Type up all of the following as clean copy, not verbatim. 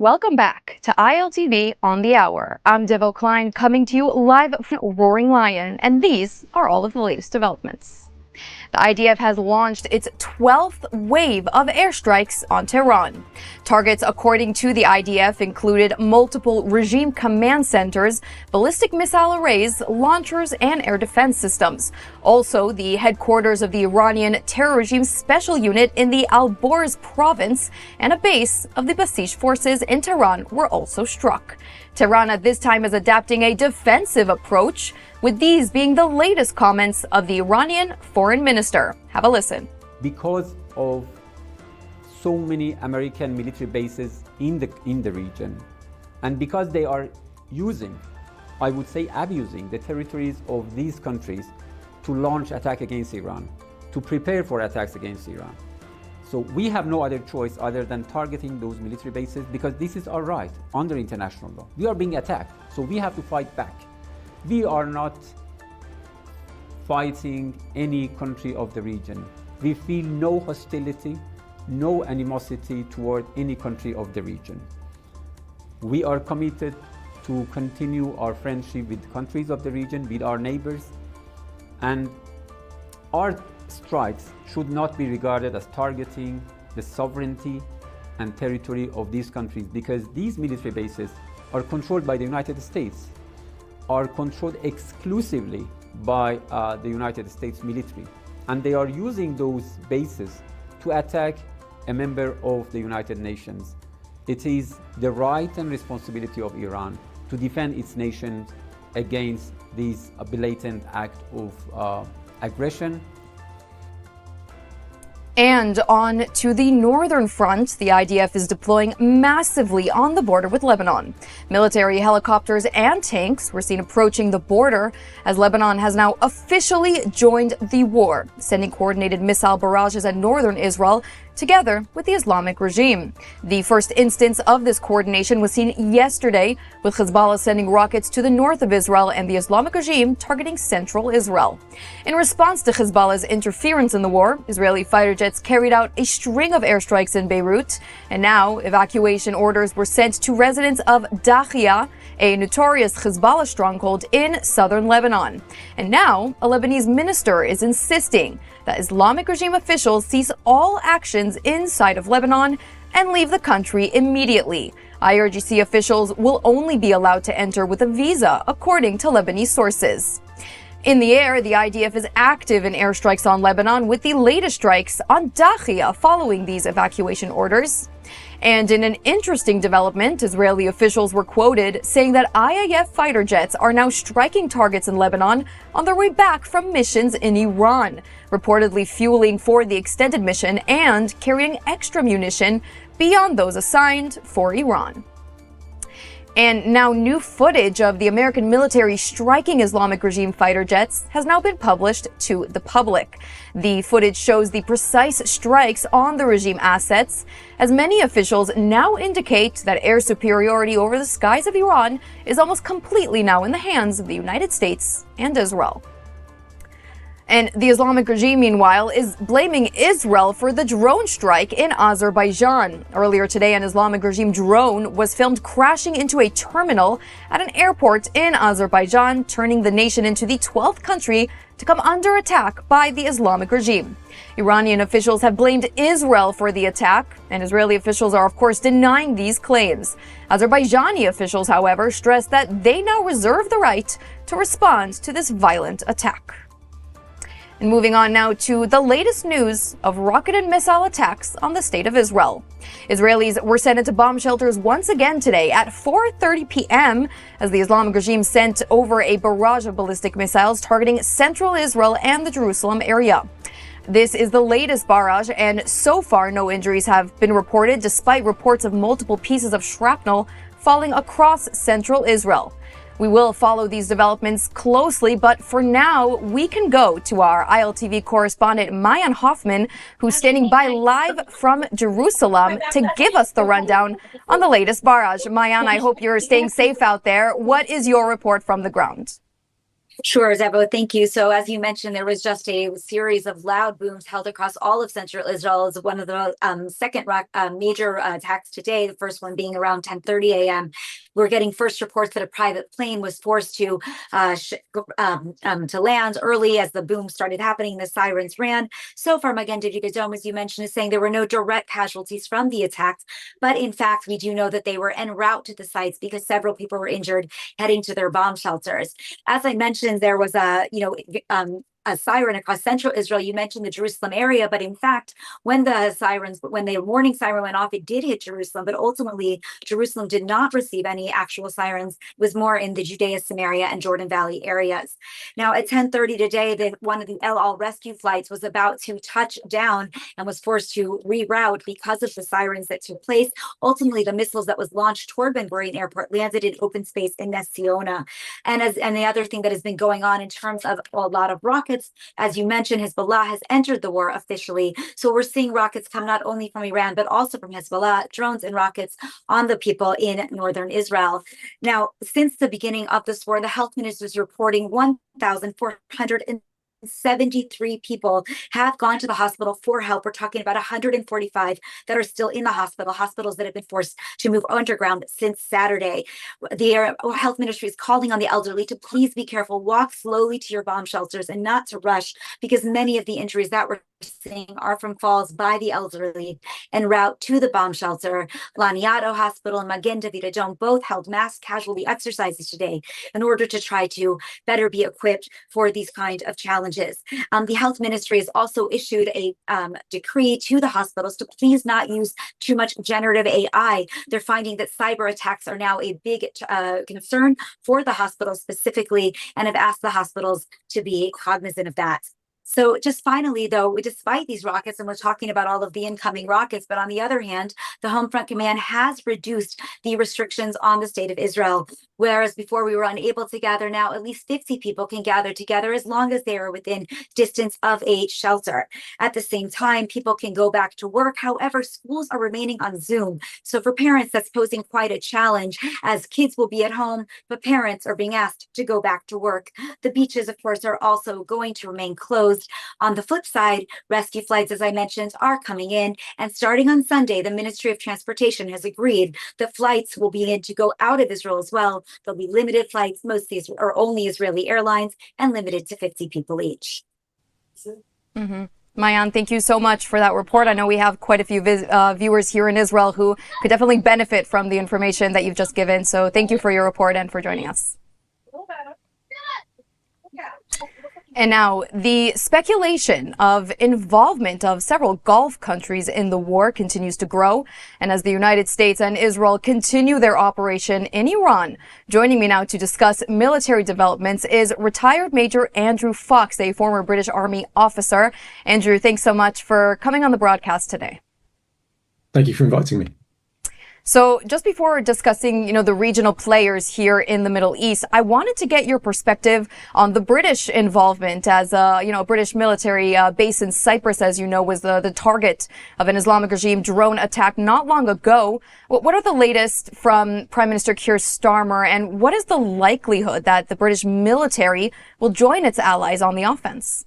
Welcome back to ILTV on the Hour. I'm Devo Klein coming to you live from Roaring Lion, and these are all of the latest developments. The IDF has launched its 12th wave of airstrikes on Tehran. Targets, according to the IDF, included multiple regime command centers, ballistic missile arrays, launchers, and air defense systems. Also, the headquarters of the Iranian terror regime special unit in the Al-Borz province and a base of the Basij forces in Tehran were also struck. Tehran at this time is adapting a defensive approach, with these being the latest comments of the Iranian foreign minister. Have a listen. Because of so many American military bases in the region, and because they are using, I would say abusing, the territories of these countries to launch attack against Iran, to prepare for attacks against Iran. So we have no other choice other than targeting those military bases, because this is our right under international law. We are being attacked, so we have to fight back. We are not fighting any country of the region. We feel no hostility, no animosity toward any country of the region. We are committed to continue our friendship with countries of the region, with our neighbors, and our strikes should not be regarded as targeting the sovereignty and territory of these countries, because these military bases are controlled by the United States, are controlled exclusively by the United States military, and they are using those bases to attack a member of the United Nations. It is the right and responsibility of Iran to defend its nation against this blatant act of aggression. And on to the northern front, the IDF is deploying massively on the border with Lebanon. Military helicopters and tanks were seen approaching the border as Lebanon has now officially joined the war, sending coordinated missile barrages at northern Israel together with the Islamic regime. The first instance of this coordination was seen yesterday, with Hezbollah sending rockets to the north of Israel and the Islamic regime targeting central Israel. In response to Hezbollah's interference in the war, Israeli fighter jets carried out a string of airstrikes in Beirut, and now evacuation orders were sent to residents of Dakhia, a notorious Hezbollah stronghold in southern Lebanon. And now a Lebanese minister is insisting that Islamic regime officials cease all actions inside of Lebanon and leave the country immediately. IRGC officials will only be allowed to enter with a visa, according to Lebanese sources. In the air, the IDF is active in airstrikes on Lebanon, with the latest strikes on Dakhia following these evacuation orders. And in an interesting development, Israeli officials were quoted saying that IAF fighter jets are now striking targets in Lebanon on their way back from missions in Iran, reportedly fueling for the extended mission and carrying extra munition beyond those assigned for Iran. And now new footage of the American military striking Islamic regime fighter jets has now been published to the public. The footage shows the precise strikes on the regime assets, as many officials now indicate that air superiority over the skies of Iran is almost completely now in the hands of the United States and Israel. And the Islamic regime, meanwhile, is blaming Israel for the drone strike in Azerbaijan. Earlier today, an Islamic regime drone was filmed crashing into a terminal at an airport in Azerbaijan, turning the nation into the 12th country to come under attack by the Islamic regime. Iranian officials have blamed Israel for the attack, and Israeli officials are, of course, denying these claims. Azerbaijani officials, however, stress that they now reserve the right to respond to this violent attack. And moving on now to the latest news of rocket and missile attacks on the state of Israel. Israelis were sent into bomb shelters once again today at 4:30 p.m. as the Islamic regime sent over a barrage of ballistic missiles targeting central Israel and the Jerusalem area. This is the latest barrage, and so far no injuries have been reported, despite reports of multiple pieces of shrapnel falling across central Israel. We will follow these developments closely, but for now, we can go to our ILTV correspondent, Mayan Hoffman, who's standing by live from Jerusalem to give us the rundown on the latest barrage. Mayan, I hope you're staying safe out there. What is your report from the ground? Sure, Zebo, thank you. So, as you mentioned, there was just a series of loud booms held across all of central Israel as one of the second major attacks today. The first one being around 10:30 a.m. We're getting first reports that a private plane was forced to land early as the boom started happening. The sirens ran. So far, Magen David Adom, as you mentioned, is saying there were no direct casualties from the attacks, but in fact, we do know that they were en route to the sites because several people were injured heading to their bomb shelters. As I mentioned, there was a siren across central Israel. You mentioned the Jerusalem area, but in fact, when the warning siren went off, it did hit Jerusalem, but ultimately Jerusalem did not receive any actual sirens. It was more in the Judea, Samaria, and Jordan Valley areas. Now, at 10:30 today, one of the El Al rescue flights was about to touch down and was forced to reroute because of the sirens that took place. Ultimately, the missiles that was launched toward Ben Gurion Airport landed in open space in Nes Ziona. And the other thing that has been going on in terms of a lot of rockets, as you mentioned, Hezbollah has entered the war officially. So we're seeing rockets come not only from Iran, but also from Hezbollah, drones and rockets on the people in northern Israel. Now, since the beginning of this war, the health minister is reporting 1,473 people have gone to the hospital for help. We're talking about 145 that are still in the hospitals that have been forced to move underground since Saturday. The health ministry is calling on the elderly to please be careful, walk slowly to your bomb shelters and not to rush, because many of the injuries that we're seeing are from falls by the elderly en route to the bomb shelter. Laniado Hospital and Magen David Adom both held mass casualty exercises today in order to try to better be equipped for these kind of challenges. The health ministry has also issued a decree to the hospitals to please not use too much generative AI. They're finding that cyber attacks are now a big concern for the hospitals specifically, and have asked the hospitals to be cognizant of that. So just finally, though, despite these rockets, and we're talking about all of the incoming rockets, but on the other hand, the Home Front Command has reduced the restrictions on the state of Israel. Whereas before we were unable to gather, now at least 50 people can gather together as long as they are within distance of a shelter. At the same time, people can go back to work. However, schools are remaining on Zoom. So for parents, that's posing quite a challenge, as kids will be at home, but parents are being asked to go back to work. The beaches, of course, are also going to remain closed. On the flip side, rescue flights, as I mentioned, are coming in. And starting on Sunday, the Ministry of Transportation has agreed that flights will begin to go out of Israel as well. There'll be limited flights, mostly or only Israeli airlines, and limited to 50 people each. Mm-hmm. Mayan, thank you so much for that report. I know we have quite a few viewers here in Israel who could definitely benefit from the information that you've just given. So thank you for your report and for joining us. And now, the speculation of involvement of several Gulf countries in the war continues to grow. And as the United States and Israel continue their operation in Iran, joining me now to discuss military developments is retired Major Andrew Fox, a former British Army officer. Andrew, thanks so much for coming on the broadcast today. Thank you for inviting me. So just before discussing, the regional players here in the Middle East, I wanted to get your perspective on the British involvement, as a British military base in Cyprus, as you know, was the target of an Islamic regime drone attack not long ago. What are the latest from Prime Minister Keir Starmer, and what is the likelihood that the British military will join its allies on the offense?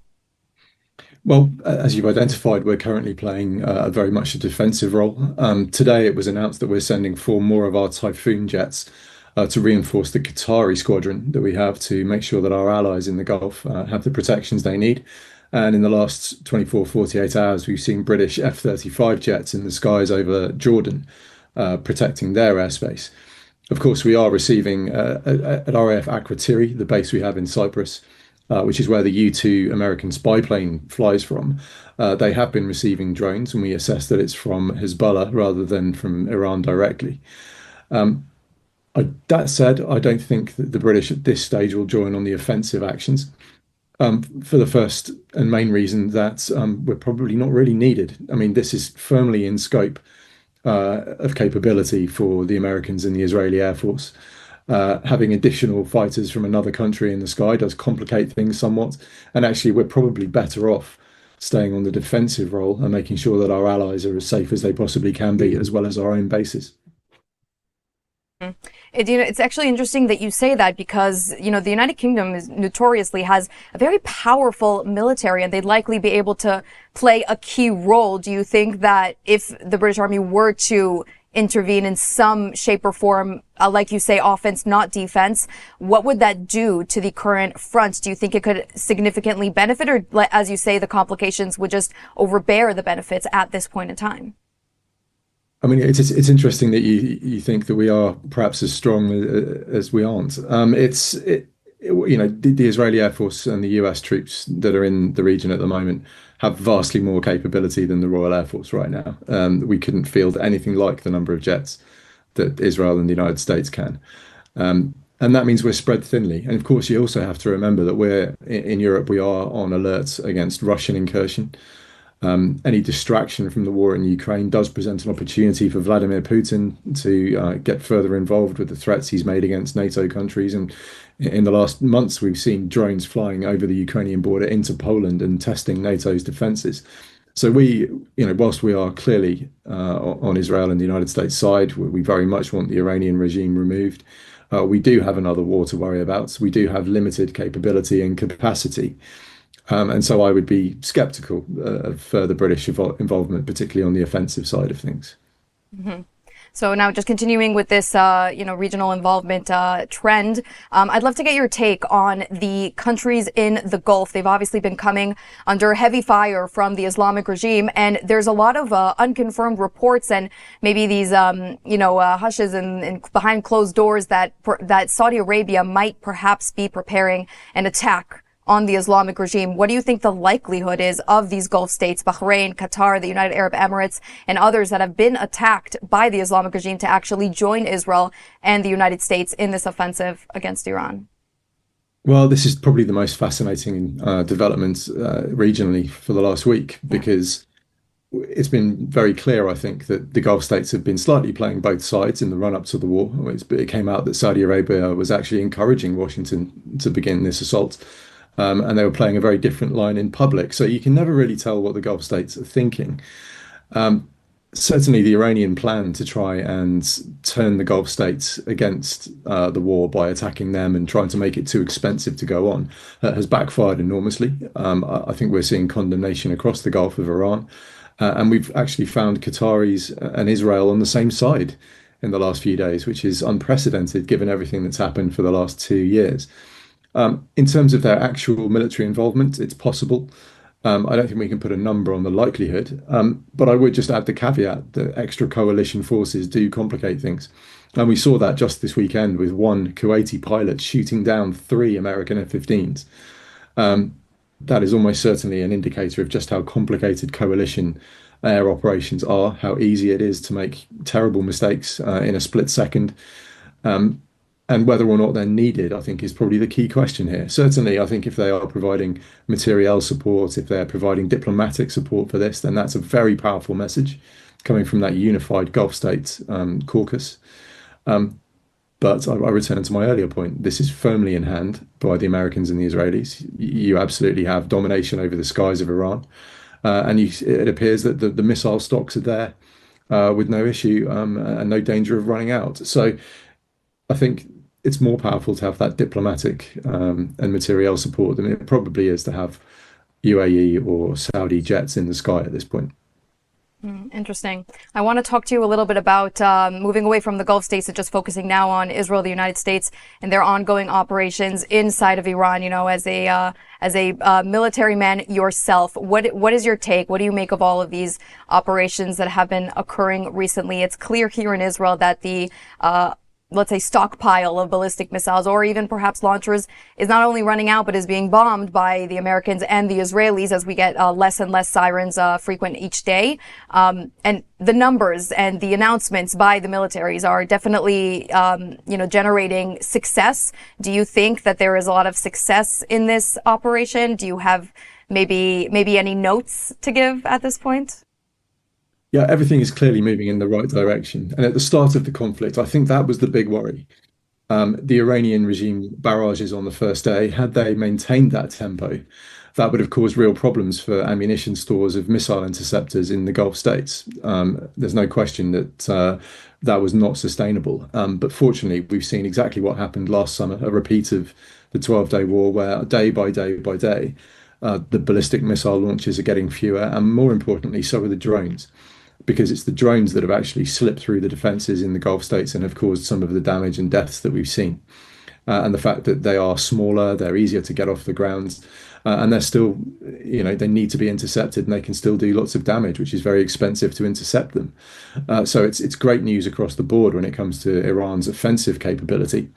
Well, as you've identified, we're currently playing very much a defensive role. Today, it was announced that we're sending 4 more of our Typhoon jets to reinforce the Qatari squadron that we have, to make sure that our allies in the Gulf have the protections they need. And in the last 24, 48 hours, we've seen British F-35 jets in the skies over Jordan, protecting their airspace. Of course, we are receiving at RAF Akrotiri, the base we have in Cyprus, which is where the U-2 American spy plane flies from. They have been receiving drones, and we assess that it's from Hezbollah rather than from Iran directly. That said, I don't think that the British at this stage will join on the offensive actions, for the first and main reason that we're probably not really needed. I mean, this is firmly in scope of capability for the Americans and the Israeli Air Force. Having additional fighters from another country in the sky does complicate things somewhat. And actually, we're probably better off staying on the defensive role and making sure that our allies are as safe as they possibly can be, as well as our own bases. It's actually interesting that you say that because, the United Kingdom is notoriously has a very powerful military and they'd likely be able to play a key role. Do you think that if the British Army were to intervene in some shape or form, like you say, offense, not defense, what would that do to the current front? Do you think it could significantly benefit, or as you say, the complications would just overbear the benefits at this point in time? I mean, it's interesting that you think that we are perhaps as strong as we aren't. The Israeli Air Force and the US troops that are in the region at the moment have vastly more capability than the Royal Air Force right now. We couldn't field anything like the number of jets that Israel and the United States can. And that means we're spread thinly. And of course, you also have to remember that we're in Europe, we are on alert against Russian incursion. Any distraction from the war in Ukraine does present an opportunity for Vladimir Putin to get further involved with the threats he's made against NATO countries. And in the last months, we've seen drones flying over the Ukrainian border into Poland and testing NATO's defenses. So whilst we are clearly on Israel and the United States side, we very much want the Iranian regime removed. We do have another war to worry about. We do have limited capability and capacity. And so I would be skeptical of further British involvement, particularly on the offensive side of things. Mm-hmm. So now just continuing with this, regional involvement trend, I'd love to get your take on the countries in the Gulf. They've obviously been coming under heavy fire from the Islamic regime, and there's a lot of unconfirmed reports and maybe these, hushes and behind closed doors that Saudi Arabia might perhaps be preparing an attack on the Islamic regime. What do you think the likelihood is of these Gulf states, Bahrain, Qatar, the United Arab Emirates, and others that have been attacked by the Islamic regime to actually join Israel and the United States in this offensive against Iran? Well, this is probably the most fascinating development regionally for the last week, because it's been very clear, I think, that the Gulf states have been slightly playing both sides in the run-up to the war. It came out that Saudi Arabia was actually encouraging Washington to begin this assault. And they were playing a very different line in public. So you can never really tell what the Gulf states are thinking. Certainly the Iranian plan to try and turn the Gulf states against the war by attacking them and trying to make it too expensive to go on has backfired enormously. I think we're seeing condemnation across the Gulf of Iran. And we've actually found Qataris and Israel on the same side in the last few days, which is unprecedented given everything that's happened for the last 2 years. In terms of their actual military involvement, it's possible. I don't think we can put a number on the likelihood, but I would just add the caveat that extra coalition forces do complicate things. And we saw that just this weekend with one Kuwaiti pilot shooting down 3 American F-15s. That is almost certainly an indicator of just how complicated coalition air operations are, how easy it is to make terrible mistakes in a split second. And whether or not they're needed, I think, is probably the key question here. Certainly, I think if they are providing materiel support, if they're providing diplomatic support for this, then that's a very powerful message coming from that unified Gulf state caucus. But I return to my earlier point. This is firmly in hand by the Americans and the Israelis. You absolutely have domination over the skies of Iran. And it appears that the missile stocks are there with no issue and no danger of running out. So I think it's more powerful to have that diplomatic and materiel support than it probably is to have UAE or Saudi jets in the sky at this point. Interesting. I want to talk to you a little bit about moving away from the Gulf states and just focusing now on Israel, the United States, and their ongoing operations inside of Iran. As a military man yourself, what is your take? What do you make of all of these operations that have been occurring recently? It's clear here in Israel that the let's say, stockpile of ballistic missiles or even perhaps launchers is not only running out, but is being bombed by the Americans and the Israelis as we get less and less sirens frequent each day. And the numbers and the announcements by the militaries are definitely, generating success. Do you think that there is a lot of success in this operation? Do you have maybe any notes to give at this point? Yeah, everything is clearly moving in the right direction. And at the start of the conflict, I think that was the big worry. The Iranian regime barrages on the first day, had they maintained that tempo, That would have caused real problems for ammunition stores of missile interceptors in the Gulf states. There's no question that that was not sustainable. But fortunately, we've seen exactly what happened last summer, a repeat of the 12-day war, where day by day by day, the ballistic missile launches are getting fewer, and more importantly, so are the drones, because it's the drones that have actually slipped through the defenses in the Gulf states and have caused some of the damage and deaths that we've seen. And the fact that they are smaller, they're easier to get off the ground, and they're still, they need to be intercepted and they can still do lots of damage, which is very expensive to intercept them. So it's great news across the board when it comes to Iran's offensive capability.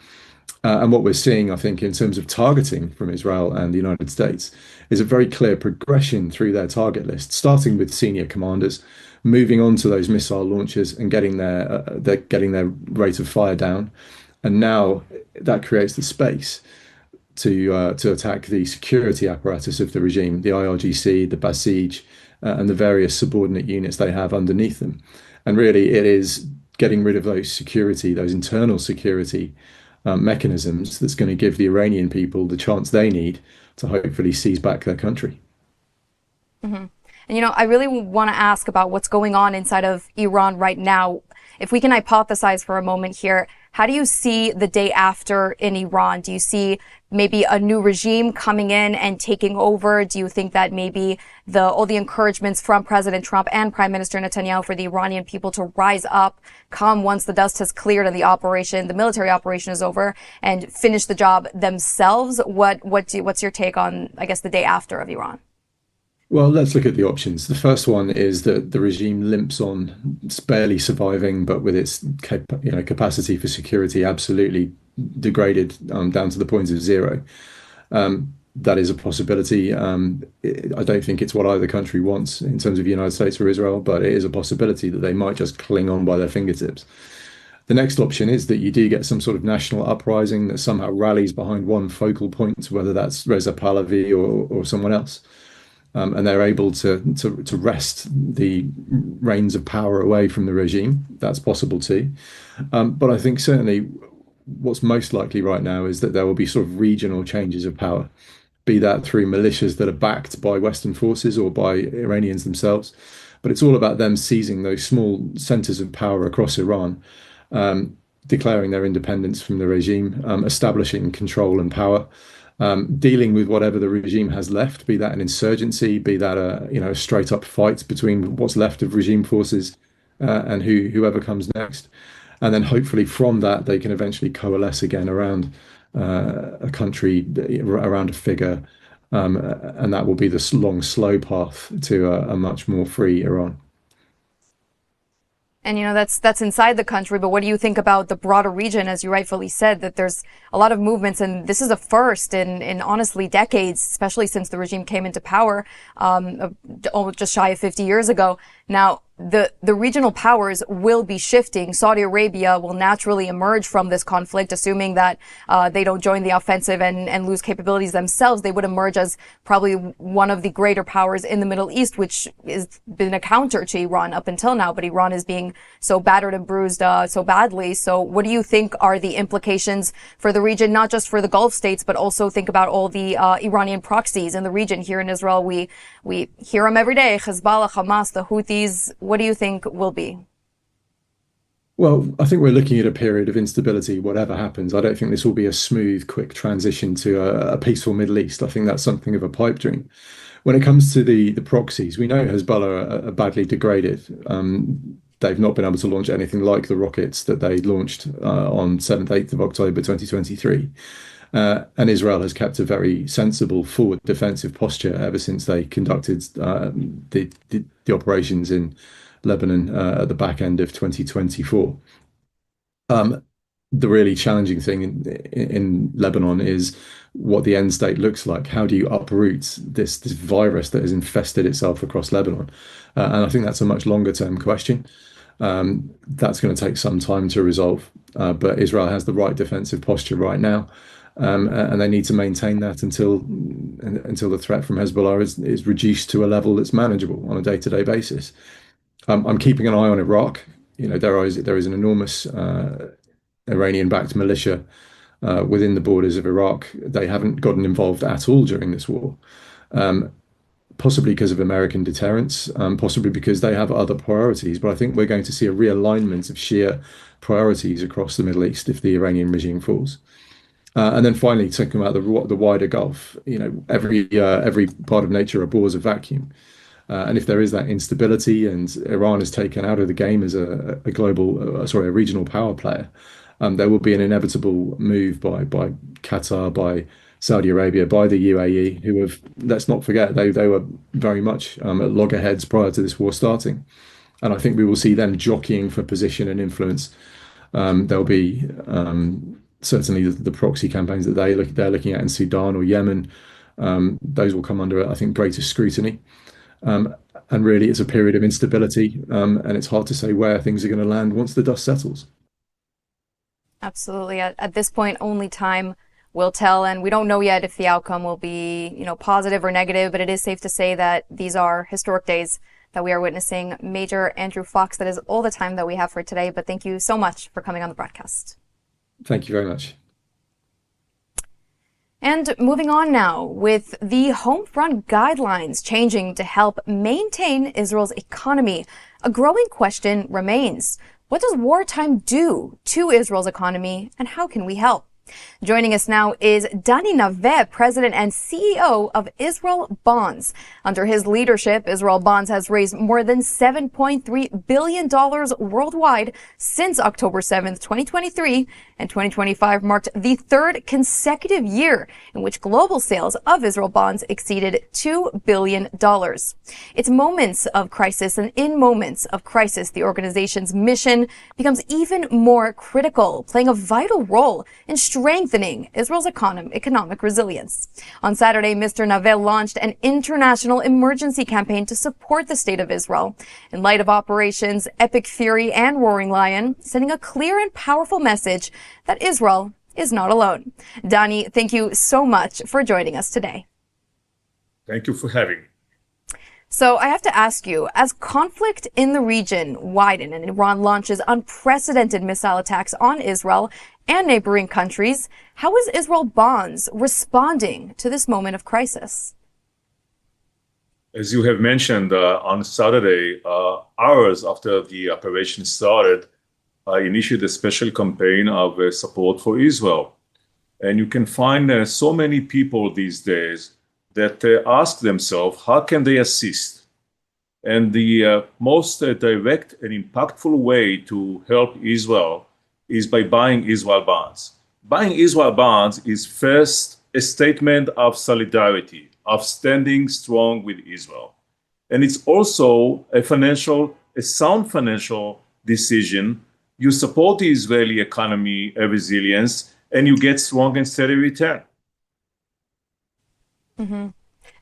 And what we're seeing, I think, in terms of targeting from Israel and the United States is a very clear progression through their target list, starting with senior commanders, moving on to those missile launches and getting their rate of fire down. And now that creates the space to attack the security apparatus of the regime, the IRGC, the Basij, and the various subordinate units they have underneath them. And really, it is getting rid of those internal security mechanisms that's going to give the Iranian people the chance they need to hopefully seize back their country. Mm-hmm. And, I really want to ask about what's going on inside of Iran right now. If we can hypothesize for a moment here, how do you see the day after in Iran? Do you see maybe a new regime coming in and taking over? Do you think that maybe all the encouragements from President Trump and Prime Minister Netanyahu for the Iranian people to rise up come once the dust has cleared and the military operation is over, and finish the job themselves? What's your take on, I guess, the day after of Iran? Well, let's look at the options. The first one is that the regime limps on, it's barely surviving, but with its capacity for security absolutely degraded down to the point of zero. That is a possibility. I don't think it's what either country wants in terms of the United States or Israel, but it is a possibility that they might just cling on by their fingertips. The next option is that you do get some sort of national uprising that somehow rallies behind one focal point, whether that's Reza Pahlavi or someone else. And they're able to wrest the reins of power away from the regime. That's possible too. But I think certainly what's most likely right now is that there will be sort of regional changes of power, be that through militias that are backed by Western forces or by Iranians themselves. But it's all about them seizing those small centers of power across Iran, declaring their independence from the regime, establishing control and power. Dealing with whatever the regime has left, be that an insurgency, be that a straight up fight between what's left of regime forces and whoever comes next, and then hopefully from that they can eventually coalesce again around a country, around a figure, and that will be the long, slow path to a much more free Iran. And, that's inside the country. But what do you think about the broader region? As you rightfully said, that there's a lot of movements, and this is a first in honestly decades, especially since the regime came into power, just shy of 50 years ago. Now, the regional powers will be shifting. Saudi Arabia will naturally emerge from this conflict, assuming that they don't join the offensive and lose capabilities themselves. They would emerge as probably one of the greater powers in the Middle East, which has been a counter to Iran up until now. But Iran is being so battered and bruised so badly. So what do you think are the implications for the region, not just for the Gulf states, but also think about all the Iranian proxies in the region? Here in Israel, we hear them every day: Hezbollah, Hamas, the Houthis. What do you think will be? Well, I think we're looking at a period of instability, whatever happens. I don't think this will be a smooth, quick transition to a peaceful Middle East. I think that's something of a pipe dream. When it comes to the proxies, we know Hezbollah are badly degraded. They've not been able to launch anything like the rockets that they launched on 7th, 8th of October 2023. And Israel has kept a very sensible forward defensive posture ever since they conducted the operations in Lebanon at the back end of 2024. The really challenging thing in Lebanon is what the end state looks like. How do you uproot this virus that has infested itself across Lebanon? And I think that's a much longer term question. That's going to take some time to resolve. But Israel has the right defensive posture right now. And they need to maintain that until the threat from Hezbollah is reduced to a level that's manageable on a day-to-day basis. I'm keeping an eye on Iraq. There is an enormous Iranian-backed militia within the borders of Iraq. They haven't gotten involved at all during this war. possibly because of American deterrence, possibly because they have other priorities. But I think we're going to see a realignment of Shia priorities across the Middle East if the Iranian regime falls. And then finally, talking about the wider Gulf, every part of nature abhors a vacuum. And if there is that instability and Iran is taken out of the game as a regional power player, there will be an inevitable move by Qatar, by Saudi Arabia, by the UAE, who have, let's not forget, they were very much at loggerheads prior to this war starting. And I think we will see them jockeying for position and influence. There'll be certainly the proxy campaigns that they're looking at in Sudan or Yemen. Those will come under, I think, greater scrutiny. And really, it's a period of instability, and it's hard to say where things are going to land once the dust settles. Absolutely. At this point, only time will tell, and we don't know yet if the outcome will be, positive or negative, but it is safe to say that these are historic days that we are witnessing. Major Andrew Fox, that is all the time that we have for today, but thank you so much for coming on the broadcast. Thank you very much. And moving on now, with the Homefront guidelines changing to help maintain Israel's economy, a growing question remains. What does wartime do to Israel's economy, and how can we help? Joining us now is Dani Naveh, President and CEO of Israel Bonds. Under his leadership, Israel Bonds has raised more than $7.3 billion worldwide since October 7th, 2023, and 2025 marked the third consecutive year in which global sales of Israel Bonds exceeded $2 billion. It's moments of crisis, and in moments of crisis, the organization's mission becomes even more critical, playing a vital role in strengthening Israel's economic resilience. On Saturday, Mr. Naveh launched an international emergency campaign to support the state of Israel in light of operations Epic Fury and Roaring Lion, sending a clear and powerful message that Israel is not alone. Dani, thank you so much for joining us today. Thank you for having me. So I have to ask you, as conflict in the region widens and Iran launches unprecedented missile attacks on Israel and neighboring countries, how is Israel Bonds responding to this moment of crisis? As you have mentioned, on Saturday, hours after the operation started, I initiated a special campaign of support for Israel. And you can find so many people these days that ask themselves, how can they assist? And the most direct and impactful way to help Israel is by buying Israel bonds. Buying Israel bonds is first a statement of solidarity, of standing strong with Israel. And it's also a sound financial decision. You support the Israeli economy, resilience, and you get strong and steady return. Mm-hmm.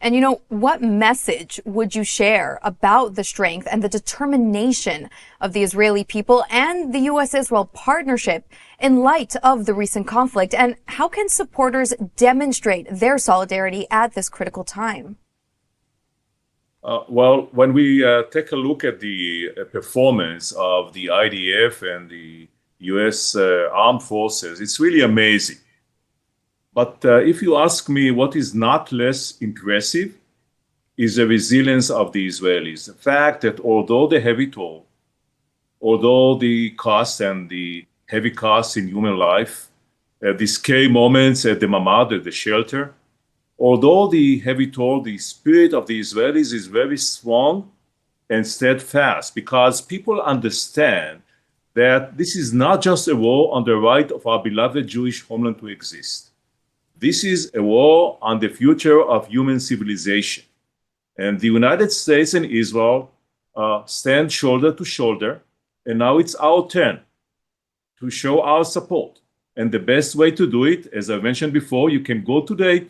And what message would you share about the strength and the determination of the Israeli people and the U.S.-Israel partnership in light of the recent conflict? And how can supporters demonstrate their solidarity at this critical time? Well, when we take a look at the performance of the IDF and the U.S. armed forces, it's really amazing. But if you ask me what is not less impressive is the resilience of the Israelis. The fact that although the heavy toll, although the cost and the heavy costs in human life, the scary moments at the Mamad, at the shelter, although the heavy toll, the spirit of the Israelis is very strong and steadfast, because people understand that this is not just a war on the right of our beloved Jewish homeland to exist. This is a war on the future of human civilization. And the United States and Israel stand shoulder to shoulder, and now it's our turn to show our support. And the best way to do it, as I mentioned before, you can go today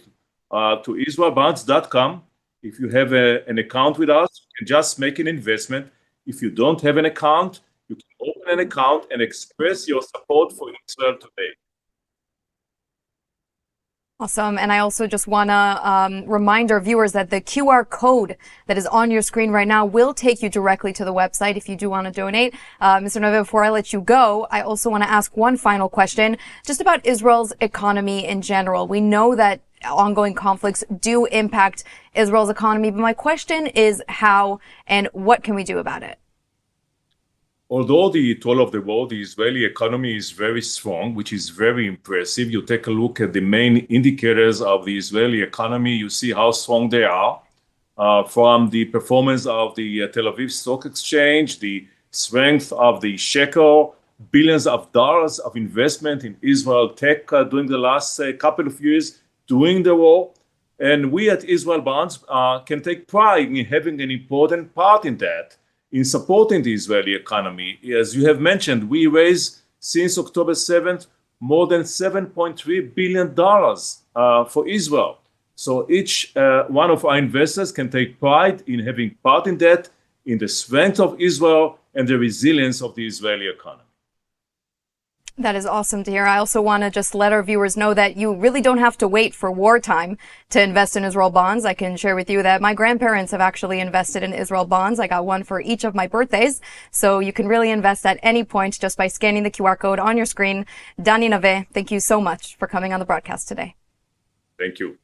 to israelbonds.com. If you have an account with us, you can just make an investment. If you don't have an account, you can open an account and express your support for Israel today. Awesome. And I also just want to remind our viewers that the QR code that is on your screen right now will take you directly to the website if you do want to donate. Mr. Naveh, before I let you go, I also want to ask one final question just about Israel's economy in general. We know that ongoing conflicts do impact Israel's economy. But my question is how and what can we do about it? Although the toll of the war, the Israeli economy is very strong, which is very impressive. You take a look at the main indicators of the Israeli economy, you see how strong they are. From the performance of the Tel Aviv Stock Exchange, the strength of the shekel, billions of dollars of investment in Israel tech during the last couple of years during the war. And we at Israel Bonds can take pride in having an important part in that, in supporting the Israeli economy. As you have mentioned, we raised since October 7th more than $7.3 billion for Israel. So each one of our investors can take pride in having part in that, in the strength of Israel and the resilience of the Israeli economy. That is awesome to hear. I also want to just let our viewers know that you really don't have to wait for wartime to invest in Israel bonds. I can share with you that my grandparents have actually invested in Israel bonds. I got one for each of my birthdays. So you can really invest at any point just by scanning the QR code on your screen. Dani Nave, thank you so much for coming on the broadcast today. Thank you.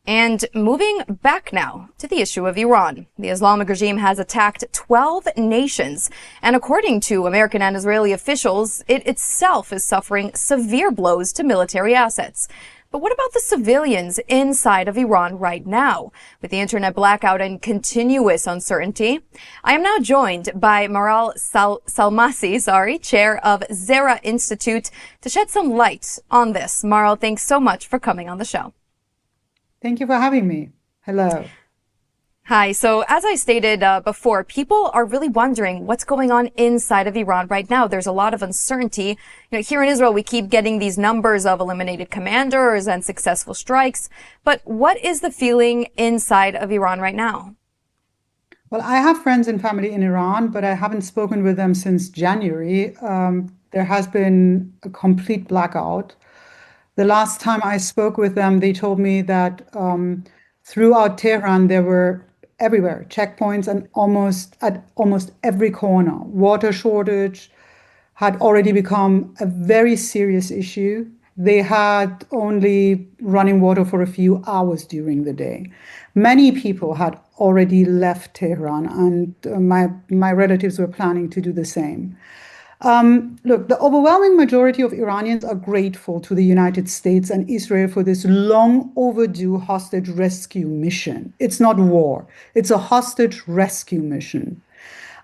And moving back now to the issue of Iran. The Islamic regime has attacked 12 nations, and according to American and Israeli officials, it itself is suffering severe blows to military assets. But what about the civilians inside of Iran right now? With the internet blackout and continuous uncertainty, I am now joined by Maral Salmasi, chair of Zera Institute, to shed some light on this. Maral, thanks so much for coming on the show. Thank you for having me. Hello. Hi. So as I stated before, people are really wondering what's going on inside of Iran right now. There's a lot of uncertainty. Here in Israel, we keep getting these numbers of eliminated commanders and successful strikes. But what is the feeling inside of Iran right now? Well, I have friends and family in Iran, but I haven't spoken with them since January. There has been a complete blackout. The last time I spoke with them, they told me that throughout Tehran, there were everywhere checkpoints and at almost every corner. Water shortage had already become a very serious issue. They had only running water for a few hours during the day. Many people had already left Tehran, and my relatives were planning to do the same. Look, the overwhelming majority of Iranians are grateful to the United States and Israel for this long overdue hostage rescue mission. It's not war, it's a hostage rescue mission.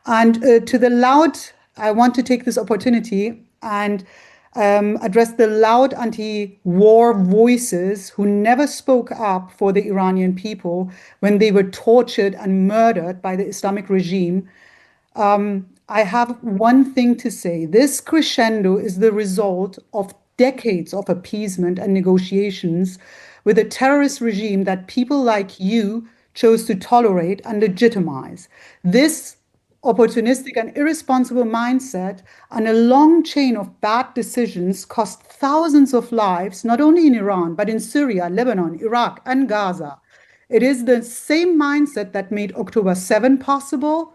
And I want to take this opportunity and address the loud anti-war voices who never spoke up for the Iranian people when they were tortured and murdered by the Islamic regime. I have one thing to say. This crescendo is the result of decades of appeasement and negotiations with a terrorist regime that people like you chose to tolerate and legitimize. This opportunistic and irresponsible mindset and a long chain of bad decisions cost thousands of lives, not only in Iran, but in Syria, Lebanon, Iraq, and Gaza. It is the same mindset that made October 7 possible.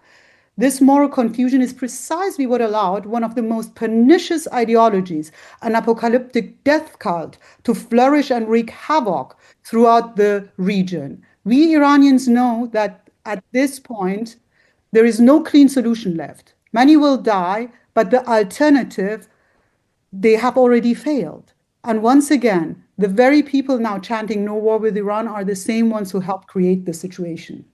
This moral confusion is precisely what allowed one of the most pernicious ideologies, an apocalyptic death cult, to flourish and wreak havoc throughout the region. We Iranians know that at this point, there is no clean solution left. Many will die, but the alternative, they have already failed. And once again, the very people now chanting no war with Iran are the same ones who helped create the situation.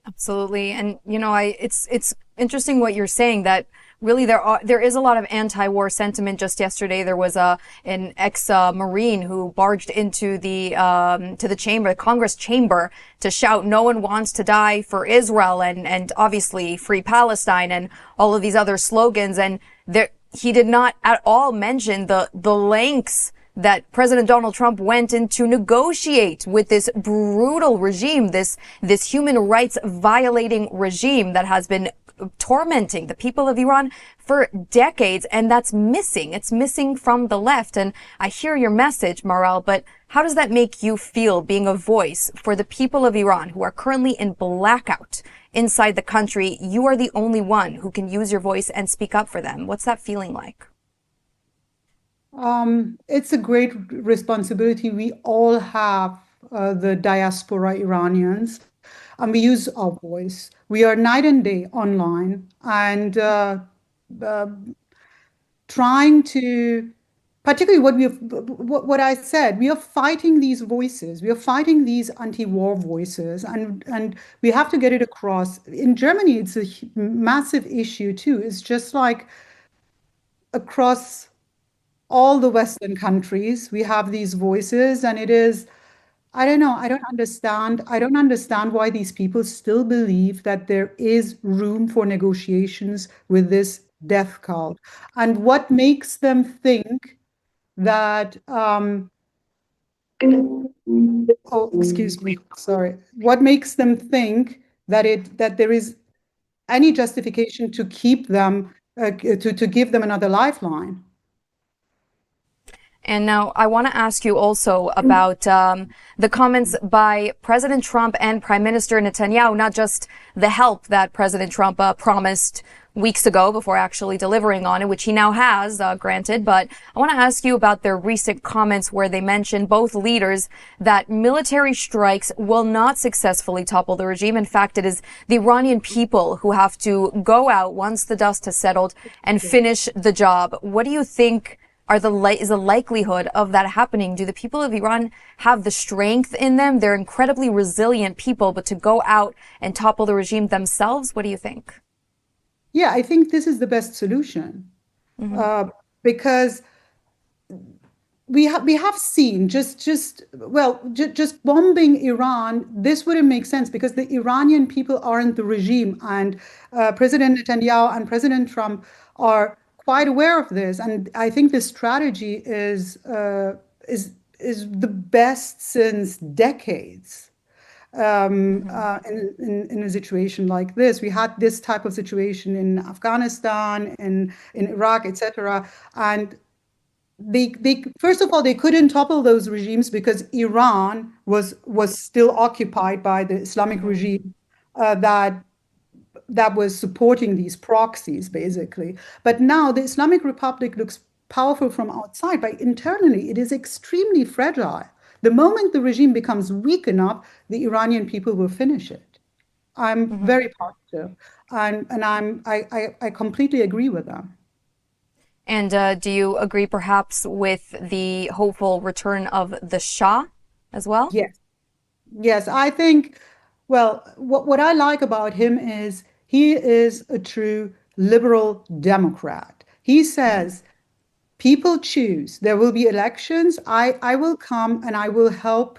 Absolutely. And, it's interesting what you're saying, that really there is a lot of anti-war sentiment. Just yesterday, there was an ex-Marine who barged into to the chamber, the Congress chamber, to shout, "No one wants to die for Israel," and obviously free Palestine and all of these other slogans. And he did not at all mention the lengths that President Donald Trump went in to negotiate with this brutal regime, this human rights violating regime that has been tormenting the people of Iran for decades. And that's missing. It's missing from the left. And I hear your message, Maral, but how does that make you feel, being a voice for the people of Iran who are currently in blackout inside the country? You are the only one who can use your voice and speak up for them. What's that feeling like? It's a great responsibility. We all have the diaspora Iranians, and we use our voice. We are night and day online, and uh, trying to, particularly what I said, we are fighting these voices. We are fighting these anti-war voices, and we have to get it across. In Germany, it's a massive issue too. It's just like across all the Western countries, we have these voices, and it is, I don't know, I don't understand. I don't understand why these people still believe that there is room for negotiations with this death cult. And what makes them think that, oh, excuse me, sorry. What makes them think that there is any justification to keep them, to give them another lifeline? And now I want to ask you also about the comments by President Trump and Prime Minister Netanyahu, not just the help that President Trump promised weeks ago before actually delivering on it, which he now has, granted. But I want to ask you about their recent comments where they mentioned, both leaders, that military strikes will not successfully topple the regime. In fact, it is the Iranian people who have to go out once the dust has settled and finish the job. What do you think is the likelihood of that happening? Do the people of Iran have the strength in them? They're incredibly resilient people, but to go out and topple the regime themselves, what do you think? Yeah, I think this is the best solution, because we have seen just bombing Iran. This wouldn't make sense because the Iranian people aren't the regime, and President Netanyahu and President Trump are quite aware of this. And I think this strategy is the best since decades. In a situation like this, we had this type of situation in Afghanistan, in Iraq, etc. And they first of all, they couldn't topple those regimes because Iran was still occupied by the Islamic regime that was supporting these proxies, basically. But now the Islamic Republic looks powerful from outside, but internally it is extremely fragile. The moment the regime becomes weak enough, the Iranian people will finish it. I'm very positive, and I completely agree with them. And do you agree perhaps with the hopeful return of the Shah as well? Yes, I think, well, what I like about him is he is a true liberal Democrat. He says, people choose. There will be elections. I will come and I will help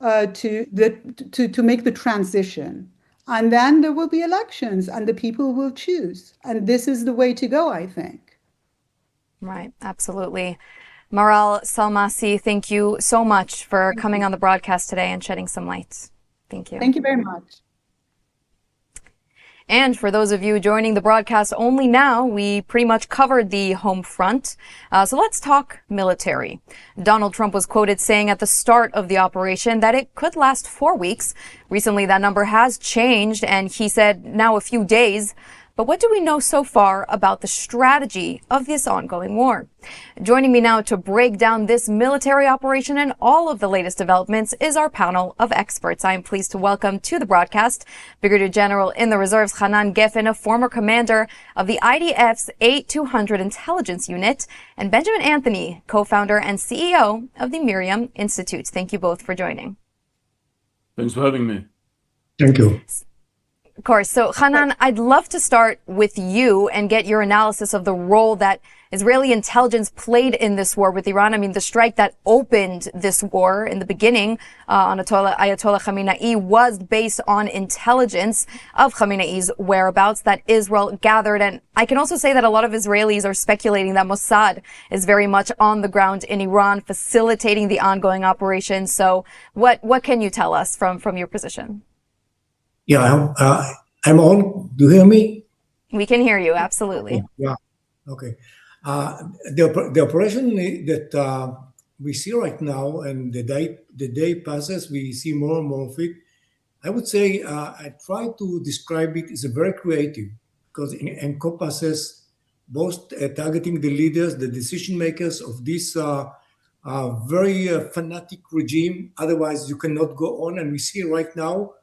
to make the transition. And then there will be elections and the people will choose. And this is the way to go, I think. Right, absolutely. Maral Salmasi, thank you so much for coming on the broadcast today and shedding some light. Thank you. Thank you very much. And for those of you joining the broadcast only now, we pretty much covered the home front. So let's talk military. Donald Trump was quoted saying at the start of the operation that it could last 4 weeks. Recently, that number has changed, and he said now a few days. But what do we know so far about the strategy of this ongoing war? Joining me now to break down this military operation and all of the latest developments is our panel of experts. I am pleased to welcome to the broadcast Brigadier General in the Reserves Hanan Geffen, a former commander of the IDF's 8200 Intelligence Unit, and Benjamin Anthony, co-founder and CEO of the Miriam Institute. Thank you both for joining. Thanks for having me. Thank you. Of course. So, Hanan, I'd love to start with you and get your analysis of the role that Israeli intelligence played in this war with Iran. I mean, the strike that opened this war in the beginning on Ayatollah Khamenei was based on intelligence of Khamenei's whereabouts that Israel gathered. And I can also say that a lot of Israelis are speculating that Mossad is very much on the ground in Iran, facilitating the ongoing operation. So what can you tell us from your position? Yeah, I'm on. Do you hear me? We can hear you, absolutely. Yeah, okay. The operation that we see right now, and the day passes, we see more and more of it. I would say I try to describe it as a very creative, because it encompasses both targeting the leaders, the decision makers of this very fanatic regime. Otherwise, you cannot go on. And we see right now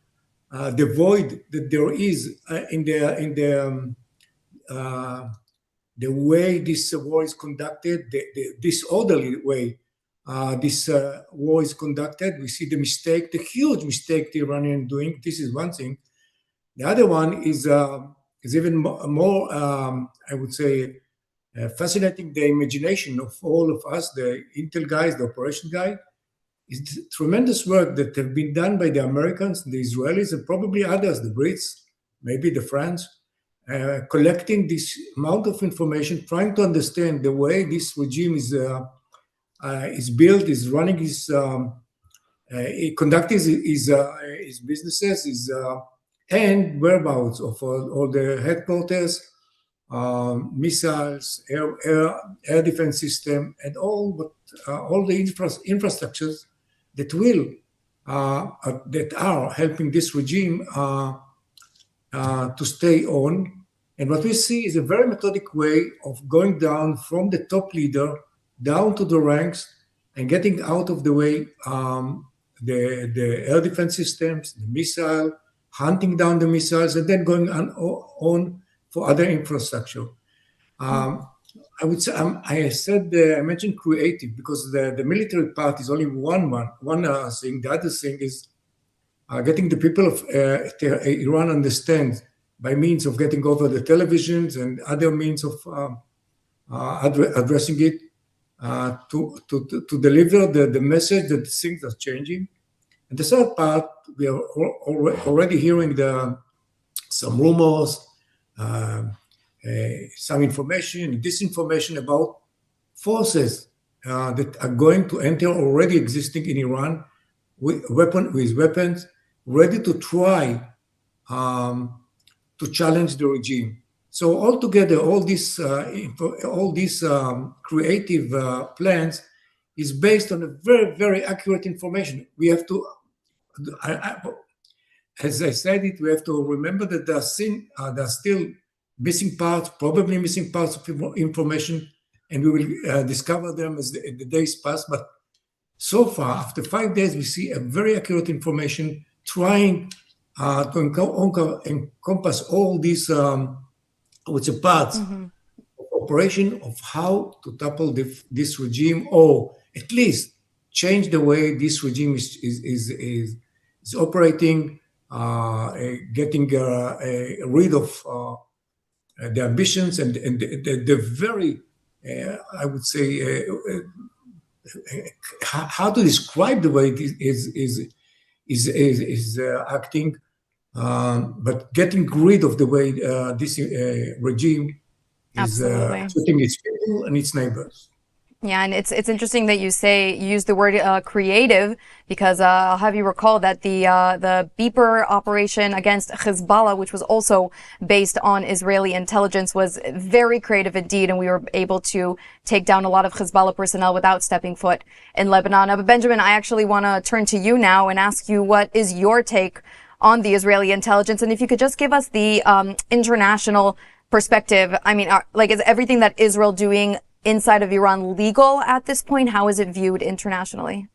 the void that there is in the way this war is conducted, the disorderly way this war is conducted. We see the mistake, the huge mistake the Iranians doing. This is one thing. The other one is even more I would say, fascinating the imagination of all of us, the intel guys, the operation guy. It's tremendous work that have been done by the Americans, the Israelis, and probably others, the Brits, maybe the French, collecting this amount of information, trying to understand the way this regime is built, is running his, conducting his businesses, and whereabouts of all the headquarters, missiles, air defense system, and all the infrastructures that are helping this regime to stay on. And what we see is a very methodic way of going down from the top leader down to the ranks and getting out of the way the air defense systems, the missile, hunting down the missiles, and then going on for other infrastructure. I would say I mentioned creative because the military part is only one thing. The other thing is getting the people of Iran understand by means of getting over the televisions and other means of addressing it to deliver the message that things are changing. And the third part, we are already hearing some rumors, some information, disinformation about forces that are going to enter already existing in Iran with weapons, ready to try to challenge the regime. So altogether, all these creative plans is based on a very, very accurate information. We have to, as I said it, we have to remember that there are still missing parts, probably missing parts of information, and we will discover them as the days pass. But so far, after 5 days, we see a very accurate information trying to encompass all these parts of operation of how to topple this regime, or at least change the way this regime is operating, getting rid of the ambitions and the very, I would say, how to describe the way it is acting, but getting rid of the way this regime is treating its people and its neighbors. Yeah, and it's interesting that you use the word creative, because I'll have you recall that the beeper operation against Hezbollah, which was also based on Israeli intelligence, was very creative indeed, and we were able to take down a lot of Hezbollah personnel without stepping foot in Lebanon. But Benjamin, I actually want to turn to you now and ask you, what is your take on the Israeli intelligence, and if you could just give us the international perspective. I mean, is everything that Israel doing inside of Iran legal at this point? How is it viewed internationally?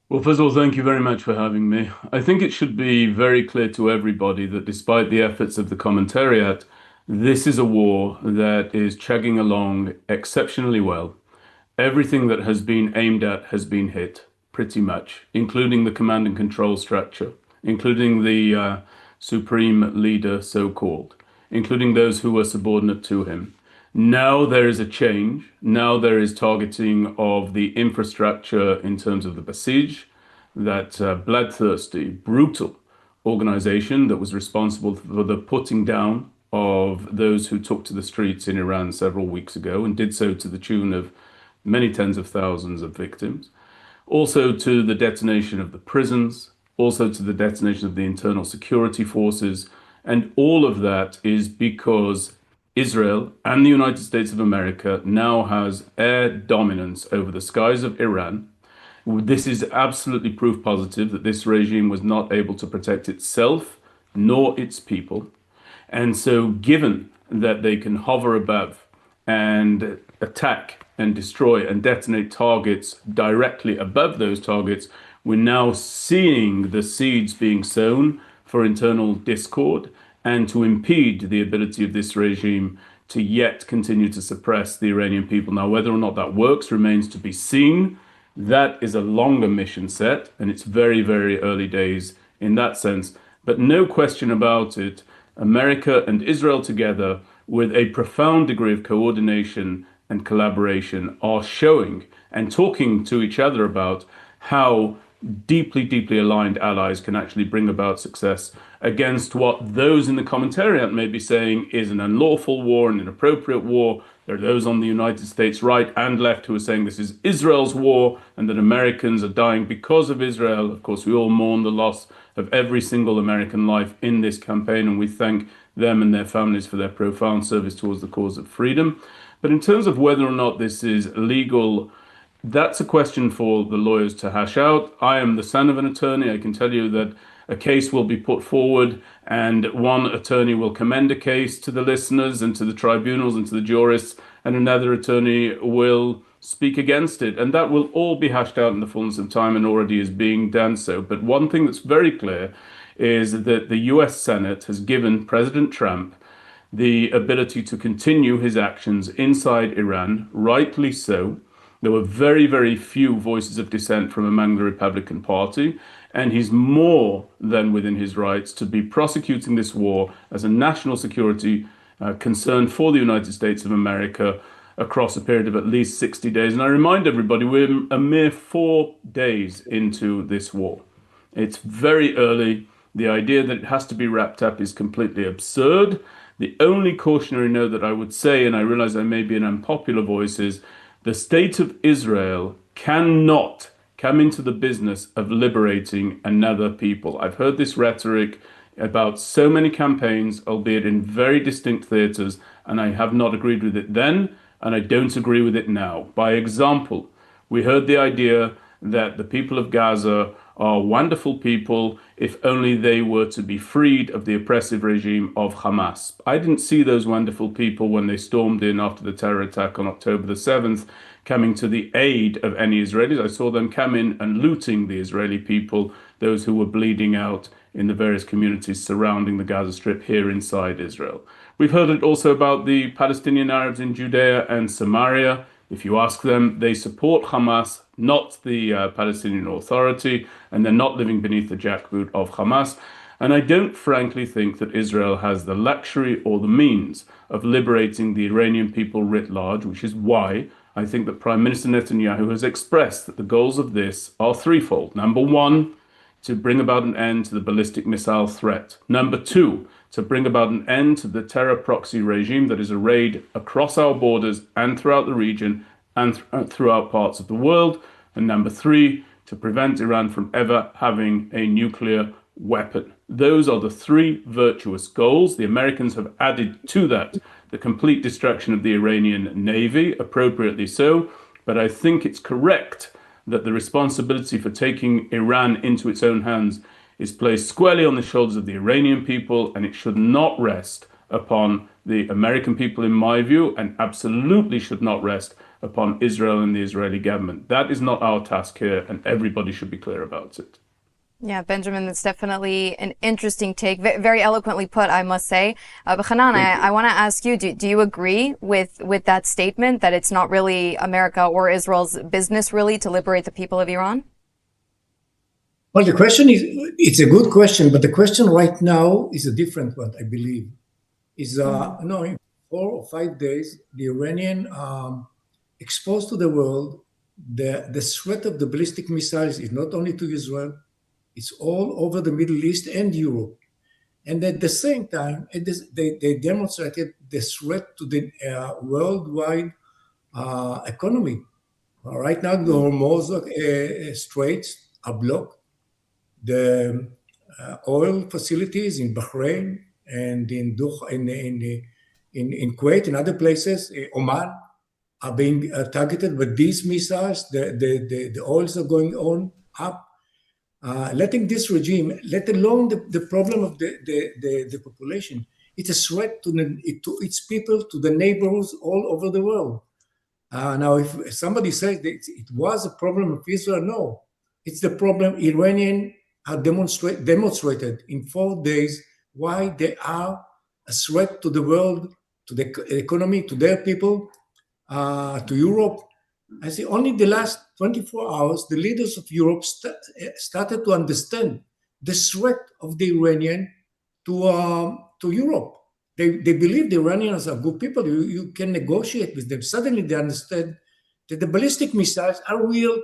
Well, first of all, thank you very much for having me. I think it should be very clear to everybody that despite the efforts of the commentariat, this is a war that is chugging along exceptionally well. Everything that has been aimed at has been hit, pretty much, including the command and control structure, including the supreme leader, so-called, including those who were subordinate to him. Now there is a change. Now there is targeting of the infrastructure in terms of the Basij, that bloodthirsty, brutal organization that was responsible for the putting down of those who took to the streets in Iran several weeks ago and did so to the tune of many tens of thousands of victims. Also to the detonation of the prisons, also to the detonation of the internal security forces. And all of that is because Israel and the United States of America now has air dominance over the skies of Iran. This is absolutely proof positive that this regime was not able to protect itself nor its people. And so given that they can hover above and attack and destroy and detonate targets directly above those targets, we're now seeing the seeds being sown for internal discord and to impede the ability of this regime to yet continue to suppress the Iranian people. Now, whether or not that works remains to be seen. That is a longer mission set, and it's very, very early days in that sense. But no question about it, America and Israel together, with a profound degree of coordination and collaboration, are showing and talking to each other about how deeply, deeply aligned allies can actually bring about success against what those in the commentariat may be saying is an unlawful war, an inappropriate war. There are those on the United States right and left who are saying this is Israel's war and that Americans are dying because of Israel. Of course, we all mourn the loss of every single American life in this campaign, and we thank them and their families for their profound service towards the cause of freedom. But in terms of whether or not this is legal, that's a question for the lawyers to hash out. I am the son of an attorney. I can tell you that a case will be put forward and one attorney will commend a case to the listeners and to the tribunals and to the jurists, and another attorney will speak against it. And that will all be hashed out in the fullness of time and already is being done so. But one thing that's very clear is that the US Senate has given President Trump the ability to continue his actions inside Iran, rightly so. There were very, very few voices of dissent from among the Republican Party, and he's more than within his rights to be prosecuting this war as a national security concern for the United States of America across a period of at least 60 days. And I remind everybody, we're a mere 4 days into this war. It's very early. The idea that it has to be wrapped up is completely absurd. The only cautionary note that I would say, and I realize I may be an unpopular voice, is the state of Israel cannot come into the business of liberating another people. I've heard this rhetoric about so many campaigns, albeit in very distinct theaters, and I have not agreed with it then, and I don't agree with it now. By example, we heard the idea that the people of Gaza are wonderful people if only they were to be freed of the oppressive regime of Hamas. I didn't see those wonderful people when they stormed in after the terror attack on October the 7th, coming to the aid of any Israelis. I saw them come in and looting the Israeli people, those who were bleeding out in the various communities surrounding the Gaza Strip here inside Israel. We've heard it also about the Palestinian Arabs in Judea and Samaria. If you ask them, they support Hamas, not the Palestinian Authority, and they're not living beneath the jackboot of Hamas. And I don't frankly think that Israel has the luxury or the means of liberating the Iranian people writ large, which is why I think that Prime Minister Netanyahu has expressed that the goals of this are threefold. Number one, to bring about an end to the ballistic missile threat. Number two, to bring about an end to the terror proxy regime that is arrayed across our borders and throughout the region and throughout parts of the world. And number three, to prevent Iran from ever having a nuclear weapon. Those are the three virtuous goals. The Americans have added to that the complete destruction of the Iranian Navy, appropriately so. But I think it's correct that the responsibility for taking Iran into its own hands is placed squarely on the shoulders of the Iranian people, and it should not rest upon the American people, in my view, and absolutely should not rest upon Israel and the Israeli government. That is not our task here, and everybody should be clear about it. Yeah, Benjamin, that's definitely an interesting take. Very eloquently put, I must say. But Hanan, I want to ask you, do you agree with that statement that it's not really America or Israel's business really to liberate the people of Iran? Well, the question is, it's a good question, but the question right now is a different one, I believe. Is, in 4 or 5 days, the Iranian exposed to the world the threat of the ballistic missiles is not only to Israel, it's all over the Middle East and Europe. And at the same time, they demonstrated the threat to the worldwide economy. Right now, the Hormuz Straits are blocked. The oil facilities in Bahrain and in Kuwait and other places, Oman, are being targeted with these missiles. The oils are going on up. Letting this regime, let alone the problem of the population, It's a threat to its people, to the neighborhoods all over the world. Now, if somebody says that it was a problem of Israel, no. It's the problem Iranian have demonstrated in 4 days why they are a threat to the world, to the economy, to their people, to Europe. I say only the last 24 hours, the leaders of Europe started to understand the threat of the Iranian to Europe. They believe the Iranians are good people. You can negotiate with them. Suddenly they understand that the ballistic missiles are a real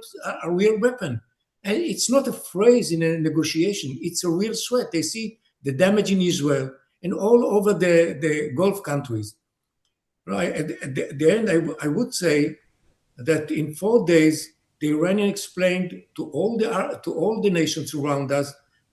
weapon. And it's not a phrase in a negotiation. It's a real threat. They see the damage in Israel and all over the Gulf countries. Right. At the end, I would say that in 4 days, the Iranian explained to all the nations around us,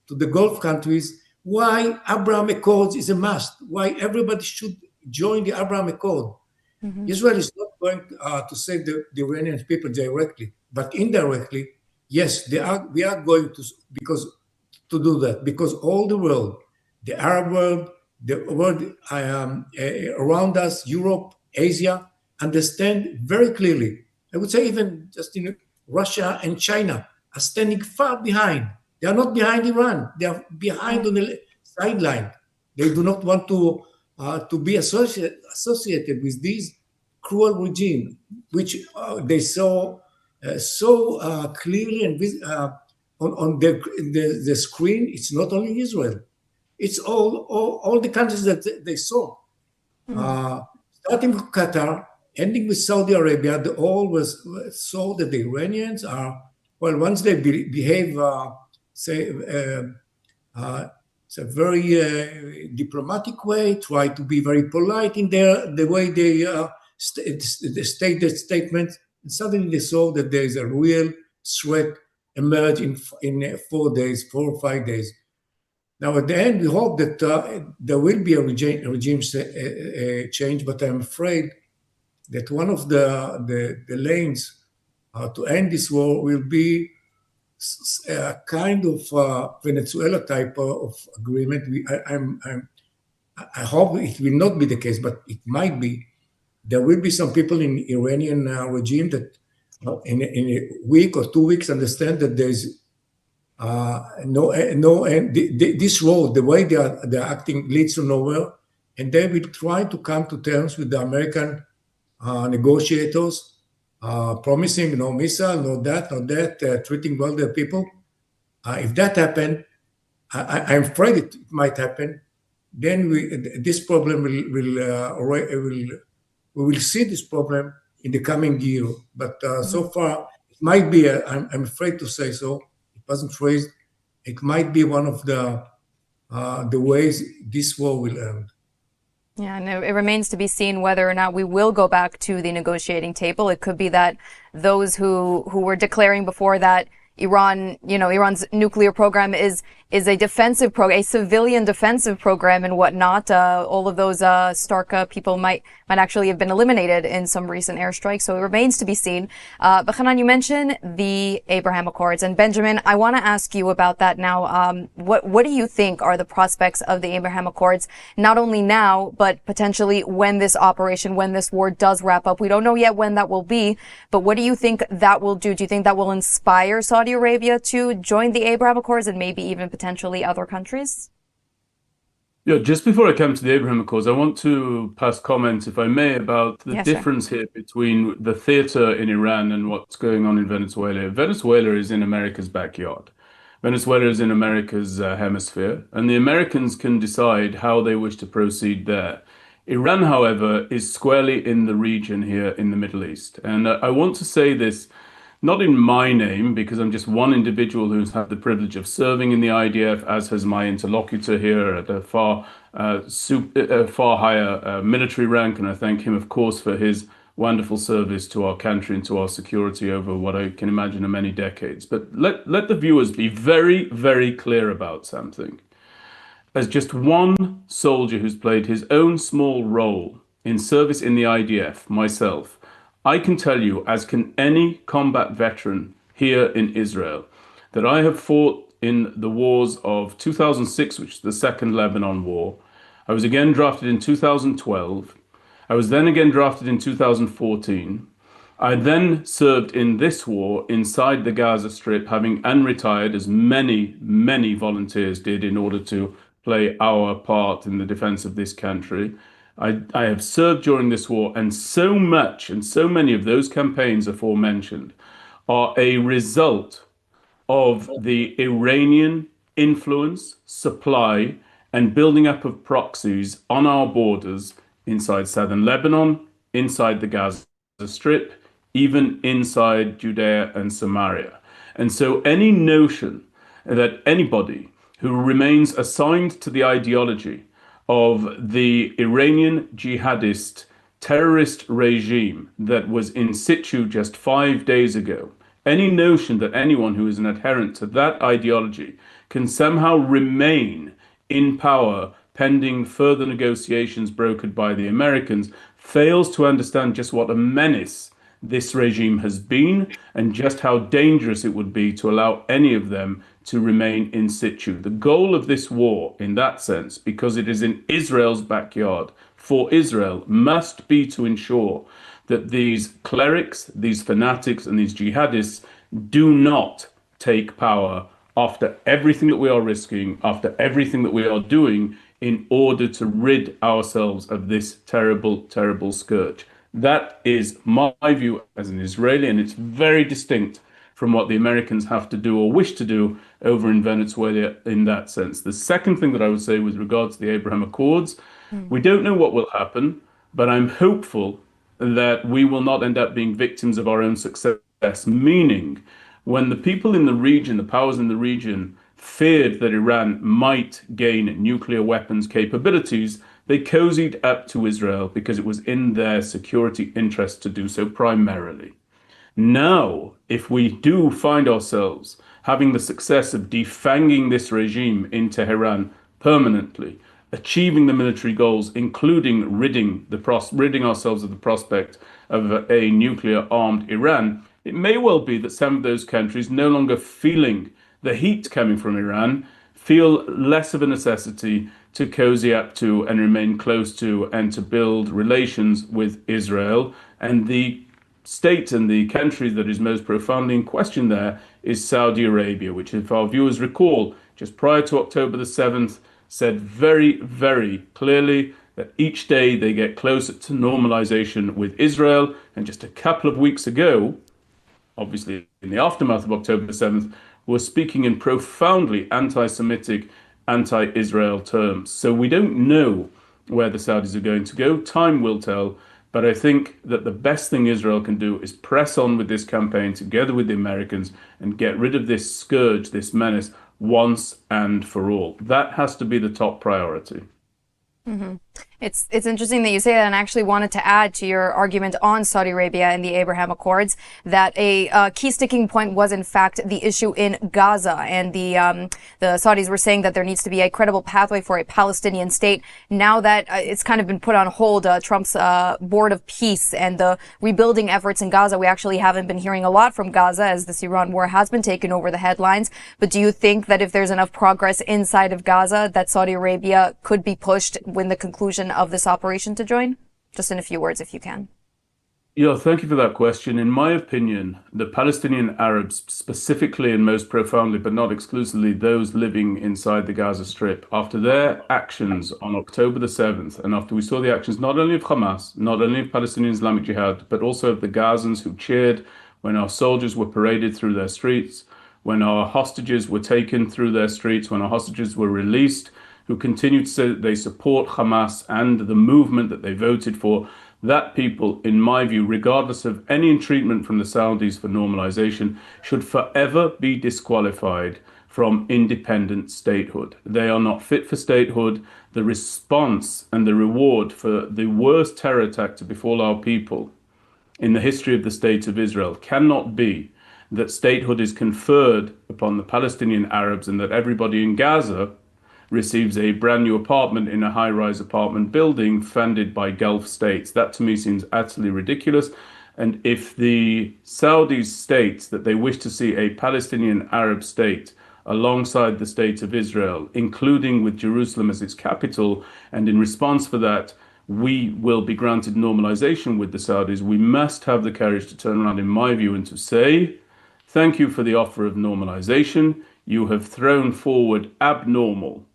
to the Gulf countries, why Abraham Accords is a must, why everybody should join the Abraham Accord. Mm-hmm. Israel is not going to save the Iranian people directly, but indirectly, yes, we are going to do that, because all the world, the Arab world, the world around us, Europe, Asia, understand very clearly. I would say even just Russia and China are standing far behind. They are not behind Iran. They are behind on the sideline. They do not want to be associated with this cruel regime, which they saw so clearly and on the screen. It's not only Israel. It's all the countries that they saw. Starting with Qatar, ending with Saudi Arabia, they always saw that the Iranians are, well, once they behave, it's a very diplomatic way, try to be very polite in the way they state their statements, and suddenly they saw that there is a real threat emerge in 4 days, 4 or 5 days. Now, at the end, we hope that there will be a regime change, but I'm afraid that one of the lanes to end this war will be a kind of Venezuela type of agreement. I hope it will not be the case, but it might be. There will be some people in Iranian regime that in a week or 2 weeks understand that there's this road, the way they're acting, leads to nowhere, and they will try to come to terms with the American negotiators, promising no missile, no that, treating well their people. If that happens, I'm afraid it might happen. Then this problem we will see this problem in the coming year. But so far, it might be. I'm afraid to say so. It wasn't phrased. It might be one of the ways this war will end. Yeah, and it remains to be seen whether or not we will go back to the negotiating table. It could be that those who were declaring before that Iran's nuclear program is a defensive program, a civilian defensive program and whatnot. All of those Stark people might actually have been eliminated in some recent airstrikes. So it remains to be seen. But Hanan, you mentioned the Abraham Accords, and Benjamin, I want to ask you about that now. What do you think are the prospects of the Abraham Accords, not only now, but potentially when this war does wrap up? We don't know yet when that will be, but what do you think that will do? Do you think that will inspire Saudi Arabia to join the Abraham Accords and maybe even potentially other countries? Yeah, just before I come to the Abraham Accords, I want to pass comment, if I may, about the difference here between the theater in Iran and what's going on in Venezuela. Venezuela is in America's backyard. Venezuela is in America's hemisphere, and the Americans can decide how they wish to proceed there. Iran, however, is squarely in the region here in the Middle East. And I want to say this not in my name, because I'm just one individual who's had the privilege of serving in the IDF, as has my interlocutor here at a far higher military rank. And I thank him, of course, for his wonderful service to our country and to our security over what I can imagine are many decades. But let the viewers be very, very clear about something. As just one soldier who's played his own small role in service in the IDF, myself, I can tell you, as can any combat veteran here in Israel, that I have fought in the wars of 2006, which is the Second Lebanon War. I was again drafted in 2012. I was then again drafted in 2014. I then served in this war inside the Gaza Strip, having unretired, as many, many volunteers did in order to play our part in the defense of this country. I have served during this war, and so much and so many of those campaigns aforementioned are a result of the Iranian influence, supply, and building up of proxies on our borders inside southern Lebanon, inside the Gaza Strip, even inside Judea and Samaria. And so any notion that anybody who remains assigned to the ideology of the Iranian jihadist terrorist regime that was in situ just 5 days ago, any notion that anyone who is an adherent to that ideology can somehow remain in power pending further negotiations brokered by the Americans fails to understand just what a menace this regime has been and just how dangerous it would be to allow any of them to remain in situ. The goal of this war, in that sense, because it is in Israel's backyard, for Israel, must be to ensure that these clerics, these fanatics, and these jihadists do not take power after everything that we are risking, after everything that we are doing, in order to rid ourselves of this terrible, terrible scourge. That is my view as an Israeli, and it's very distinct from what the Americans have to do or wish to do over in Venezuela in that sense. The second thing that I would say with regards to the Abraham Accords, we don't know what will happen, but I'm hopeful that we will not end up being victims of our own success, meaning when the people in the region, the powers in the region, feared that Iran might gain nuclear weapons capabilities, they cozied up to Israel because it was in their security interest to do so primarily. Now, if we do find ourselves having the success of defanging this regime in Tehran permanently, achieving the military goals, including ridding ourselves of the prospect of a nuclear-armed Iran, it may well be that some of those countries, no longer feeling the heat coming from Iran, feel less of a necessity to cozy up to and remain close to and to build relations with Israel. And the state and the country that is most profoundly in question there is Saudi Arabia, which, if our viewers recall, just prior to October the 7th, said very, very clearly that each day they get closer to normalization with Israel. And just a couple of weeks ago, obviously in the aftermath of October the 7th, were speaking in profoundly anti-Semitic, anti-Israel terms. So we don't know where the Saudis are going to go. Time will tell. But I think that the best thing Israel can do is press on with this campaign together with the Americans and get rid of this scourge, this menace, once and for all. That has to be the top priority. Mm-hmm. It's interesting that you say that, and I actually wanted to add to your argument on Saudi Arabia and the Abraham Accords that a key sticking point was in fact the issue in Gaza, and the Saudis were saying that there needs to be a credible pathway for a Palestinian state. Now that it's kind of been put on hold, Trump's board of peace and the rebuilding efforts in Gaza, we actually haven't been hearing a lot from Gaza as this Iran war has been taking over the headlines. But do you think that if there's enough progress inside of Gaza that Saudi Arabia could be pushed when the conclusion of this operation to join? Just in a few words, if you can. Yeah, thank you for that question. In my opinion, the Palestinian Arabs, specifically and most profoundly, but not exclusively, those living inside the Gaza Strip, after their actions on October the 7th, and after we saw the actions not only of Hamas, not only of Palestinian Islamic Jihad, but also of the Gazans who cheered when our soldiers were paraded through their streets, when our hostages were taken through their streets, when our hostages were released, who continue to say that they support Hamas and the movement that they voted for, that people, in my view, regardless of any treatment from the Saudis for normalization, should forever be disqualified from independent statehood. They are not fit for statehood. The response and the reward for the worst terror attack to befall our people in the history of the state of Israel cannot be that statehood is conferred upon the Palestinian Arabs and that everybody in Gaza receives a brand new apartment in a high-rise apartment building funded by Gulf states. That to me seems utterly ridiculous. And if the Saudis state that they wish to see a Palestinian Arab state alongside the state of Israel, including with Jerusalem as its capital. And in response for that, we will be granted normalization with the Saudis. We must have the courage to turn around, in my view, and to say, thank you for the offer of normalization. You have thrown forward abnormal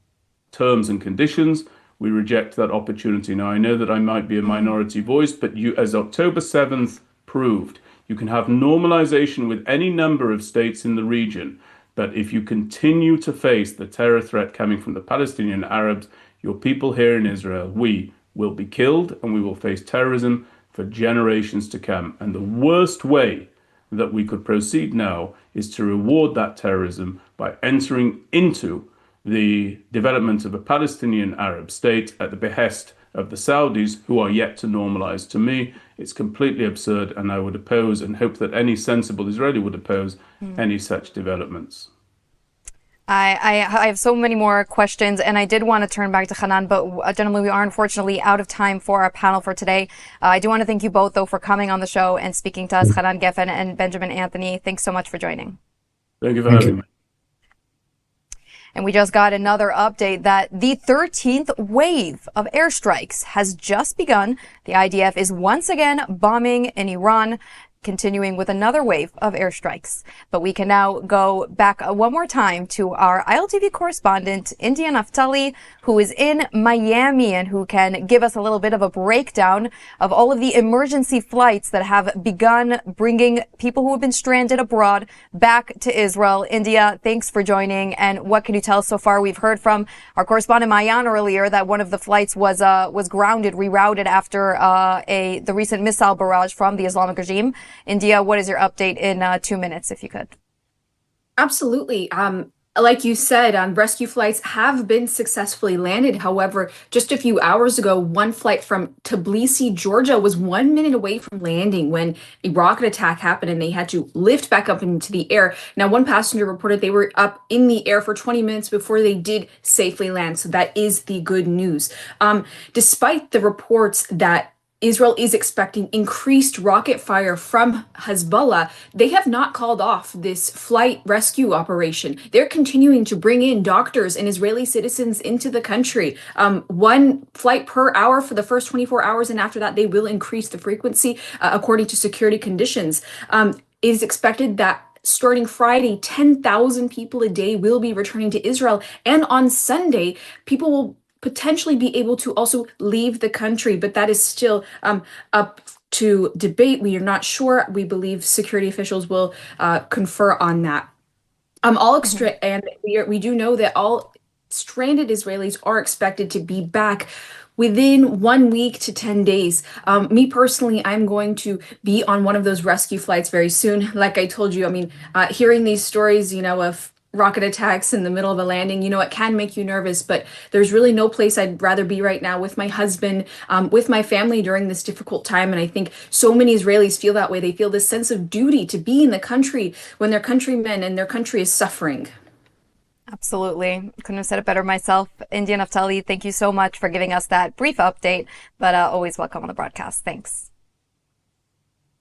terms and conditions. We reject that opportunity. Now, I know that I might be a minority voice, but you, as October 7th proved, you can have normalization with any number of states in the region. But if you continue to face the terror threat coming from the Palestinian Arabs, your people here in Israel, we will be killed and we will face terrorism for generations to come. And the worst way that we could proceed now is to reward that terrorism by entering into the development of a Palestinian Arab state at the behest of the Saudis, who are yet to normalize. To me, it's completely absurd, and I would oppose and hope that any sensible Israeli would oppose any such developments. I have so many more questions, and I did want to turn back to Hanan, but gentlemen, we are unfortunately out of time for our panel for today. I do want to thank you both, though, for coming on the show and speaking to us, Hanan Geffen and Benjamin Anthony. Thanks so much for joining. Thank you for having me. And we just got another update that the 13th wave of airstrikes has just begun. The IDF is once again bombing in Iran, continuing with another wave of airstrikes. But we can now go back one more time to our ILTV correspondent, India Naftali, who is in Miami and who can give us a little bit of a breakdown of all of the emergency flights that have begun bringing people who have been stranded abroad back to Israel. India, thanks for joining. And what can you tell us so far? We've heard from our correspondent Mayan earlier that one of the flights was grounded, rerouted after the recent missile barrage from the Islamic regime. India, what is your update in 2 minutes, if you could? Absolutely. Like you said, rescue flights have been successfully landed. However, just a few hours ago, one flight from Tbilisi, Georgia, was 1 minute away from landing when a rocket attack happened and they had to lift back up into the air. Now, one passenger reported they were up in the air for 20 minutes before they did safely land. So that is the good news. Despite the reports that Israel is expecting increased rocket fire from Hezbollah, they have not called off this flight rescue operation. They're continuing to bring in doctors and Israeli citizens into the country. One flight per hour for the first 24 hours, and after that, they will increase the frequency according to security conditions. It is expected that starting Friday, 10,000 people a day will be returning to Israel, and on Sunday, people will potentially be able to also leave the country, but that is still up to debate. We are not sure. We believe security officials will confer on that. We do know that all stranded Israelis are expected to be back within 1 week to 10 days. Me personally, I'm going to be on one of those rescue flights very soon. Like I told you, I mean, hearing these stories, of rocket attacks in the middle of a landing, it can make you nervous, but there's really no place I'd rather be right now with my husband, with my family during this difficult time. And I think so many Israelis feel that way. They feel this sense of duty to be in the country when their countrymen and their country is suffering. Absolutely. Couldn't have said it better myself. India Naftali, thank you so much for giving us that brief update, but always welcome on the broadcast. Thanks.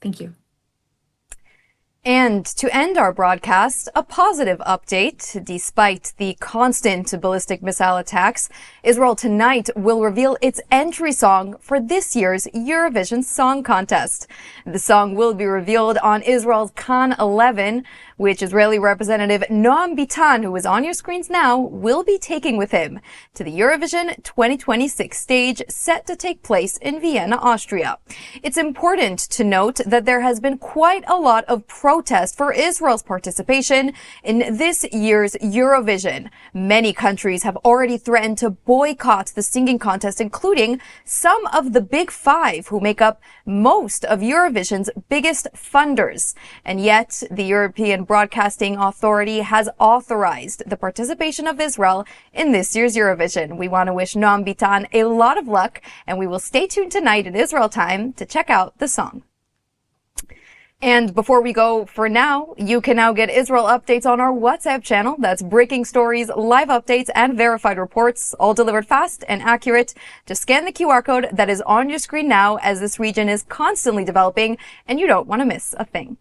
Thank you. And to end our broadcast, a positive update. Despite the constant ballistic missile attacks, Israel tonight will reveal its entry song for this year's Eurovision Song Contest. The song will be revealed on Israel's Cannes 11, which Israeli Representative Noam Bitan, who is on your screens now, will be taking with him to the Eurovision 2026 stage set to take place in Vienna, Austria. It's important to note that there has been quite a lot of protest for Israel's participation in this year's Eurovision. Many countries have already threatened to boycott the singing contest, including some of the big five who make up most of Eurovision's biggest funders. And yet, the European Broadcasting Authority has authorized the participation of Israel in this year's Eurovision. We want to wish Noam Bitan a lot of luck, and we will stay tuned tonight at Israel time to check out the song. And before we go for now, you can now get Israel updates on our WhatsApp channel. That's breaking stories, live updates, and verified reports, all delivered fast and accurate. Just scan the QR code that is on your screen now, as this region is constantly developing and you don't want to miss a thing.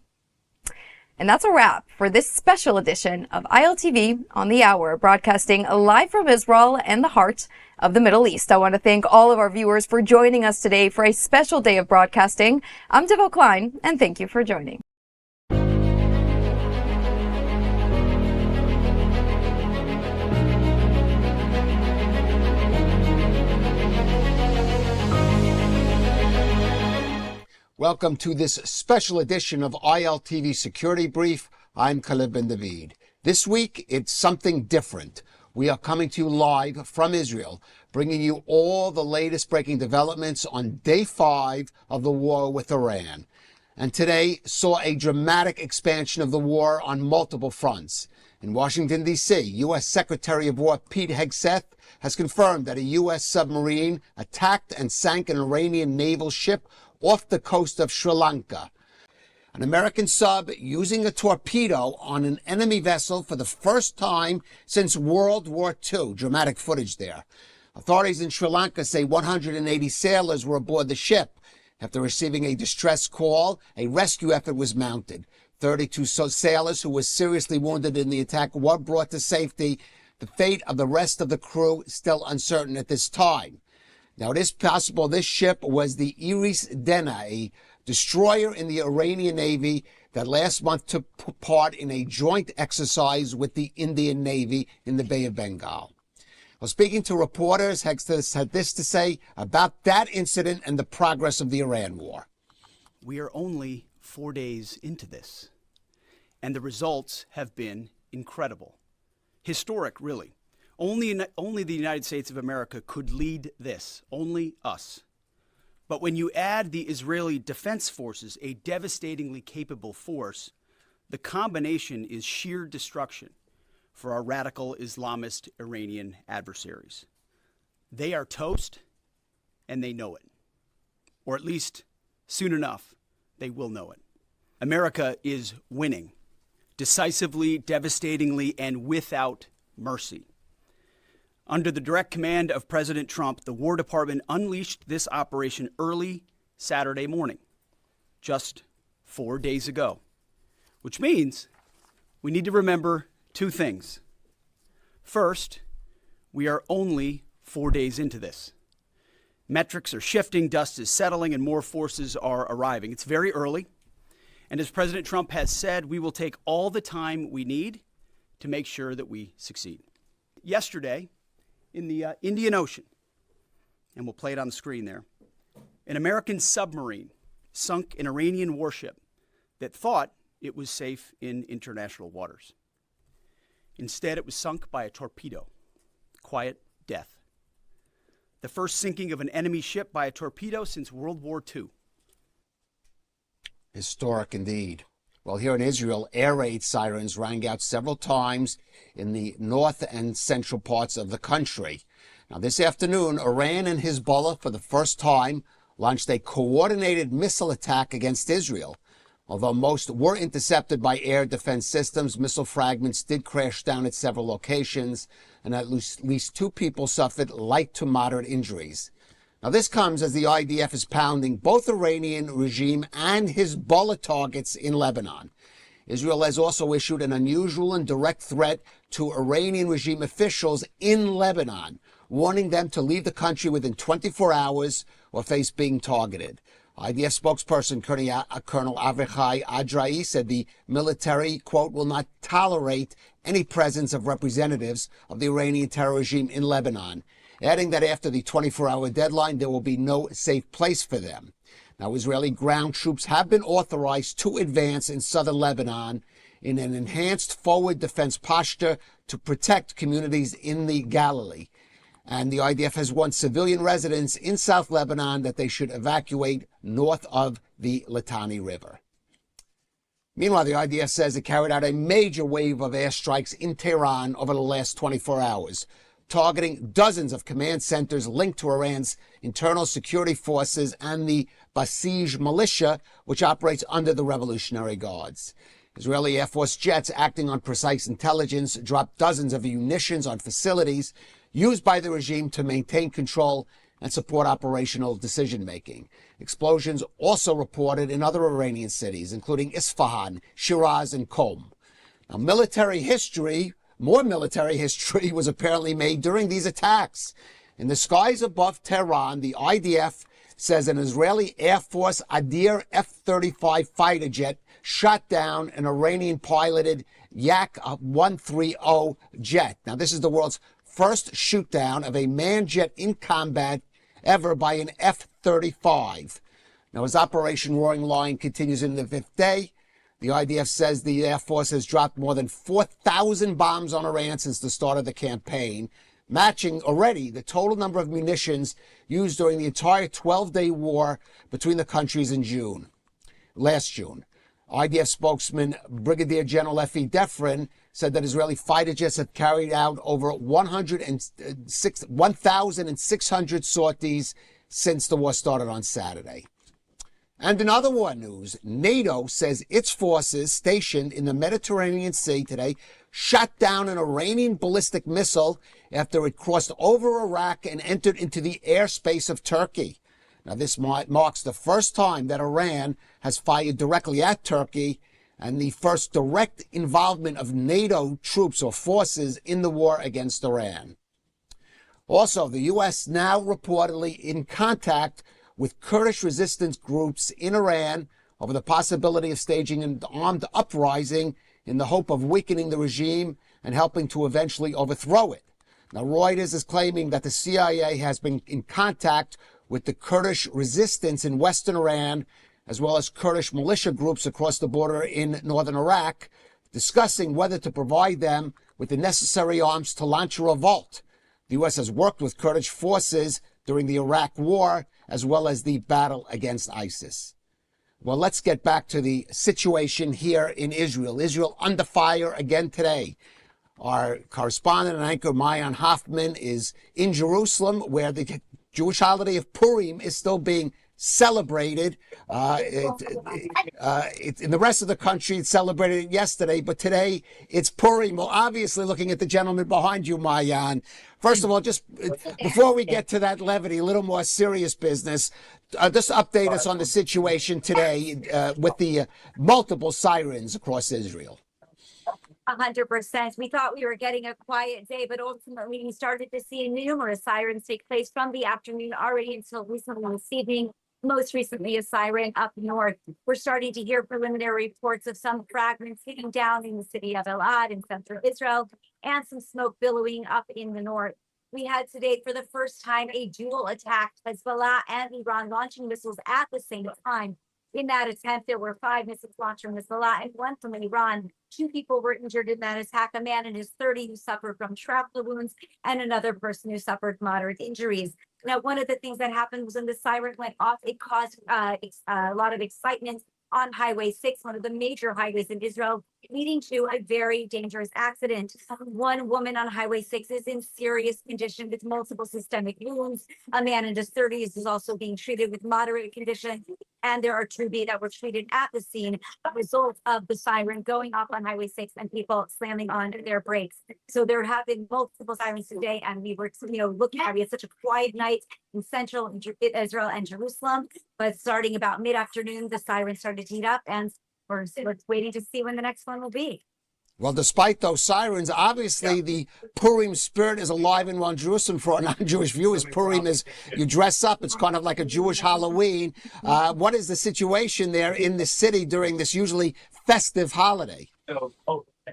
And that's a wrap for this special edition of ILTV on the Hour, broadcasting live from Israel and the heart of the Middle East. I want to thank all of our viewers for joining us today for a special day of broadcasting. I'm Devo Klein, and thank you for joining. Welcome to this special edition of ILTV Security Brief. I'm Khalid Ben David. This week, it's something different. We are coming to you live from Israel, bringing you all the latest breaking developments on day 5 of the war with Iran. And today saw a dramatic expansion of the war on multiple fronts. In Washington, D.C., U.S. Secretary of War Pete Hegseth has confirmed that a U.S. submarine attacked and sank an Iranian naval ship off the coast of Sri Lanka. An American sub using a torpedo on an enemy vessel for the first time since World War II. Dramatic footage there. Authorities in Sri Lanka say 180 sailors were aboard the ship. After receiving a distress call, a rescue effort was mounted. 32 sailors who were seriously wounded in the attack were brought to safety. The fate of the rest of the crew is still uncertain at this time. Now, it is possible this ship was the Iris Dena, a destroyer in the Iranian Navy that last month took part in a joint exercise with the Indian Navy in the Bay of Bengal. Well, speaking to reporters, Hegseth had this to say about that incident and the progress of the Iran war. We are only 4 days into this, and the results have been incredible. Historic, really. Only the United States of America could lead this, only us. But when you add the Israeli Defense Forces, a devastatingly capable force, the combination is sheer destruction for our radical Islamist Iranian adversaries. They are toast, and they know it. Or at least, soon enough, they will know it. America is winning, decisively, devastatingly, and without mercy. Under the direct command of President Trump, the War Department unleashed this operation early Saturday morning, just 4 days ago, which means we need to remember 2 things. First, we are only 4 days into this. Metrics are shifting, dust is settling, and more forces are arriving. It's very early, and as President Trump has said, we will take all the time we need to make sure that we succeed. Yesterday, in the Indian Ocean, and we'll play it on the screen there, an American submarine sunk an Iranian warship that thought it was safe in international waters. Instead, it was sunk by a torpedo. Quiet death. The first sinking of an enemy ship by a torpedo since World War II. Historic indeed. Well, here in Israel, air raid sirens rang out several times in the north and central parts of the country. Now, this afternoon, Iran and Hezbollah, for the first time, launched a coordinated missile attack against Israel. Although most were intercepted by air defense systems, missile fragments did crash down at several locations, and at least 2 people suffered light to moderate injuries. Now, this comes as the IDF is pounding both Iranian regime and Hezbollah targets in Lebanon. Israel has also issued an unusual and direct threat to Iranian regime officials in Lebanon, warning them to leave the country within 24 hours or face being targeted. IDF spokesperson Colonel Avichai Adrai said the military, quote, will not tolerate any presence of representatives of the Iranian terror regime in Lebanon, adding that after the 24-hour deadline, there will be no safe place for them. Now, Israeli ground troops have been authorized to advance in southern Lebanon in an enhanced forward defense posture to protect communities in the Galilee. And the IDF has warned civilian residents in South Lebanon that they should evacuate north of the Litani River. Meanwhile, the IDF says it carried out a major wave of airstrikes in Tehran over the last 24 hours, targeting dozens of command centers linked to Iran's internal security forces and the Basij militia, which operates under the Revolutionary Guards. Israeli Air Force jets acting on precise intelligence dropped dozens of munitions on facilities used by the regime to maintain control and support operational decision-making. Explosions also reported in other Iranian cities, including Isfahan, Shiraz, and Qom. Now, more military history was apparently made during these attacks. In the skies above Tehran, the IDF says an Israeli Air Force Adir F-35 fighter jet shot down an Iranian-piloted Yak-130 jet. Now, this is the world's first shoot-down of a manned jet in combat ever by an F-35. Now, as Operation Roaring Lion continues in the 5th day, the IDF says the Air Force has dropped more than 4,000 bombs on Iran since the start of the campaign, matching already the total number of munitions used during the entire 12-day war between the countries in last June. IDF spokesman Brigadier General Effie Defrin said that Israeli fighter jets have carried out over 1,600 sorties since the war started on Saturday. And in other war news, NATO says its forces stationed in the Mediterranean Sea today shot down an Iranian ballistic missile after it crossed over Iraq and entered into the airspace of Turkey. Now, this marks the first time that Iran has fired directly at Turkey and the first direct involvement of NATO troops or forces in the war against Iran. Also, the U.S. now reportedly in contact with Kurdish resistance groups in Iran over the possibility of staging an armed uprising in the hope of weakening the regime and helping to eventually overthrow it. Now, Reuters is claiming that the CIA has been in contact with the Kurdish resistance in western Iran, as well as Kurdish militia groups across the border in northern Iraq, discussing whether to provide them with the necessary arms to launch a revolt. The U.S. has worked with Kurdish forces during the Iraq War, as well as the battle against ISIS. Well, let's get back to the situation here in Israel. Israel under fire again today. Our correspondent and anchor, Mayan Hoffman, is in Jerusalem, where the Jewish holiday of Purim is still being celebrated. In the rest of the country, it celebrated yesterday, but today it's Purim. Well, obviously, looking at the gentleman behind you, Mayan. First of all, just before we get to that levity, a little more serious business, just update us on the situation today with the multiple sirens across Israel. 100%. We thought we were getting a quiet day, but ultimately we started to see numerous sirens take place from the afternoon already until recently this evening. Most recently, a siren up north. We're starting to hear preliminary reports of some fragments hitting down in the city of Elad in central Israel and some smoke billowing up in the north. We had today, for the first time, a dual attack, Hezbollah and Iran launching missiles at the same time. In that attempt, there were 5 missiles launched from Hezbollah and 1 from Iran. 2 people were injured in that attack, a man in his 30s who suffered from shrapnel wounds and another person who suffered moderate injuries. Now, one of the things that happened was when the siren went off, it caused a lot of excitement on Highway 6, one of the major highways in Israel, leading to a very dangerous accident. One woman on Highway 6 is in serious condition with multiple systemic wounds. A man in his 30s is also being treated with moderate condition. And there are 2 that were treated at the scene, a result of the siren going off on Highway 6 and people slamming on their brakes. So there have been multiple sirens today, and we were, looking at, we had such a quiet night in central Israel and Jerusalem, but starting about mid-afternoon, the sirens started to heat up, and we're waiting to see when the next one will be. Well, despite those sirens, obviously the Purim spirit is alive and around Jerusalem for our non-Jewish viewers. Purim is, you dress up, it's kind of like a Jewish Halloween. What is the situation there in the city during this usually festive holiday?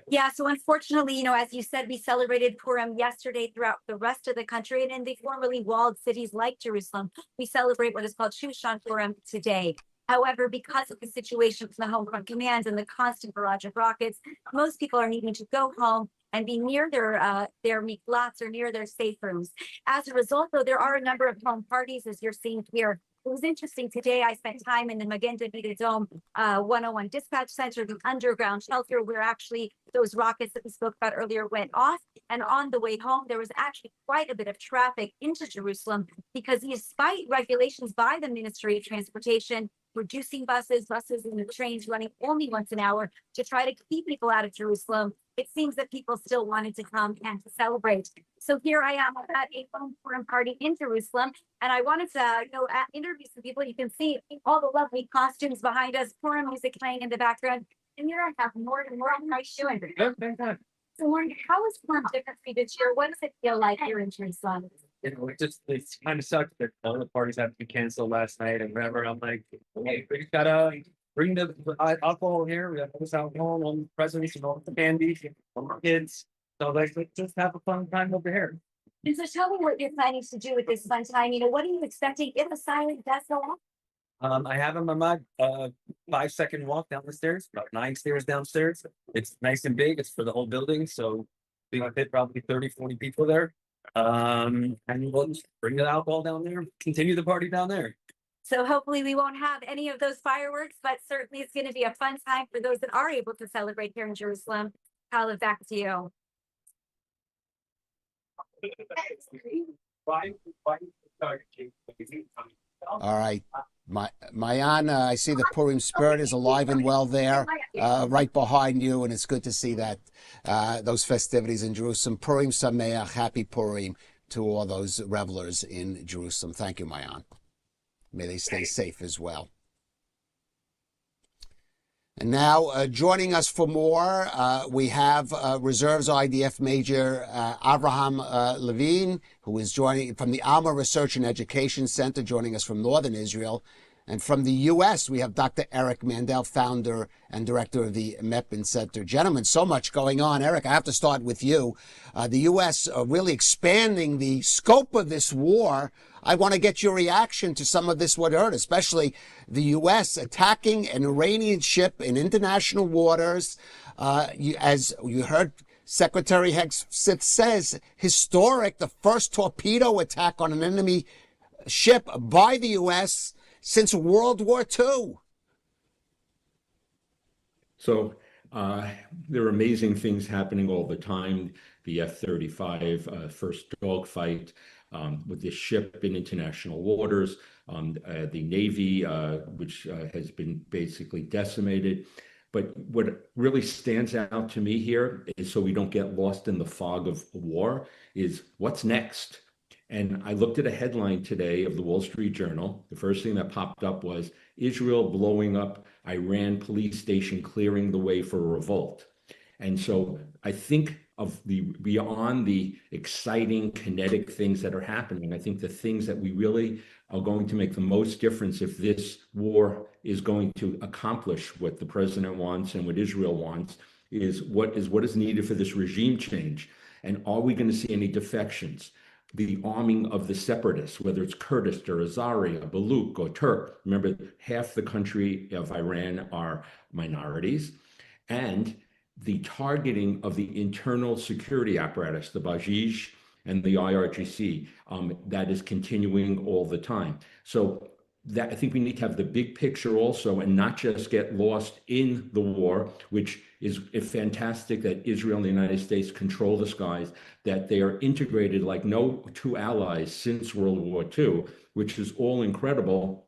Yeah, so unfortunately, as you said, we celebrated Purim yesterday throughout the rest of the country. And in the formerly walled cities like Jerusalem, we celebrate what is called Shushan Purim today. However, because of the situation from the home front commands and the constant barrage of rockets, most people are needing to go home and be near their mikvahs or near their safe rooms. As a result, though, there are a number of home parties, as you're seeing here. It was interesting today. I spent time in the Magen David Dome 101 dispatch center, the underground shelter, where actually those rockets that we spoke about earlier went off. And on the way home, there was actually quite a bit of traffic into Jerusalem because despite regulations by the Ministry of Transportation, reducing buses and the trains running only once an hour to try to keep people out of Jerusalem, it seems that people still wanted to come and to celebrate. So here I am at a Purim party in Jerusalem, and I wanted to interview some people. You can see all the lovely costumes behind us, Purim music playing in the background. And here I have Morgan. Morgan, how are you doing? Good. So Morgan, how is Purim different for you this year? What does it feel like here in Jerusalem? It's kind of sucked that all the parties have to be canceled last night and whatever. I'm like, hey, we just gotta bring the alcohol here. We have this alcohol, all the presents and all the candy for our kids. So like, let's just have a fun time over here. And so tell me what you're planning to do with this fun time. What are you expecting if a siren does go off? I have in my mind 5-second walk down the stairs, about 9 stairs downstairs. It's nice and big. It's for the whole building, so we might fit probably 30-40 people there. And we'll just bring the alcohol down there, continue the party down there. So hopefully we won't have any of those fireworks, but certainly it's going to be a fun time for those that are able to celebrate here in Jerusalem. Khaled, back to you. All right. Mayan, I see the Purim spirit is alive and well there, right behind you, and it's good to see that those festivities in Jerusalem. Purim Sameach, happy Purim to all those revelers in Jerusalem. Thank you, Mayan. May they stay safe as well. And now, joining us for more, we have Reserves IDF Major Avraham Levine, who is joining from the Alma Research and Education Center, joining us from Northern Israel. And from the U.S., we have Dr. Eric Mandel, founder and director of the Meppin Center. Gentlemen, so much going on. Eric, I have to start with you. The U.S. Really expanding the scope of this war. I want to get your reaction to some of this what heard, especially the U.S. attacking an Iranian ship in international waters. As you heard, Secretary Hegseth says, historic, the first torpedo attack on an enemy ship by the U.S. since World War II. So there are amazing things happening all the time. The F-35 first dogfight with this ship in international waters, the Navy, which has been basically decimated. But what really stands out to me here is, so we don't get lost in the fog of war, is what's next? And I looked at a headline today of the Wall Street Journal. The first thing that popped up was Israel blowing up Iran police station, clearing the way for a revolt. And so I think of beyond the exciting kinetic things that are happening, I think the things that we really are going to make the most difference if this war is going to accomplish what the president wants and what Israel wants is what is needed for this regime change. And are we going to see any defections? The arming of the separatists, whether it's Kurdish or Azari or Baluch or Turk. Remember, half the country of Iran are minorities. And the targeting of the internal security apparatus, the Bajij and the IRGC, that is continuing all the time. So that I think we need to have the big picture also and not just get lost in the war, which is fantastic that Israel and the United States control the skies, that they are integrated like no two allies since World War II, which is all incredible,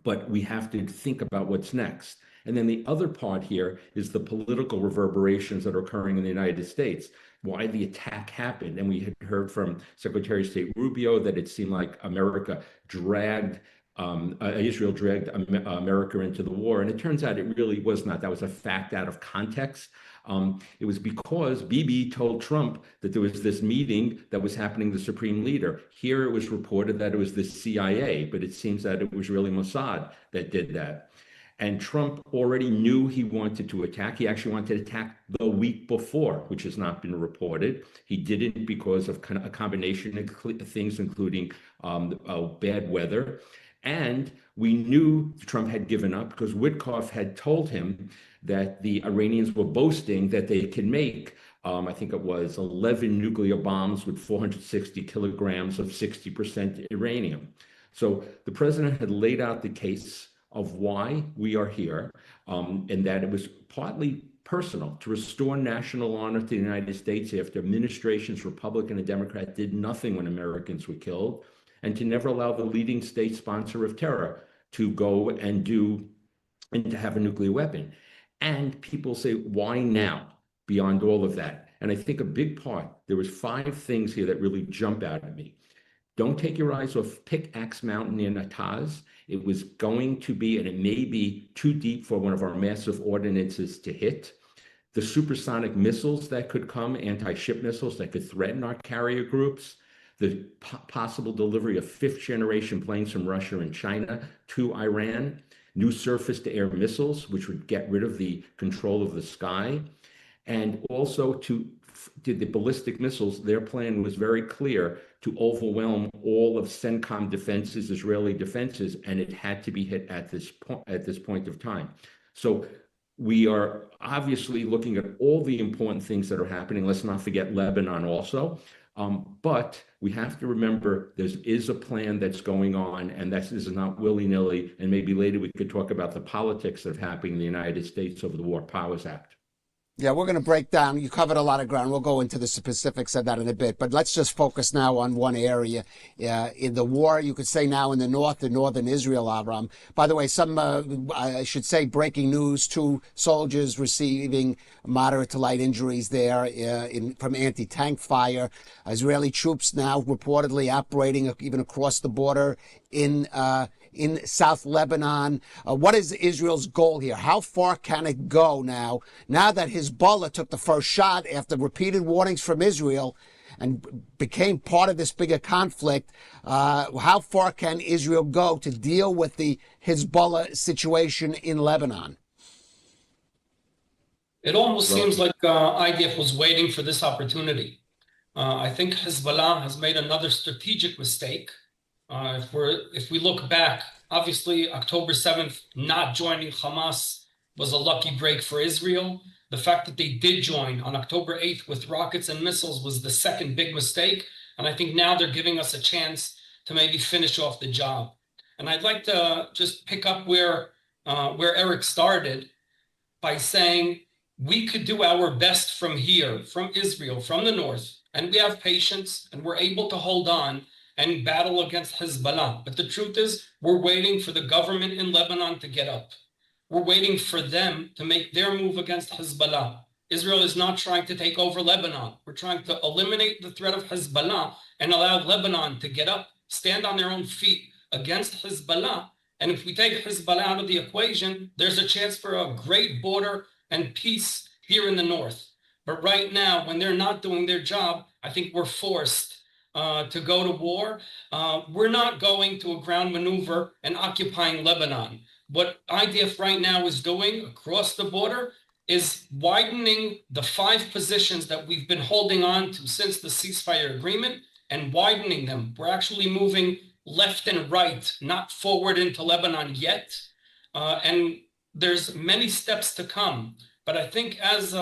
but we have to think about what's next. And then the other part here is the political reverberations that are occurring in the United States, why the attack happened. And we had heard from Secretary of State Rubio that it seemed like America dragged Israel dragged America into the war. And it turns out it really was not. That was a fact out of context. It was because Bibi told Trump that there was this meeting that was happening, the supreme leader. Here it was reported that it was the CIA, but it seems that it was really Mossad that did that. And Trump already knew he wanted to attack. He actually wanted to attack the week before, which has not been reported. He did it because of a combination of things, including bad weather. And we knew Trump had given up because Witkoff had told him that the Iranians were boasting that they can make, I think it was 11 nuclear bombs with 460 kilograms of 60% uranium. So the president had laid out the case of why we are here, and that it was partly personal, to restore national honor to the United States after administrations, Republican and Democrat, did nothing when Americans were killed, and to never allow the leading state sponsor of terror to go and to have a nuclear weapon. And people say, why now? beyond all of that. And I think a big part, there was 5 things here that really jump out at me. Don't take your eyes off Pickaxe Mountain in Ataz. It was going to be, and it may be too deep for one of our massive ordinances to hit. The supersonic missiles that could come, anti-ship missiles that could threaten our carrier groups, the possible delivery of 5th-generation planes from Russia and China to Iran, new surface-to-air missiles, which would get rid of the control of the sky, and also to the ballistic missiles. Their plan was very clear, to overwhelm all of CENTCOM defenses, Israeli defenses, and it had to be hit at this point of time. So we are obviously looking at all the important things that are happening. Let's not forget Lebanon also. But we have to remember there is a plan that's going on, and this is not willy-nilly. And maybe later we could talk about the politics that have happened in the United States over the War Powers Act. Yeah, we're going to break down. You covered a lot of ground. We'll go into the specifics of that in a bit. But let's just focus now on one area. In the war, you could say now in the north, in northern Israel, Avram. By the way, I should say, breaking news, 2 soldiers receiving moderate to light injuries there from anti-tank fire. Israeli troops now reportedly operating even across the border in South Lebanon. What is Israel's goal here? How far can it go now that Hezbollah took the first shot after repeated warnings from Israel and became part of this bigger conflict? How far can Israel go to deal with the Hezbollah situation in Lebanon? It almost seems like IDF was waiting for this opportunity. I think Hezbollah has made another strategic mistake. If we look back, obviously October 7th, not joining Hamas was a lucky break for Israel. The fact that they did join on October 8th with rockets and missiles was the second big mistake. And I think now they're giving us a chance to maybe finish off the job. And I'd like to just pick up where Eric started by saying we could do our best from here, from Israel, from the north, and we have patience and we're able to hold on and battle against Hezbollah. But the truth is, we're waiting for the government in Lebanon to get up. We're waiting for them to make their move against Hezbollah. Israel is not trying to take over Lebanon. We're trying to eliminate the threat of Hezbollah and allow Lebanon to get up, stand on their own feet against Hezbollah. And if we take Hezbollah out of the equation, there's a chance for a great border and peace here in the north. But right now, when they're not doing their job, I think we're forced to go to war. We're not going to a ground maneuver and occupying Lebanon. What IDF right now is doing across the border is widening the 5 positions that we've been holding on to since the ceasefire agreement and widening them. We're actually moving left and right, not forward into Lebanon yet. And there's many steps to come. But I think as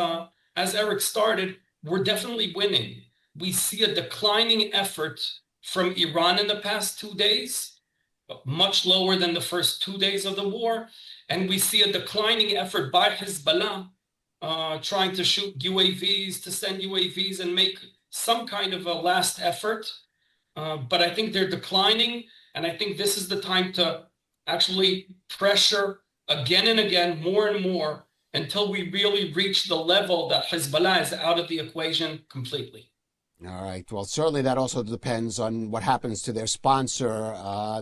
Eric started, we're definitely winning. We see a declining effort from Iran in the past 2 days, much lower than the first 2 days of the war. And we see a declining effort by Hezbollah trying to shoot UAVs, to send UAVs and make some kind of a last effort. But I think they're declining. And I think this is the time to actually pressure again and again, more and more, until we really reach the level that Hezbollah is out of the equation completely. All right. Well, certainly that also depends on what happens to their sponsor,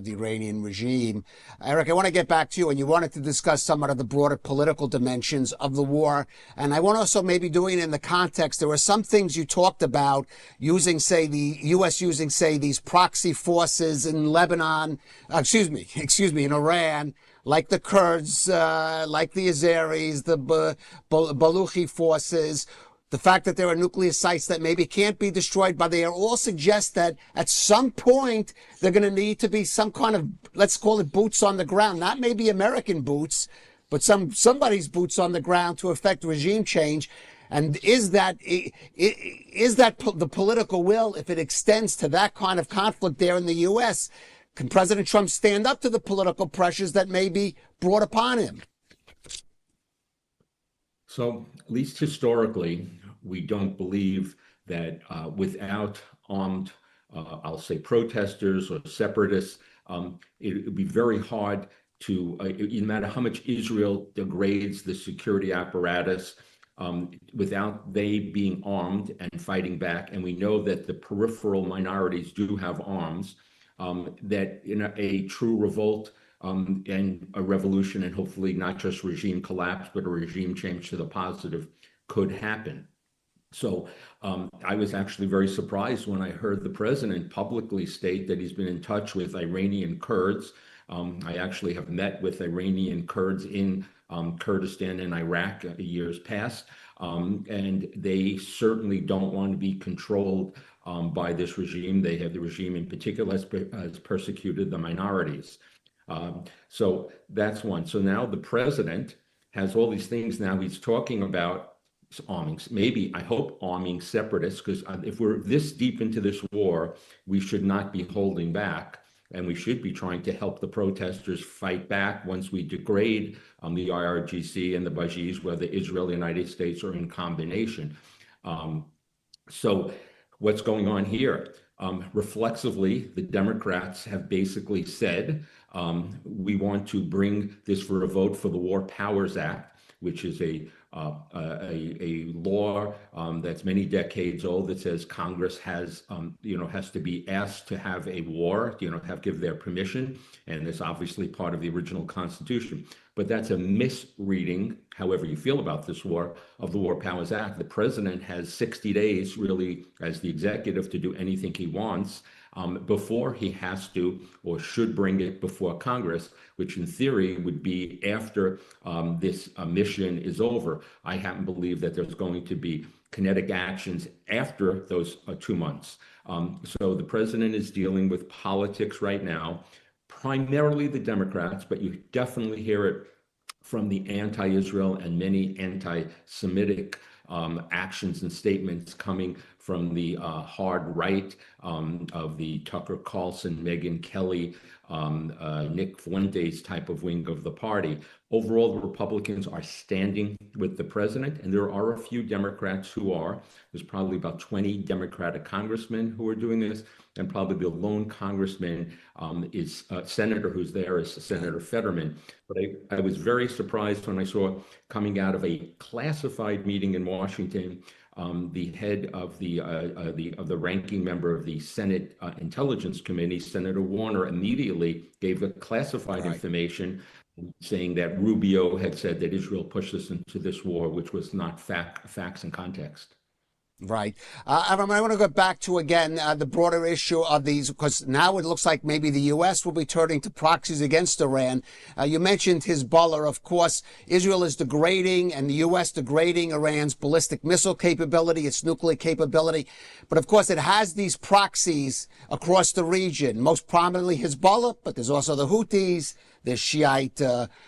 the Iranian regime. Eric, I want to get back to you, and you wanted to discuss somewhat of the broader political dimensions of the war. And I want to also maybe doing it in the context. There were some things you talked about using, say, the U.S. using, say, these proxy forces in Lebanon, in Iran, like the Kurds, like the Azeris, the Baluchi forces. The fact that there are nuclear sites that maybe can't be destroyed, but they all suggest that at some point they're going to need to be some kind of, let's call it boots on the ground, not maybe American boots, but somebody's boots on the ground to affect regime change. And is that the political will, if it extends to that kind of conflict there in the U.S.? Can President Trump stand up to the political pressures that may be brought upon him? So, at least historically, we don't believe that without armed, I'll say, protesters or separatists, it would be very hard to, no matter how much Israel degrades the security apparatus, without they being armed and fighting back, and we know that the peripheral minorities do have arms, that in a true revolt and a revolution, and hopefully not just regime collapse, but a regime change to the positive could happen. So I was actually very surprised when I heard the president publicly state that he's been in touch with Iranian Kurds. I actually have met with Iranian Kurds in Kurdistan and Iraq years past, and they certainly don't want to be controlled by this regime. They have the regime in particular has persecuted the minorities. So that's one. So now the president has all these things. Now he's talking about arming, maybe, I hope, arming separatists, because if we're this deep into this war, we should not be holding back. And we should be trying to help the protesters fight back once we degrade the IRGC and the Bajis, whether Israel, the United States, or in combination. So what's going on here? Reflexively, the Democrats have basically said, we want to bring this for a vote for the War Powers Act, which is a law that's many decades old that says Congress has to be asked to have a war, give their permission, and it's obviously part of the original Constitution. But that's a misreading, however you feel about this war, of the War Powers Act. The president has 60 days, really, as the executive, to do anything he wants before he has to or should bring it before Congress, which in theory would be after this mission is over. I happen to believe that there's going to be kinetic actions after those 2 months. So the president is dealing with politics right now, primarily the Democrats, but you definitely hear it from the anti-Israel and many anti-Semitic actions and statements coming from the hard right of the Tucker Carlson, Megyn Kelly, Nick Fuentes type of wing of the party. Overall, the Republicans are standing with the president, and there are a few Democrats who are. There's probably about 20 Democratic congressmen who are doing this, and probably the lone congressman is senator who's there is Senator Fetterman. But I was very surprised when I saw coming out of a classified meeting in Washington, the head of the ranking member of the Senate Intelligence Committee, Senator Warner, immediately gave the classified information, saying that Rubio had said that Israel pushed us into this war, which was not facts and context. Right. I want to go back to, again, the broader issue of these, because now it looks like maybe the U.S. will be turning to proxies against Iran. You mentioned Hezbollah. Of course, Israel is degrading and the U.S. degrading Iran's ballistic missile capability, its nuclear capability. But, of course, it has these proxies across the region, most prominently Hezbollah, but there's also the Houthis, the Shiite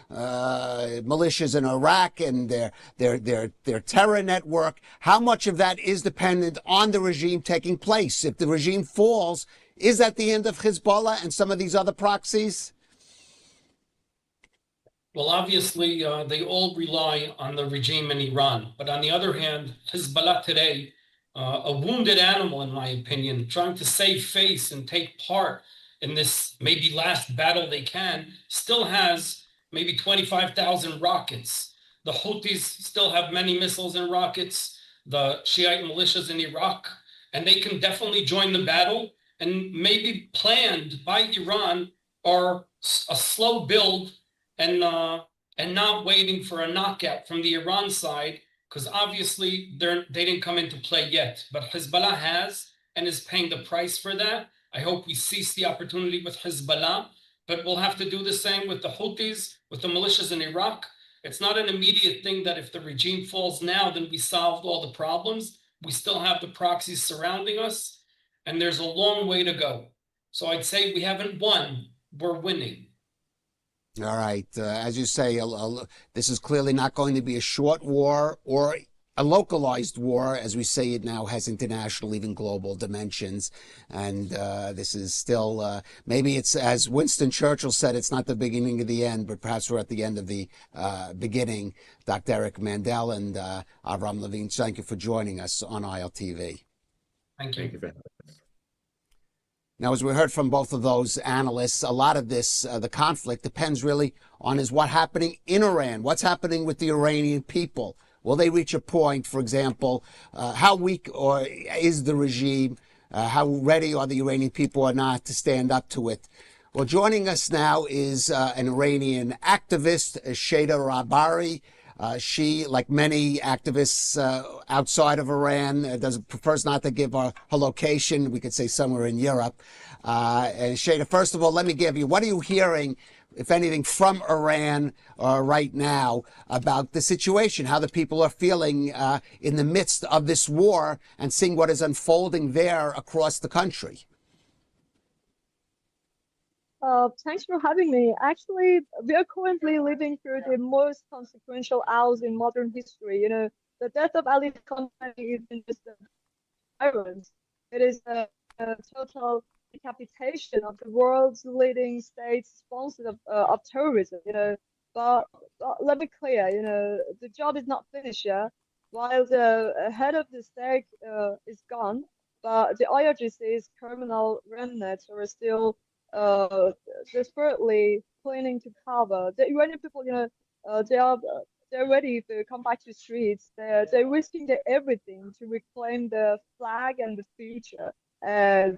militias in Iraq and their terror network. How much of that is dependent on the regime taking place? If the regime falls, is that the end of Hezbollah and some of these other proxies? Well, obviously, they all rely on the regime in Iran. But on the other hand, Hezbollah today, a wounded animal, in my opinion, trying to save face and take part in this maybe last battle they can, still has maybe 25,000 rockets. The Houthis still have many missiles and rockets, the Shiite militias in Iraq, and they can definitely join the battle, and maybe planned by Iran are a slow build and not waiting for a knockout from the Iran side, because obviously they didn't come into play yet, but Hezbollah has and is paying the price for that. I hope we seize the opportunity with Hezbollah, but we'll have to do the same with the Houthis, with the militias in Iraq. It's not an immediate thing that if the regime falls now, then we solved all the problems. We still have the proxies surrounding us, and there's a long way to go. So I'd say we haven't won, we're winning. All right. As you say, this is clearly not going to be a short war or a localized war, as we say it now, has international, even global dimensions. And this is still, maybe it's, as Winston Churchill said, it's not the beginning of the end, but perhaps we're at the end of the beginning. Dr. Eric Mandel and Avram Levine, thank you for joining us on ILTV. Thank you. Now, as we heard from both of those analysts, a lot of this, the conflict depends really on what happening in Iran, what's happening with the Iranian people. Will they reach a point, for example, how weak or is the regime? How ready are the Iranian people or not to stand up to it? Well, joining us now is an Iranian activist, Shada Rabari. She, like many activists outside of Iran, prefers not to give her location. We could say somewhere in Europe. And Shada, first of all, let me give you, what are you hearing, if anything, from Iran right now about the situation, how the people are feeling in the midst of this war and seeing what is unfolding there across the country? Thanks for having me. Actually, we are currently living through the most consequential hours in modern history. You know, the death of Ali Khamenei isn't just a violence; it is a total decapitation of the world's leading state sponsor of terrorism. You know, but let me clear. You know, the job is not finished yet. While the head of the state is gone, but the IRGC's criminal remnants are still desperately planning to cover. The Iranian people, you know, they're ready to come back to the streets. They're risking everything to reclaim the flag and the future. And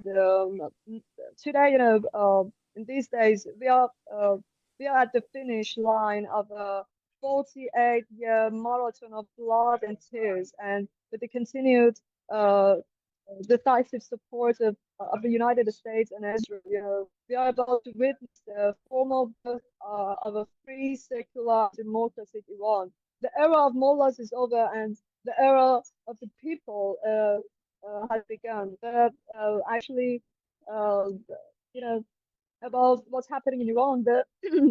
today, you know, in these days, we are at the finish line of a 48-year marathon of blood and tears, and with the continued decisive support of the United States and Israel, you know, we are about to witness the formal birth of a free, secular, democratic Iran. The era of mullahs is over, and the era of the people has begun. But actually, you know, about what's happening in Iran, the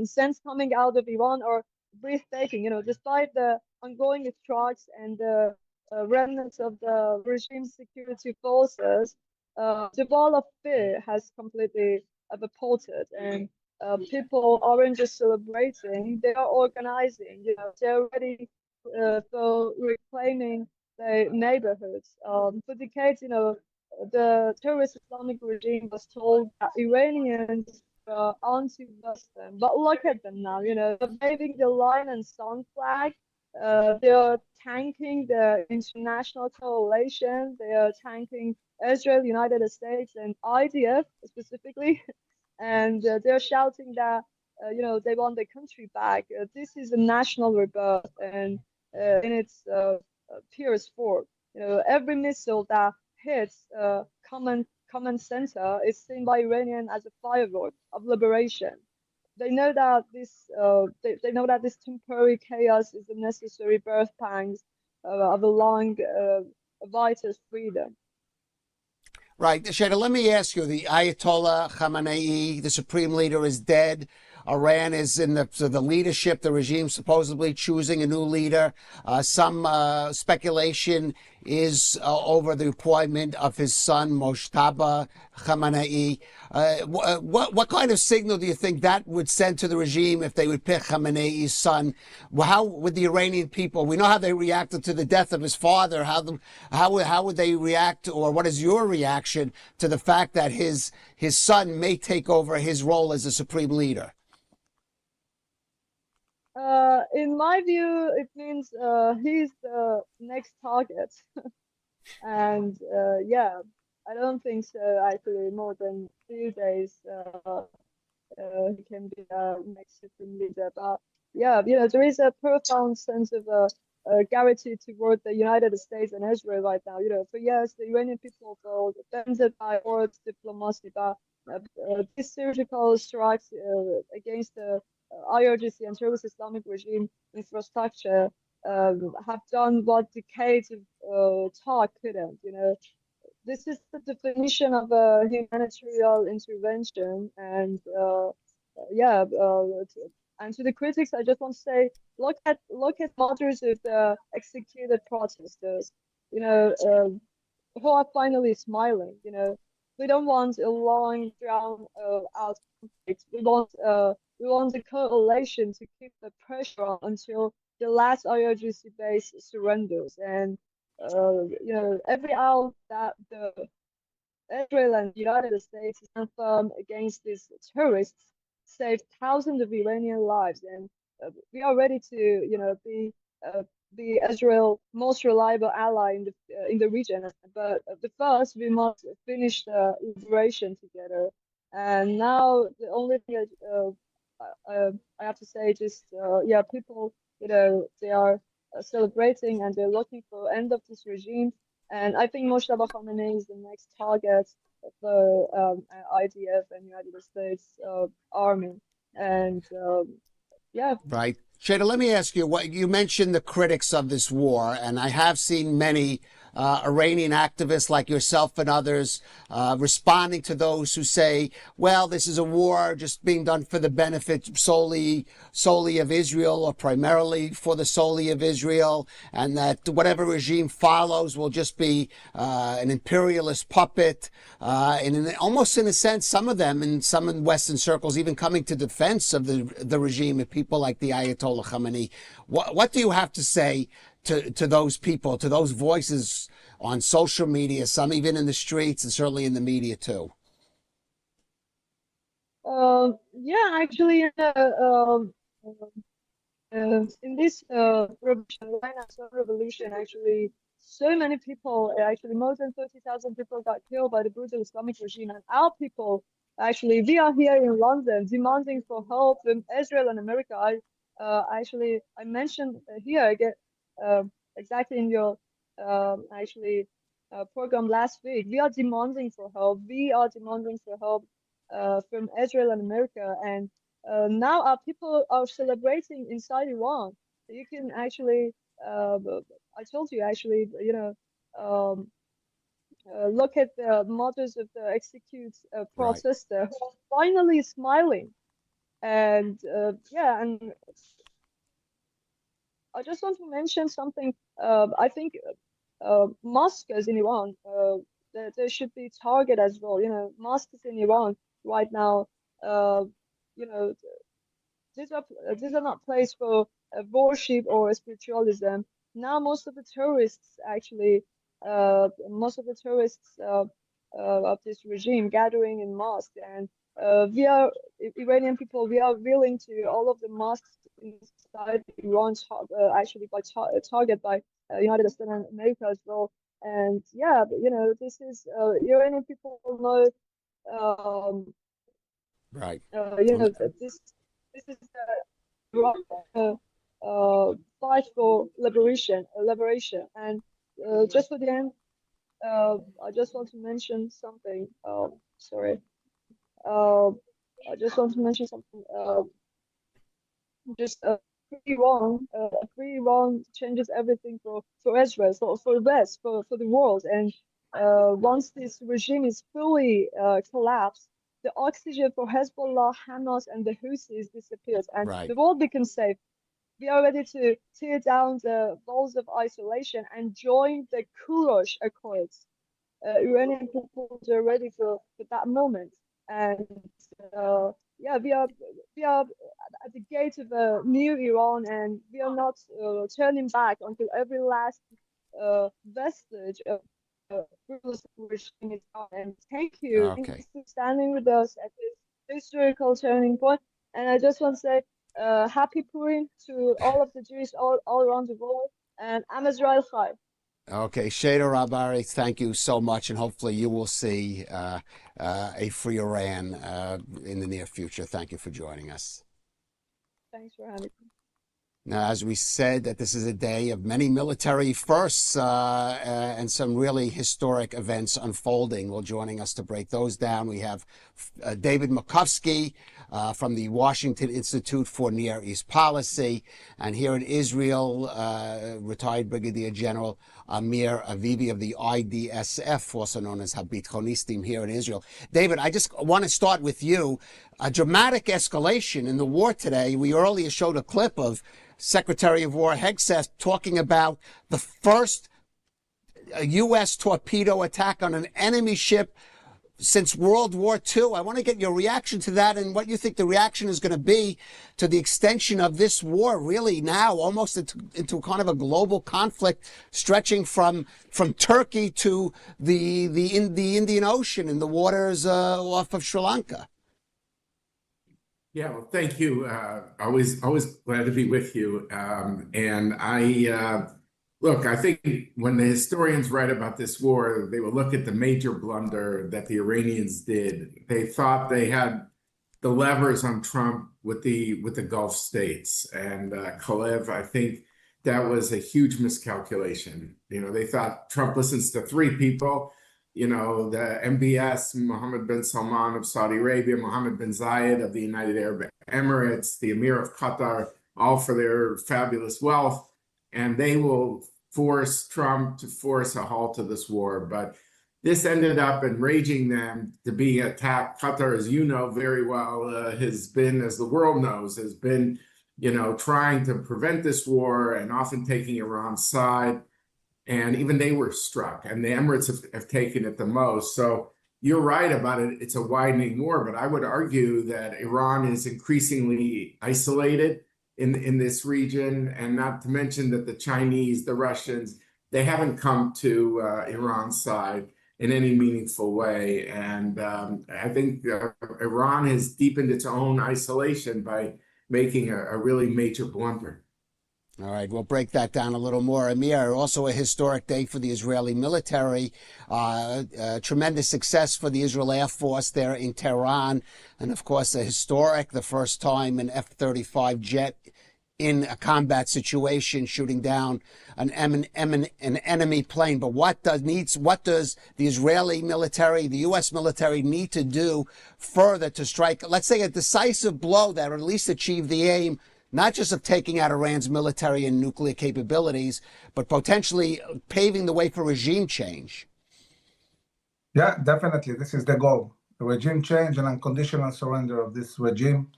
sense coming out of Iran are breathtaking. You know, despite the ongoing strikes and the remnants of the regime security forces, the wall of fear has completely evaporated, and people aren't just celebrating; they are organizing. You know, they're ready for reclaiming their neighborhoods. For decades, you know, the terrorist Islamic regime was told that Iranians anti-Western, but look at them now. You know, they're waving the lion and sun flag. They are tanking the international coalition. They are tanking Israel, United States, and IDF specifically, and they're shouting that you know, they want their country back. This is a national rebirth, and in its purest form. You know, every missile that hits command center is seen by Iranian as a firework of liberation. They know that they know that this temporary chaos is the necessary birth pangs of a long, vital freedom. Right. Shada, let me ask you, the Ayatollah Khamenei, the supreme leader, is dead. Iran is in the leadership, the regime supposedly choosing a new leader. Some speculation is over the appointment of his son, Mojtaba Khamenei. What kind of signal do you think that would send to the regime if they would pick Khamenei's son? How would the Iranian people, we know how they reacted to the death of his father, how would they react, or what is your reaction to the fact that his son may take over his role as a supreme leader? In my view, it means he's the next target. And yeah, I don't think so. Actually, more than 2 days, he can be next supreme leader. But yeah, you know, there is a profound sense of gratitude toward the United States and Israel right now. You know, for years the Iranian people felt offended by words diplomacy, but these surgical strikes against the IRGC and terrorist Islamic regime infrastructure have done what decades of talk couldn't. You know, this is the definition of a humanitarian intervention, and yeah, and to the critics, I just want to say, look at mothers of the executed protesters, you know, who are finally smiling. You know, we don't want a long drawn out conflict. We want a coalition to keep the pressure on until the last IRGC base surrenders. And you know, every hour that the Israel and the United States stand firm against these terrorists saved thousands of Iranian lives, and we are ready to, you know, be be Israel's most reliable ally in the region. But the first, we must finish the liberation together. And now the only thing I have to say, just yeah, people, they are celebrating and they're looking for end of this regime. And I think Moshtaba Khamenei is the next target of the IDF and United States Army. And yeah. Right. Shada, let me ask you, what you mentioned the critics of this war, and I have seen many Iranian activists like yourself and others responding to those who say, well, this is a war just being done for the benefit solely of Israel, or primarily for the solely of Israel, and that whatever regime follows will just be an imperialist puppet. And almost in a sense, some of them, in some in Western circles, even coming to defense of the regime, of people like the Ayatollah Khamenei. What do you have to say to those people, to those voices on social media, some even in the streets and certainly in the media too? Yeah, actually, in this revolution, Iranian revolution, actually, so many people, actually more than 30,000 people got killed by the brutal Islamic regime. And our people, actually, we are here in London demanding for help from Israel and America. I mentioned here again, exactly in your program last week. We are demanding for help. We are demanding for help from Israel and America. And now our people are celebrating inside Iran. You can actually, I told you actually, look at the mothers of the execute protester who are finally smiling. And yeah, and I just want to mention something. I think mosques in Iran, there should be target as well. Mosques in Iran right now, you know, these are not place for worship or spiritualism. Now most of the tourists actually, most of the tourists of this regime gathering in mosques, and we are Iranian people. We are willing to all of the mosques inside Iran actually by target by United States and America as well. And yeah, but, this is Iranian people know. Right. This is fight for liberation, and just for the end, I just want to mention something. Sorry. I just want to mention something. Just free Iran changes everything for Israel, for the West, for the world. And once this regime is fully collapsed, the oxygen for Hezbollah, Hamas, and the Houthis disappears, and the world becomes safe. We are ready to tear down the walls of isolation and join the Kurosh Accords. Iranian people are ready for that moment, and yeah, we are at the gate of a new Iran, and we are not turning back until every last vestige of regime is gone. And thank you for standing with us at this historical turning point. And I just want to say happy Purim to all of the Jews all around the world, and Am Israel Chai. Okay, Shada Rabari, thank you so much, and hopefully you will see a free Iran in the near future. Thank you for joining us. Thanks for having me. Now, as we said, that this is a day of many military firsts and some really historic events unfolding. Well, joining us to break those down, we have David Makovsky from the Washington Institute for Near East Policy, and here in Israel, retired Brigadier General Amir Avivi of the IDSF, also known as Habitchonistim here in Israel. David, I just want to start with you. A dramatic escalation in the war today. We earlier showed a clip of Secretary of War Hegseth talking about the first U.S. torpedo attack on an enemy ship since World War II. I want to get your reaction to that and what you think the reaction is going to be to the extension of this war, really now almost into kind of a global conflict stretching from Turkey to the Indian Ocean and the waters off of Sri Lanka. Yeah, well, thank you. Always glad to be with you. And look, I think when the historians write about this war, they will look at the major blunder that the Iranians did. They thought they had the levers on Trump with the Gulf states and Kalev. I think that was a huge miscalculation. They thought Trump listens to three people. The MBS, Mohammed bin Salman of Saudi Arabia, Mohammed bin Zayed of the United Arab Emirates, the Emir of Qatar, all for their fabulous wealth, and they will force Trump to force a halt to this war. But this ended up enraging them to be attacked. Qatar, as you know very well, has been, as the world knows, has been, trying to prevent this war and often taking Iran's side. And even they were struck, and the Emirates have taken it the most. So you're right about it. It's a widening war, but I would argue that Iran is increasingly isolated in this region, and not to mention that the Chinese, the Russians, they haven't come to Iran's side in any meaningful way. And I think Iran has deepened its own isolation by making a really major blunder. All right, we'll break that down a little more. Amir, also a historic day for the Israeli military. Tremendous success for the Israel Air Force there in Tehran. And of course, the first time an F-35 jet in a combat situation shooting down an enemy plane. But what does the Israeli military, the U.S. military need to do further to strike, let's say, a decisive blow that would at least achieve the aim not just of taking out Iran's military and nuclear capabilities, but potentially paving the way for regime change? Yeah, definitely. This is the goal. The regime change and unconditional surrender of this regime.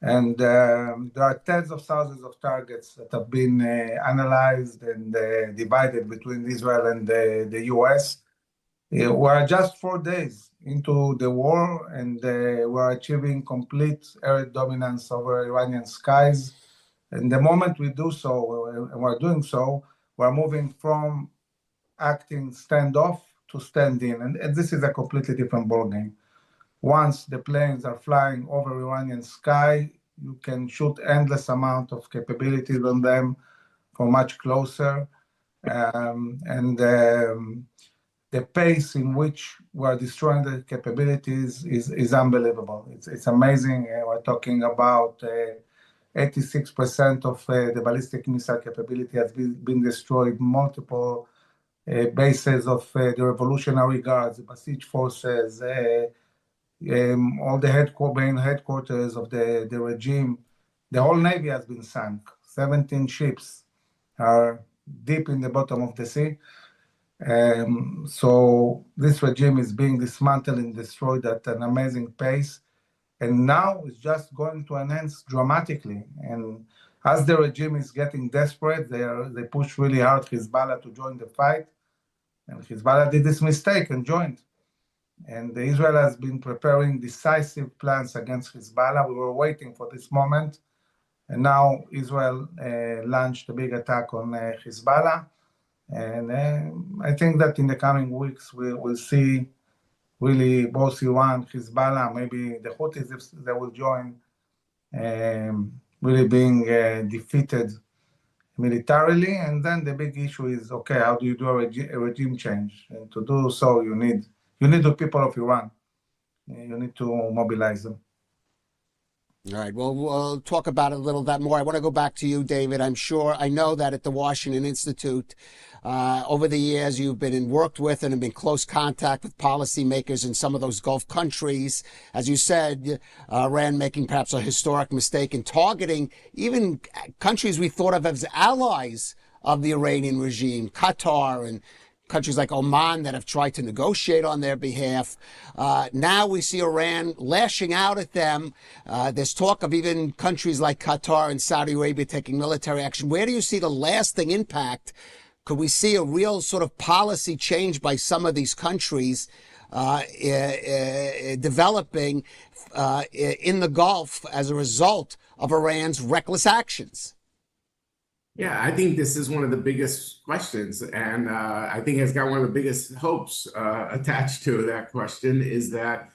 And there are tens of thousands of targets that have been analyzed and divided between Israel and the U.S. We're just 4 days into the war, and we're achieving complete air dominance over Iranian skies. And the moment we do so, and we're doing so, we're moving from acting standoff to stand in. And this is a completely different ballgame. Once the planes are flying over Iranian sky, you can shoot endless amount of capabilities on them from much closer. The pace in which we're destroying the capabilities is unbelievable. It's amazing. We're talking about 86% of the ballistic missile capability has been destroyed. Multiple bases of the Revolutionary Guards, the Basij forces, all the main headquarters of the regime. The whole Navy has been sunk. 17 ships are deep in the bottom of the sea. So this regime is being dismantled and destroyed at an amazing pace. And now it's just going to enhance dramatically. And as the regime is getting desperate, they push really hard Hezbollah to join the fight. And Hezbollah did this mistake and joined. And Israel has been preparing decisive plans against Hezbollah. We were waiting for this moment. And now Israel launched a big attack on Hezbollah. And I think that in the coming weeks, we'll see really both Iran, Hezbollah, maybe the Houthis, if they will join, really being defeated militarily. And then the big issue is, okay, how do you do a regime change? And to do so, you need the people of Iran. You need to mobilize them. All right. Well, we'll talk about it a little bit more. I want to go back to you, David. I know that at the Washington Institute, over the years, you've been worked with and have been in close contact with policymakers in some of those Gulf countries. As you said, Iran making perhaps a historic mistake in targeting even countries we thought of as allies of the Iranian regime, Qatar and countries like Oman that have tried to negotiate on their behalf. Now we see Iran lashing out at them. There's talk of even countries like Qatar and Saudi Arabia taking military action. Where do you see the lasting impact? Could we see a real sort of policy change by some of these countries developing in the Gulf as a result of Iran's reckless actions? Yeah, I think this is one of the biggest questions, and I think it's got one of the biggest hopes attached to that question is that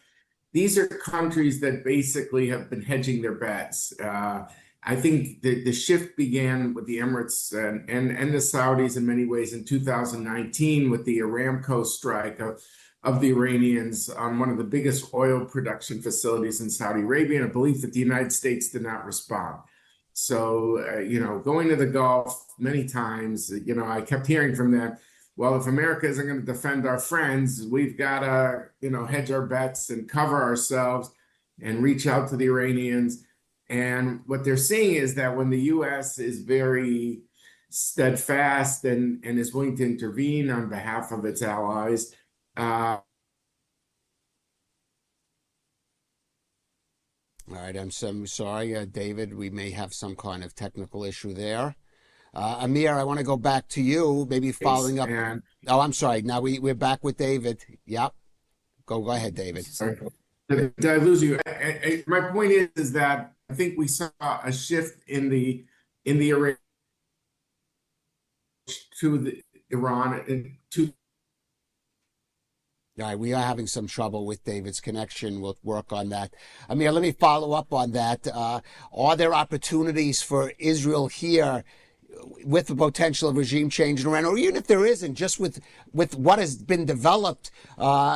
these are countries that basically have been hedging their bets. I think the shift began with the Emirates and the Saudis in many ways in 2019 with the Aramco strike of the Iranians on one of the biggest oil production facilities in Saudi Arabia, and a belief that the United States did not respond. So, going to the Gulf many times, I kept hearing from them, well, if America isn't going to defend our friends, we've got to, hedge our bets and cover ourselves and reach out to the Iranians. And what they're seeing is that when the U.S. is very steadfast and is willing to intervene on behalf of its allies, all right, I'm sorry, David, we may have some kind of technical issue there. Amir, I want to go back to you, maybe following up. Oh, I'm sorry. Now we're back with David. Yep. Go ahead, David. Sorry. Did I lose you? My point is that I think we saw a shift in the Iran to Iran and to. All right, we are having some trouble with David's connection. We'll work on that. Amir, let me follow up on that. Are there opportunities for Israel here with the potential of regime change in Iran, or even if there isn't, just with what has been developed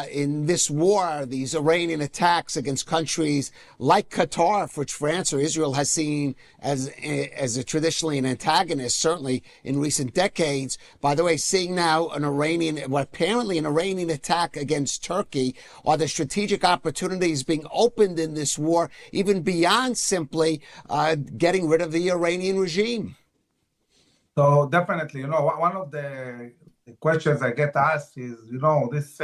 in this war, these Iranian attacks against countries like Qatar, which France or Israel has seen as traditionally an antagonist, certainly in recent decades. By the way, seeing now apparently an Iranian attack against Turkey, are there strategic opportunities being opened in this war, even beyond simply getting rid of the Iranian regime? So definitely, one of the questions I get asked is, this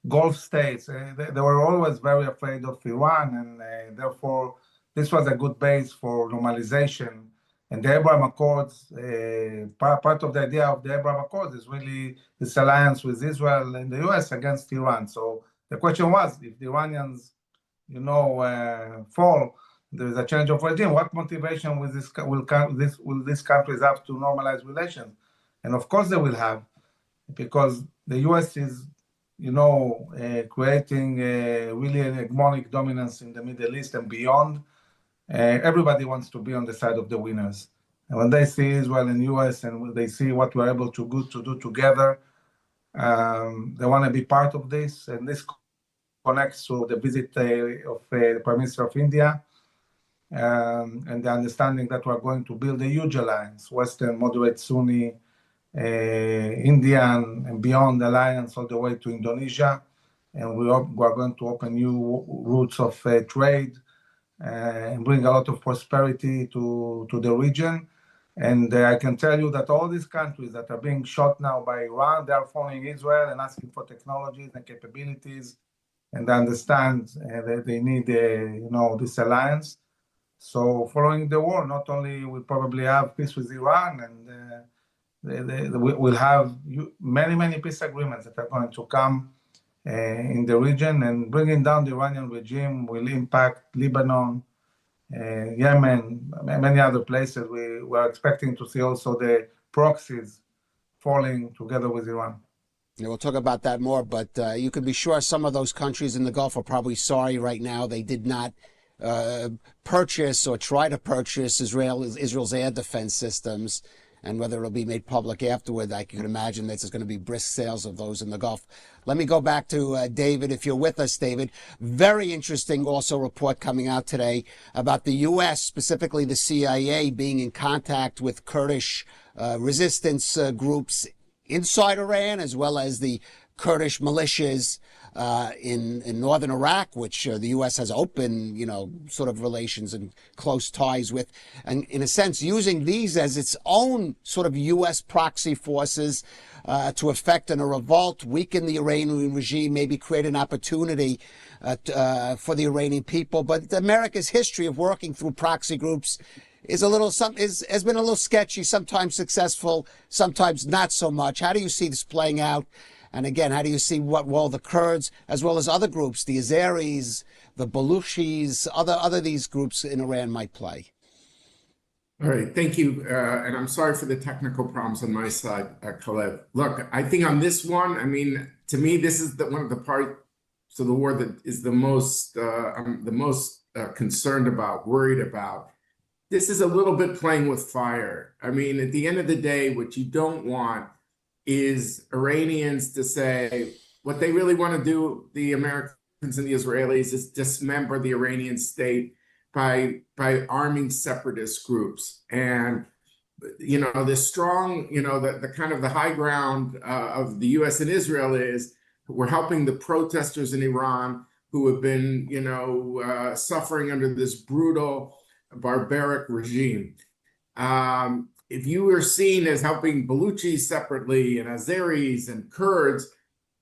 Gulf states, they were always very afraid of Iran, and therefore this was a good base for normalization. And the Abraham Accords, part of the idea of the Abraham Accords is really this alliance with Israel and the US against Iran. So the question was, if the Iranians, fall, there is a change of regime, what motivation will these countries have to normalize relations? And of course they will have, because the US is, creating really an hegemonic dominance in the Middle East and beyond. Everybody wants to be on the side of the winners. And when they see Israel and US and they see what we're able to do together, they want to be part of this. And this connects to the visit of the Prime Minister of India, and the understanding that we're going to build a huge alliance, Western, moderate Sunni, Indian, and beyond alliance all the way to Indonesia. And we are going to open new routes of trade and bring a lot of prosperity to the region. And I can tell you that all these countries that are being shot now by Iran, they are following Israel and asking for technologies and capabilities, and they understand that they need this alliance. So following the war, not only we probably have peace with Iran, and we'll have many peace agreements that are going to come in the region, and bringing down the Iranian regime will impact Lebanon, Yemen, many other places. We are expecting to see also the proxies falling together with Iran. Yeah, we'll talk about that more, but you can be sure some of those countries in the Gulf are probably sorry right now they did not purchase or try to purchase Israel's air defense systems, and whether it'll be made public afterward, I can imagine that there's going to be brisk sales of those in the Gulf. Let me go back to David, if you're with us, David. Very interesting also report coming out today about the U.S., specifically the CIA, being in contact with Kurdish resistance groups inside Iran, as well as the Kurdish militias in northern Iraq, which the U.S. has open, sort of relations and close ties with, and in a sense using these as its own sort of U.S. proxy forces to effect a revolt, weaken the Iranian regime, maybe create an opportunity for the Iranian people. But America's history of working through proxy groups has been a little sketchy, sometimes successful, sometimes not so much. How do you see this playing out? And again, how do you see what role the Kurds, as well as other groups, the Azeris, the Baluchis, other these groups in Iran might play? All right, thank you. And I'm sorry for the technical problems on my side, Khaled. Look, I think on this one, to me, this is one of the so the war that is the most concerned about, worried about. This is a little bit playing with fire. I mean, at the end of the day, what you don't want is Iranians to say what they really want to do, the Americans and the Israelis, is dismember the Iranian state by arming separatist groups. And the strong, the kind of the high ground of the U.S. and Israel is we're helping the protesters in Iran who have been, suffering under this brutal, barbaric regime. If you were seen as helping Baluchis separately and Azeris and Kurds,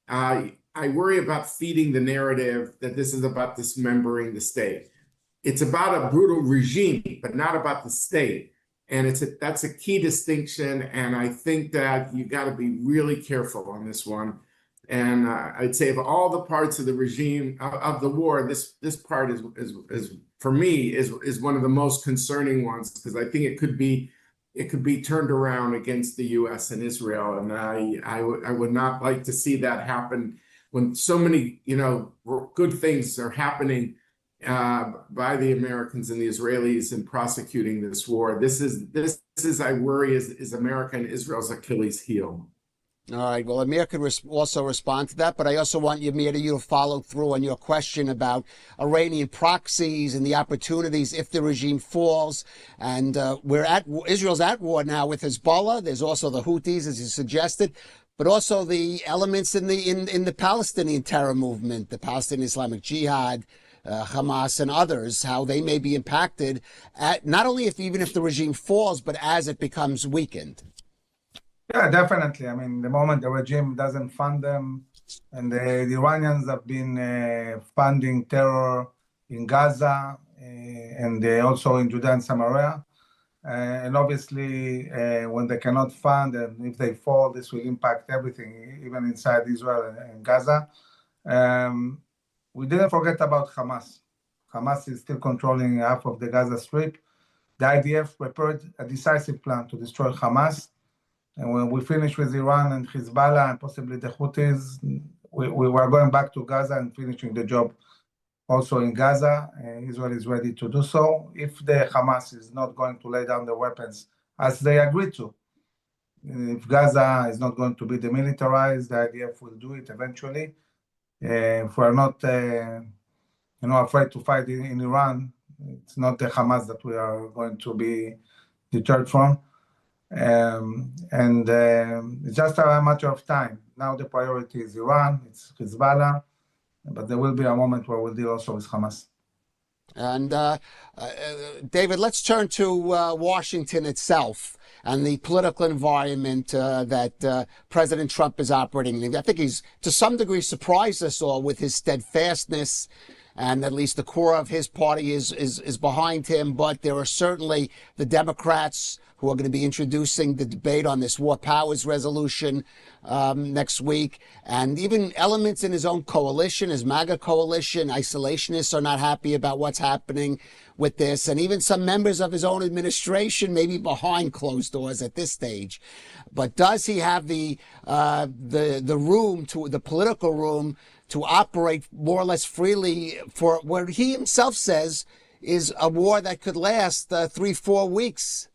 I worry about feeding the narrative that this is about dismembering the state. It's about a brutal regime, but not about the state. And that's a key distinction. And I think that you got to be really careful on this one. And I'd say of all the parts of the regime of the war, this part is for me is one of the most concerning ones, because I think it could be turned around against the U.S. and Israel. And I would not like to see that happen when so many good things are happening by the Americans and the Israelis in prosecuting this war. This is I worry is America and Israel's Achilles heel. All right. Well, Amir could also respond to that, but I also want you, Amir, to follow through on your question about Iranian proxies and the opportunities if the regime falls. And Israel's at war now with Hezbollah. There's also the Houthis, as you suggested, but also the elements in the Palestinian terror movement, the Palestinian Islamic Jihad, Hamas and others, how they may be impacted at not only even if the regime falls, but as it becomes weakened. Yeah, definitely. I mean, the moment the regime doesn't fund them, and the Iranians have been funding terror in Gaza and also in Judea and Samaria. And obviously, when they cannot fund, and if they fall, this will impact everything, even inside Israel and Gaza. We didn't forget about Hamas. Hamas is still controlling half of the Gaza Strip. The IDF prepared a decisive plan to destroy Hamas. And when we finish with Iran and Hezbollah and possibly the Houthis, we were going back to Gaza and finishing the job also in Gaza. Israel is ready to do so. If the Hamas is not going to lay down the weapons as they agreed to, if Gaza is not going to be demilitarized, the IDF will do it eventually. If we're not afraid to fight in Iran, it's not the Hamas that we are going to be deterred from. It's just a matter of time. Now the priority is Iran, it's Hezbollah, but there will be a moment where we'll deal also with Hamas. And David, let's turn to Washington itself and the political environment that President Trump is operating in. I think he's, to some degree, surprised us all with his steadfastness, and at least the core of his party is behind him. But there are certainly the Democrats who are going to be introducing the debate on this war powers resolution next week. And even elements in his own coalition, his MAGA coalition, isolationists are not happy about what's happening with this. And even some members of his own administration may be behind closed doors at this stage. But does he have the political room to operate more or less freely for what he himself says is a war that could last 3-4 weeks?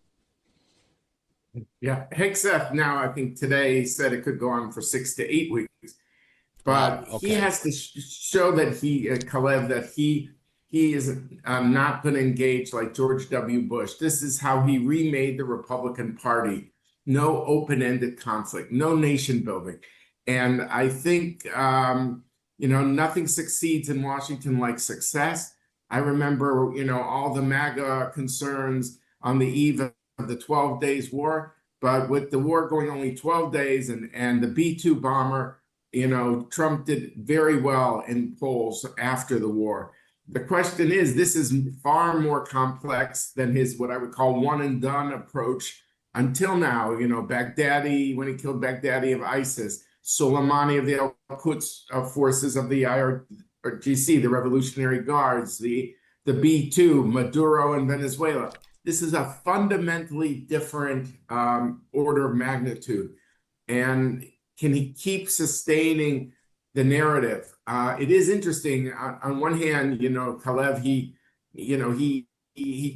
Yeah, Hegseth now, I think today said it could go on for 6 to 8 weeks. But okay. He has to show that Kalev, that he is not going to engage like George W. Bush. This is how he remade the Republican Party. No open-ended conflict, no nation building. And I think, nothing succeeds in Washington like success. I remember, all the MAGA concerns on the eve of the 12 days war, but with the war going only 12 days and the B-2 bomber, Trump did very well in polls after the war. The question is, this is far more complex than his, what I would call one and done approach until now. Baghdadi, when he killed Baghdadi of ISIS, Soleimani of the Al-Quds forces of the IRGC, the Revolutionary Guards, the B-2, Maduro in Venezuela. This is a fundamentally different order of magnitude. And can he keep sustaining the narrative. It is interesting. On one hand, Kalev, he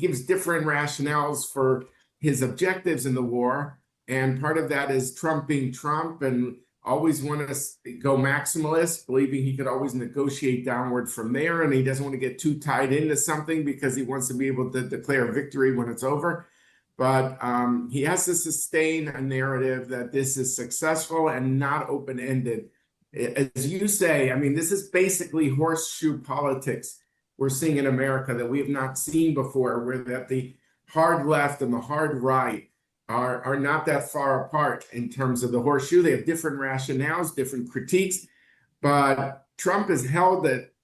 gives different rationales for his objectives in the war, and part of that is Trump being Trump and always want to go maximalist, believing he could always negotiate downward from there, and he doesn't want to get too tied into something because he wants to be able to declare victory when it's over. But he has to sustain a narrative that this is successful and not open-ended. As you say, I mean, this is basically horseshoe politics we're seeing in America that we have not seen before, where that the hard left and the hard right are not that far apart in terms of the horseshoe. They have different rationales, different critiques, but Trump has held it,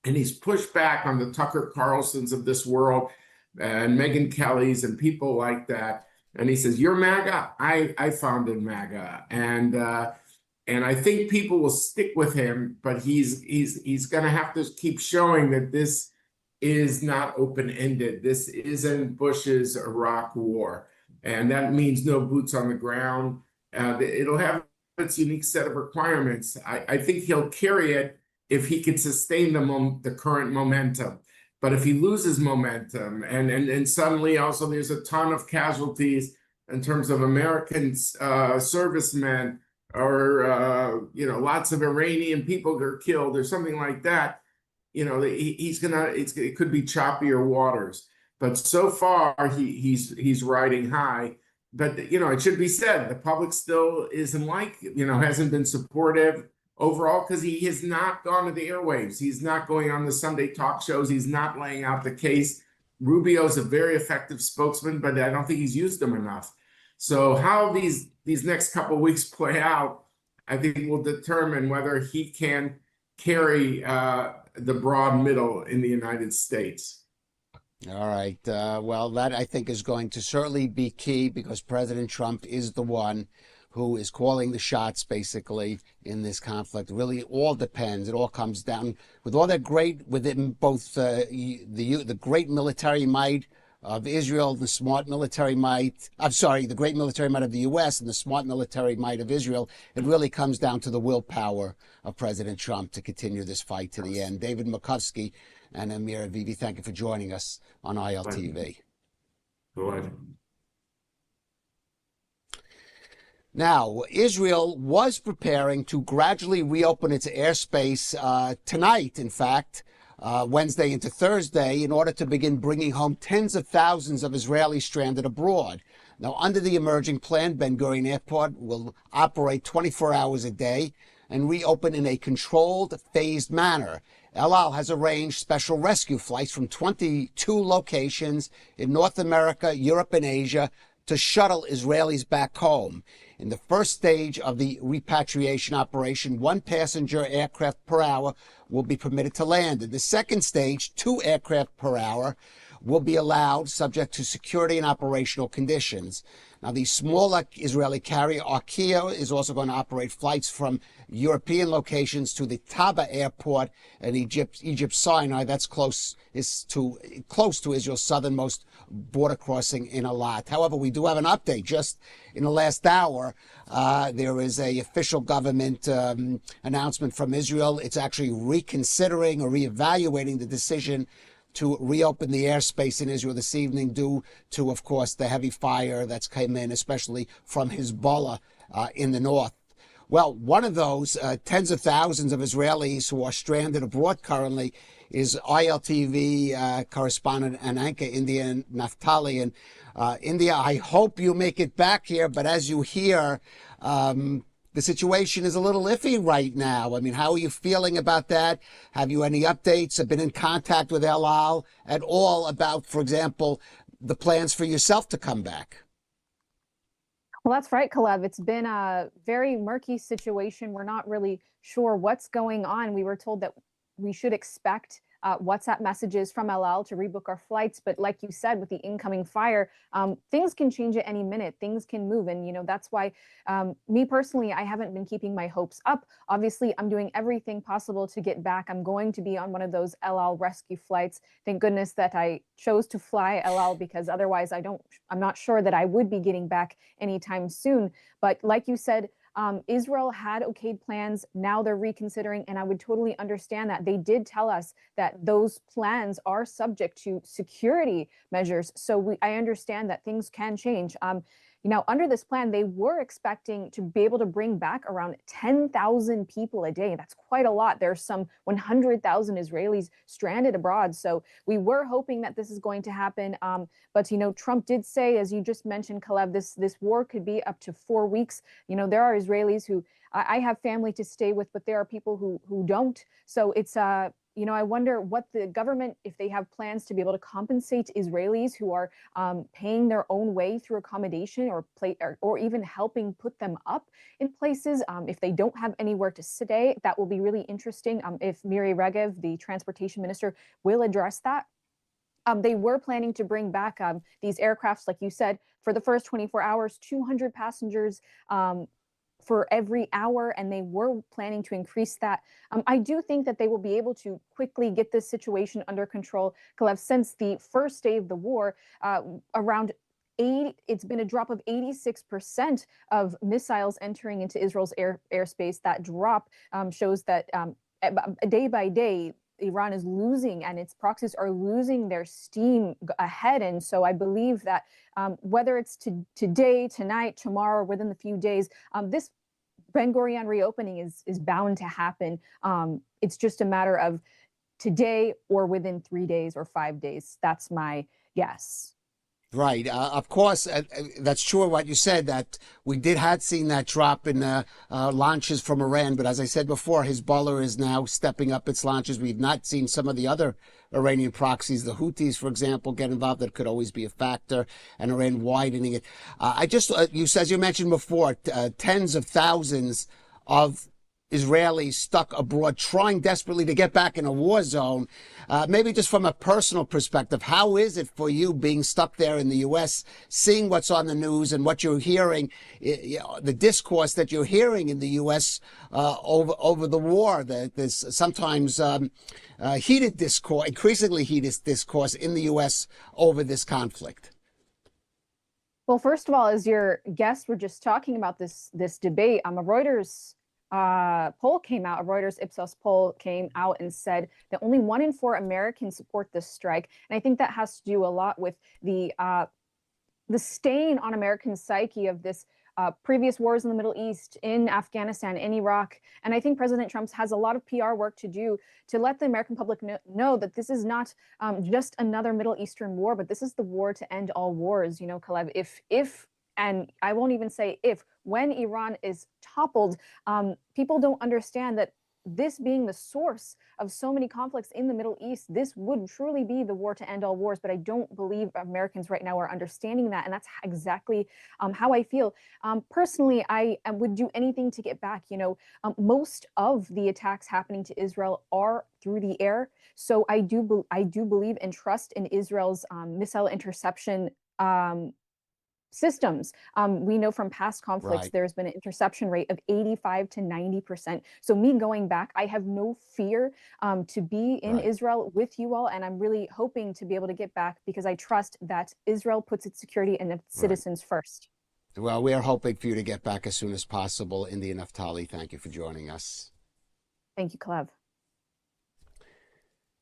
and he's pushed back on the Tucker Carlsons of this world and Megyn Kelly's and people like that. And he says, "You're MAGA. I founded MAGA," and I think people will stick with him, but he's going to have to keep showing that this is not open-ended. This isn't Bush's Iraq war. And that means no boots on the ground. It'll have its unique set of requirements. I think he'll carry it if he can sustain the current momentum. But if he loses momentum, and suddenly also there's a ton of casualties in terms of American servicemen, or lots of Iranian people are killed, or something like that, it could be choppier waters. But so far, he's riding high. But it should be said, the public still hasn't been supportive overall, because he has not gone to the airwaves. He's not going on the Sunday talk shows. He's not laying out the case. Rubio's a very effective spokesman, but I don't think he's used them enough. So how these next couple of weeks play out, I think will determine whether he can carry the broad middle in the United States. All right. Well, that I think is going to certainly be key, because President Trump is the one who is calling the shots, basically, in this conflict. Really, all depends. It all comes down with all that great within both the great military might of Israel, the smart military might. I'm sorry, the great military might of the U.S. and the smart military might of Israel. It really comes down to the willpower of President Trump to continue this fight to the end. David Makovsky and Amir Avivi, thank you for joining us on ILTV. Now, Israel was preparing to gradually reopen its airspace tonight, in fact, Wednesday into Thursday, in order to begin bringing home tens of thousands of Israelis stranded abroad. Now, under the emerging plan, Ben Gurion Airport will operate 24 hours a day and reopen in a controlled, phased manner. El Al has arranged special rescue flights from 22 locations in North America, Europe, and Asia to shuttle Israelis back home. In the first stage of the repatriation operation, 1 passenger aircraft per hour will be permitted to land. In the second stage, 2 aircraft per hour will be allowed, subject to security and operational conditions. Now, the smaller Israeli carrier Arkia is also going to operate flights from European locations to the Taba airport in Egypt Sinai. That's close to Israel's southernmost border crossing in Eilat. However, we do have an update. Just in the last hour, there is a official government announcement from Israel. It's actually reconsidering or reevaluating the decision to reopen the airspace in Israel this evening due to, of course, the heavy fire that's come in, especially from Hezbollah in the north. Well, one of those tens of thousands of Israelis who are stranded abroad currently is ILTV correspondent and anchor India Naftali. And India, I hope you make it back here, but as you hear, the situation is a little iffy right now. I mean, how are you feeling about that? Have you any updates? Have been in contact with El Al at all about, for example, the plans for yourself to come back? Well, that's right, Kalev. It's been a very murky situation. We're not really sure what's going on. We were told that we should expect WhatsApp messages from El Al to rebook our flights. But like you said, with the incoming fire, things can change at any minute. Things can move. And, that's why me personally, I haven't been keeping my hopes up. Obviously, I'm doing everything possible to get back. I'm going to be on one of those El Al rescue flights. Thank goodness that I chose to fly El Al, because otherwise I'm not sure that I would be getting back anytime soon. But like you said, Israel had okayed plans. Now they're reconsidering, and I would totally understand that. They did tell us that those plans are subject to security measures. So I understand that things can change. Under this plan, they were expecting to be able to bring back around 10,000 people a day. That's quite a lot. There's some 100,000 Israelis stranded abroad. So we were hoping that this is going to happen. But Trump did say, as you just mentioned, Caleb, this war could be up to 4 weeks. There are Israelis who I have family to stay with, but there are people who don't. So it's I wonder what the government, if they have plans to be able to compensate Israelis who are paying their own way through accommodation or even helping put them up in places. If they don't have anywhere to stay, that will be really interesting. If Miri Regev, the transportation minister, will address that. They were planning to bring back these aircrafts, like you said, for the first 24 hours, 200 passengers for every hour, and they were planning to increase that. I do think that they will be able to quickly get this situation under control. Kalev, since the first day of the war, it's been a drop of 86% of missiles entering into Israel's airspace. That drop shows that day by day, Iran is losing and its proxies are losing their steam ahead. And so I believe that whether it's today, tonight, tomorrow, or within the few days, this Ben Gurion reopening is bound to happen. It's just a matter of today or within 3 days or 5 days. That's my guess. Right. Of course, that's true what you said, that we had seen that drop in launches from Iran. But as I said before, Hezbollah is now stepping up its launches. We've not seen some of the other Iranian proxies, the Houthis, for example, get involved. That could always be a factor, and Iran widening it. As you mentioned before, tens of thousands of Israelis stuck abroad, trying desperately to get back in a war zone. Maybe just from a personal perspective, how is it for you being stuck there in the U.S., seeing what's on the news and what you're hearing, the discourse that you're hearing in the U.S. Over the war? There's sometimes heated discourse, increasingly heated discourse in the U.S. over this conflict. Well, first of all, as your guests were just talking about this debate, a Reuters poll came out, a Reuters Ipsos poll came out and said that only 1 in 4 Americans support this strike. And I think that has to do a lot with the stain on American psyche of this previous wars in the Middle East, in Afghanistan, in Iraq. And I think President Trump has a lot of PR work to do to let the American public know that this is not just another Middle Eastern war, but this is the war to end all wars. Kalev, if and I won't even say if, when Iran is toppled, people don't understand that this being the source of so many conflicts in the Middle East, this would truly be the war to end all wars. But I don't believe Americans right now are understanding that. And that's exactly how I feel. Personally, I would do anything to get back. Most of the attacks happening to Israel are through the air. So I do believe and trust in Israel's missile interception systems. We know from past conflicts, there's been an interception rate of 85 to 90%. So me going back, I have no fear to be in Israel with you all. And I'm really hoping to be able to get back because I trust that Israel puts its security and its citizens first. Well, we are hoping for you to get back as soon as possible. India Naftali, thank you for joining us. Thank you, Kalev.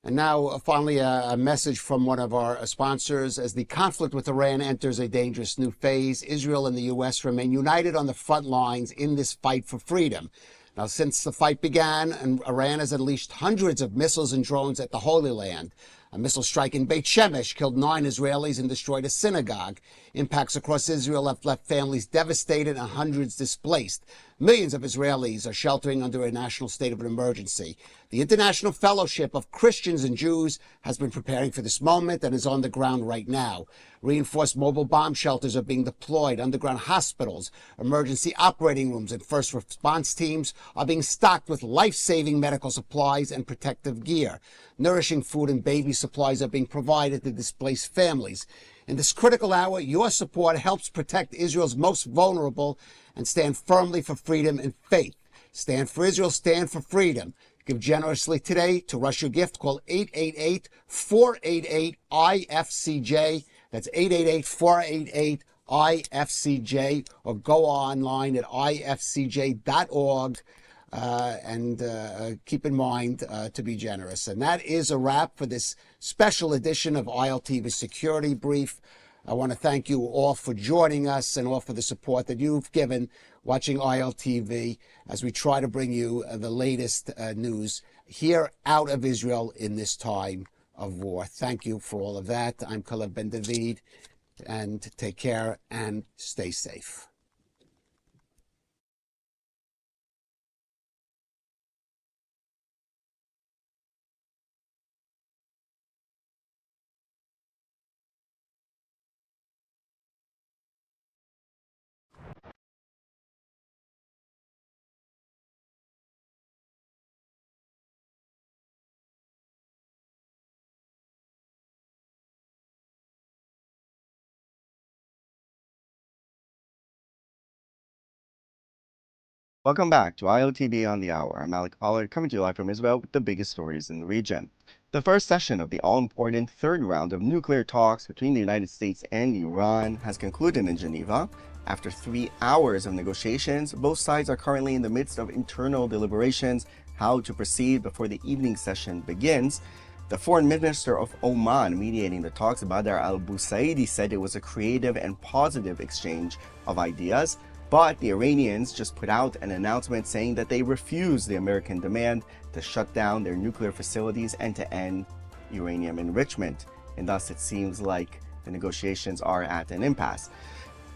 And now, finally, a message from one of our sponsors. As the conflict with Iran enters a dangerous new phase, Israel and the U.S. remain united on the front lines in this fight for freedom. Now, since the fight began, Iran has unleashed hundreds of missiles and drones at the Holy Land. A missile strike in Beit Shemesh killed 9 Israelis and destroyed a synagogue. Impacts across Israel have left families devastated and hundreds displaced. Millions of Israelis are sheltering under a national state of an emergency. The International Fellowship of Christians and Jews has been preparing for this moment and is on the ground right now. Reinforced mobile bomb shelters are being deployed. Underground hospitals, emergency operating rooms, and first response teams are being stocked with life-saving medical supplies and protective gear. Nourishing food and baby supplies are being provided to displaced families. In this critical hour, your support helps protect Israel's most vulnerable and stand firmly for freedom and faith. Stand for Israel, stand for freedom. Give generously today. To rush your gift, call 888-488-IFCJ. That's 888-488-IFCJ. IFCJ, or go online at ifcj.org. And keep in mind to be generous. And that is a wrap for this special edition of ILTV Security Brief. I want to thank you all for joining us and all for the support that you've given watching ILTV as we try to bring you the latest news here out of Israel in this time of war. Thank you for all of that. I'm Kalev Ben David, and take care and stay safe. Welcome back to ILTV on the Hour. I'm Alec Pollard, coming to you live from Israel with the biggest stories in the region. The first session of the all-important third round of nuclear talks between the United States and Iran has concluded in Geneva. After 3 hours of negotiations, both sides are currently in the midst of internal deliberations how to proceed before the evening session begins. The foreign minister of Oman mediating the talks, Badr al-Busaidi, said it was a creative and positive exchange of ideas. But the Iranians just put out an announcement saying that they refuse the American demand to shut down their nuclear facilities and to end uranium enrichment. And thus it seems like the negotiations are at an impasse.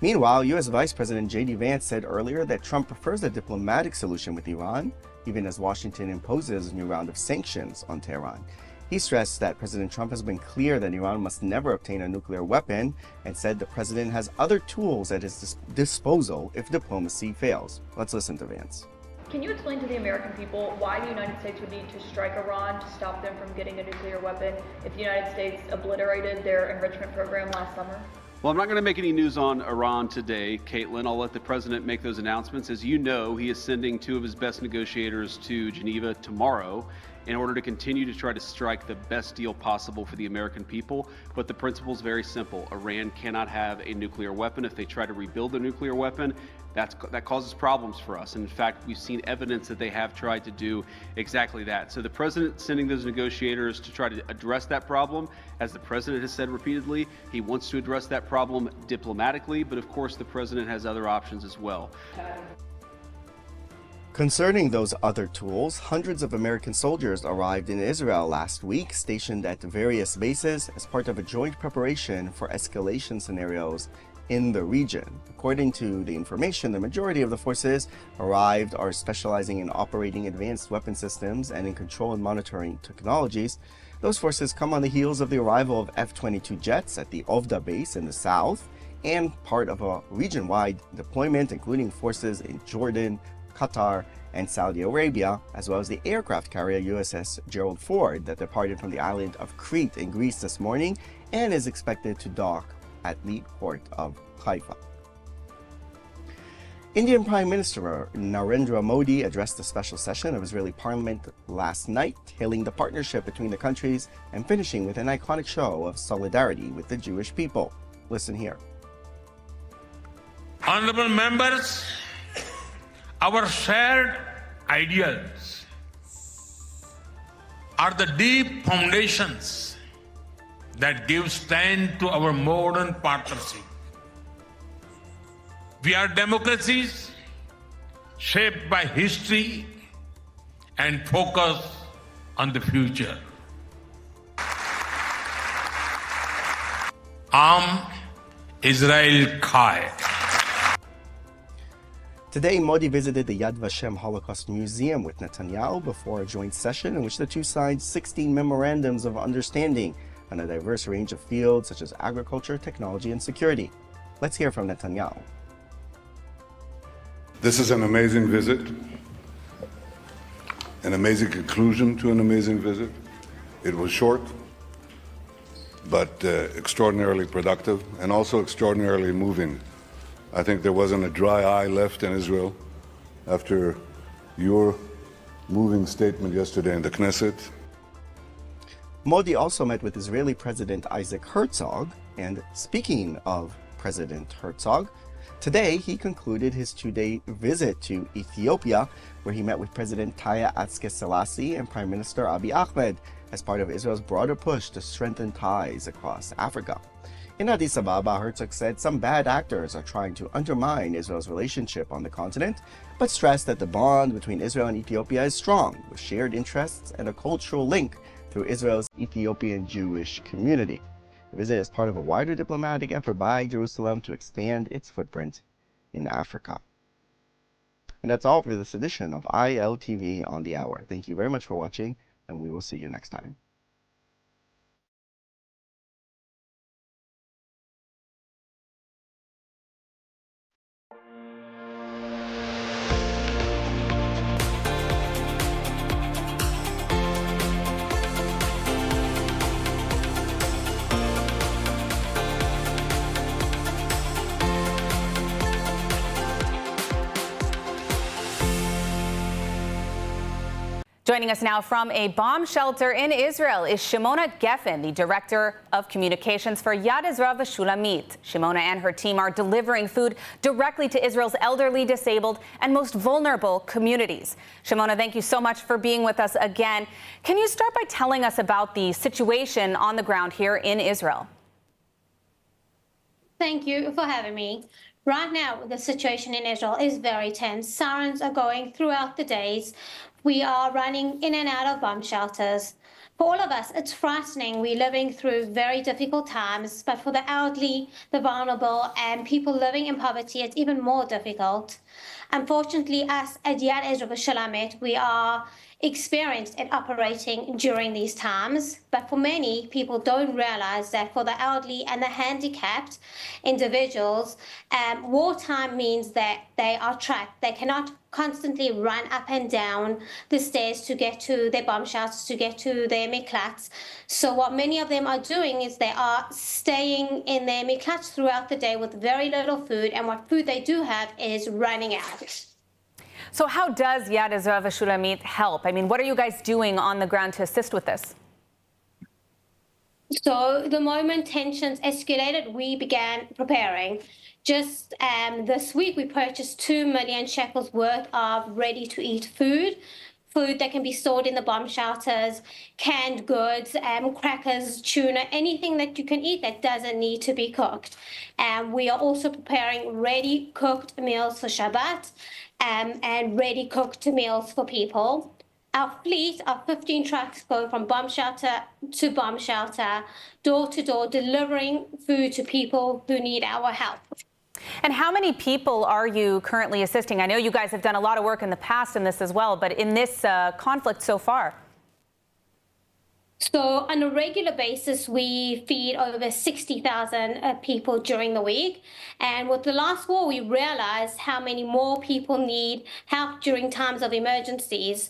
Meanwhile, U.S. Vice President J.D. Vance said earlier that Trump prefers a diplomatic solution with Iran, even as Washington imposes a new round of sanctions on Tehran. He stressed that President Trump has been clear that Iran must never obtain a nuclear weapon, and said the president has other tools at his disposal if diplomacy fails. Let's listen to Vance. Can you explain to the American people why the United States would need to strike Iran to stop them from getting a nuclear weapon if the United States obliterated their enrichment program last summer? Well, I'm not going to make any news on Iran today, Caitlin. I'll let the president make those announcements. As you know, he is sending 2 of his best negotiators to Geneva tomorrow in order to continue to try to strike the best deal possible for the American people. But the principle is very simple. Iran cannot have a nuclear weapon. If they try to rebuild a nuclear weapon, that causes problems for us. And in fact, we've seen evidence that they have tried to do exactly that. So the president sending those negotiators to try to address that problem, as the president has said repeatedly, he wants to address that problem diplomatically, but of course the president has other options as well. Concerning those other tools, hundreds of American soldiers arrived in Israel last week, stationed at various bases as part of a joint preparation for escalation scenarios in the region. According to the information, the majority of the forces arrived are specializing in operating advanced weapon systems and in control and monitoring technologies. Those forces come on the heels of the arrival of F-22 jets at the Ovda base in the south and part of a region-wide deployment, including forces in Jordan, Qatar, and Saudi Arabia, as well as the aircraft carrier USS Gerald Ford that departed from the island of Crete in Greece this morning and is expected to dock at the port of Haifa. Indian Prime Minister Narendra Modi addressed a special session of Israeli parliament last night, hailing the partnership between the countries and finishing with an iconic show of solidarity with the Jewish people. Listen here. Honorable members, our shared ideals are the deep foundations that give strength to our modern partnership. We are democracies shaped by history and focus on the future. Am Israel Chai. Today, Modi visited the Yad Vashem Holocaust Museum with Netanyahu before a joint session in which the two signed 16 memorandums of understanding on a diverse range of fields such as agriculture, technology, and security. Let's hear from Netanyahu. This is an amazing visit, an amazing conclusion to an amazing visit. It was short, but extraordinarily productive and also extraordinarily moving. I think there wasn't a dry eye left in Israel after your moving statement yesterday in the Knesset. Modi also met with Israeli President Isaac Herzog, and speaking of President Herzog. Today, he concluded his two-day visit to Ethiopia, where he met with President Taye Atske-Selassie and Prime Minister Abiy Ahmed as part of Israel's broader push to strengthen ties across Africa. In Addis Ababa, Herzog said some bad actors are trying to undermine Israel's relationship on the continent, but stressed that the bond between Israel and Ethiopia is strong, with shared interests and a cultural link through Israel's Ethiopian Jewish community. The visit is part of a wider diplomatic effort by Jerusalem to expand its footprint in Africa. And that's all for this edition of ILTV on the Hour. Thank you very much for watching, and we will see you next time. Joining us now from a bomb shelter in Israel is Shimona Geffen, the Director of Communications for Yad Ezra Shulamit. Shimona and her team are delivering food directly to Israel's elderly, disabled, and most vulnerable communities. Shimona, thank you so much for being with us again. Can you start by telling us about the situation on the ground here in Israel? Thank you for having me. Right now, the situation in Israel is very tense. Sirens are going throughout the days. We are running in and out of bomb shelters. For all of us, it's frightening. We're living through very difficult times, but for the elderly, the vulnerable, and people living in poverty, it's even more difficult. Unfortunately, us at Yad Ezra Shulamit, we are experienced in operating during these times, but for many, people don't realize that for the elderly and the handicapped individuals, wartime means that they are trapped. They cannot constantly run up and down the stairs to get to their bomb shelters, to get to their miklats. So what many of them are doing is they are staying in their miklats throughout the day with very little food, and what food they do have is running out. So how does Yad Ezra Shulamit help? I mean, what are you guys doing on the ground to assist with this? So the moment tensions escalated, we began preparing. Just this week, we purchased 2 million shekels worth of ready-to-eat food that can be stored in the bomb shelters, canned goods, crackers, tuna, anything that you can eat that doesn't need to be cooked. We are also preparing ready-cooked meals for Shabbat and ready-cooked meals for people. Our fleet of 15 trucks go from bomb shelter to bomb shelter, door to door, delivering food to people who need our help. And how many people are you currently assisting? I know you guys have done a lot of work in the past in this as well, but in this conflict so far? So on a regular basis, we feed over 60,000 people during the week. And with the last war, we realized how many more people need help during times of emergencies.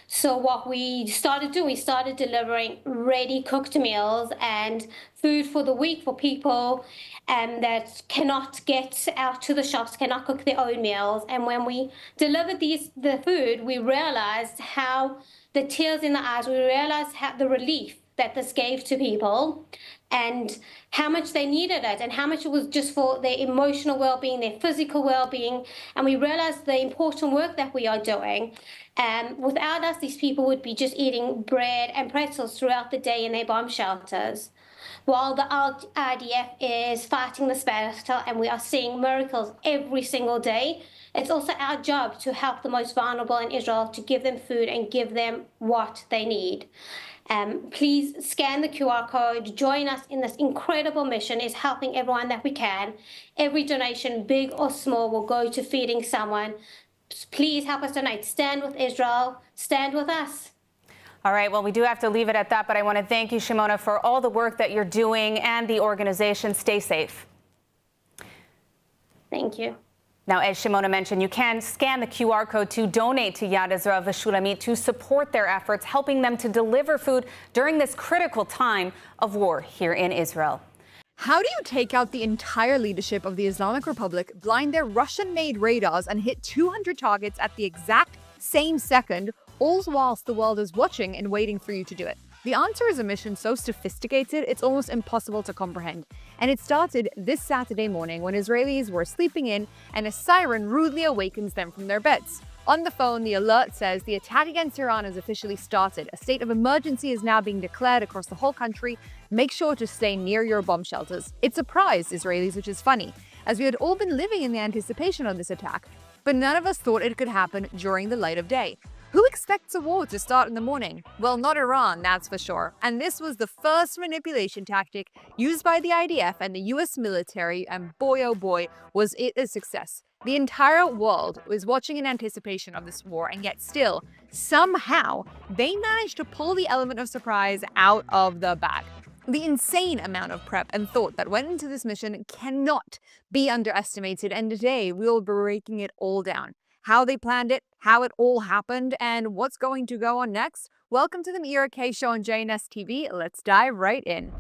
So what we started doing, we started delivering ready cooked meals and food for the week for people that cannot get out to the shops, cannot cook their own meals. And when we delivered the food, we realized how the tears in the eyes, we realized how the relief that this gave to people and how much they needed it and how much it was just for their emotional well-being, their physical well-being. And we realized the important work that we are doing. Without us, these people would be just eating bread and pretzels throughout the day in their bomb shelters. While the IDF is fighting this battle and we are seeing miracles every single day, it's also our job to help the most vulnerable in Israel, to give them food and give them what they need. Please scan the QR code, join us in this incredible mission, is helping everyone that we can. Every donation, big or small, will go to feeding someone. Please help us donate. Stand with Israel, stand with us. All right, well, we do have to leave it at that, but I want to thank you, Shimona, for all the work that you're doing and the organization. Stay safe. Thank you. Now, as Shimona mentioned, you can scan the QR code to donate to Yad Ezra Shulamit to support their efforts, helping them to deliver food during this critical time of war here in Israel. How do you take out the entire leadership of the Islamic Republic, blind their Russian-made radars, and hit 200 targets at the exact same second, all whilst the world is watching and waiting for you to do it? The answer is a mission so sophisticated it's almost impossible to comprehend. And it started this Saturday morning when Israelis were sleeping in and a siren rudely awakens them from their beds. On the phone, the alert says the attack against Iran has officially started. A state of emergency is now being declared across the whole country. Make sure to stay near your bomb shelters. It surprised Israelis, which is funny, as we had all been living in the anticipation of this attack. But none of us thought it could happen during the light of day. Who expects a war to start in the morning? Well, not Iran, that's for sure. And this was the first manipulation tactic used by the IDF and the US military, and boy oh boy, was it a success. The entire world was watching in anticipation of this war, and yet still, somehow, they managed to pull the element of surprise out of the bag. The insane amount of prep and thought that went into this mission cannot be underestimated, and today we'll be breaking it all down. How they planned it, how it all happened, and what's going to go on next. Welcome to the Meira K Show on JNS TV. Let's dive right in.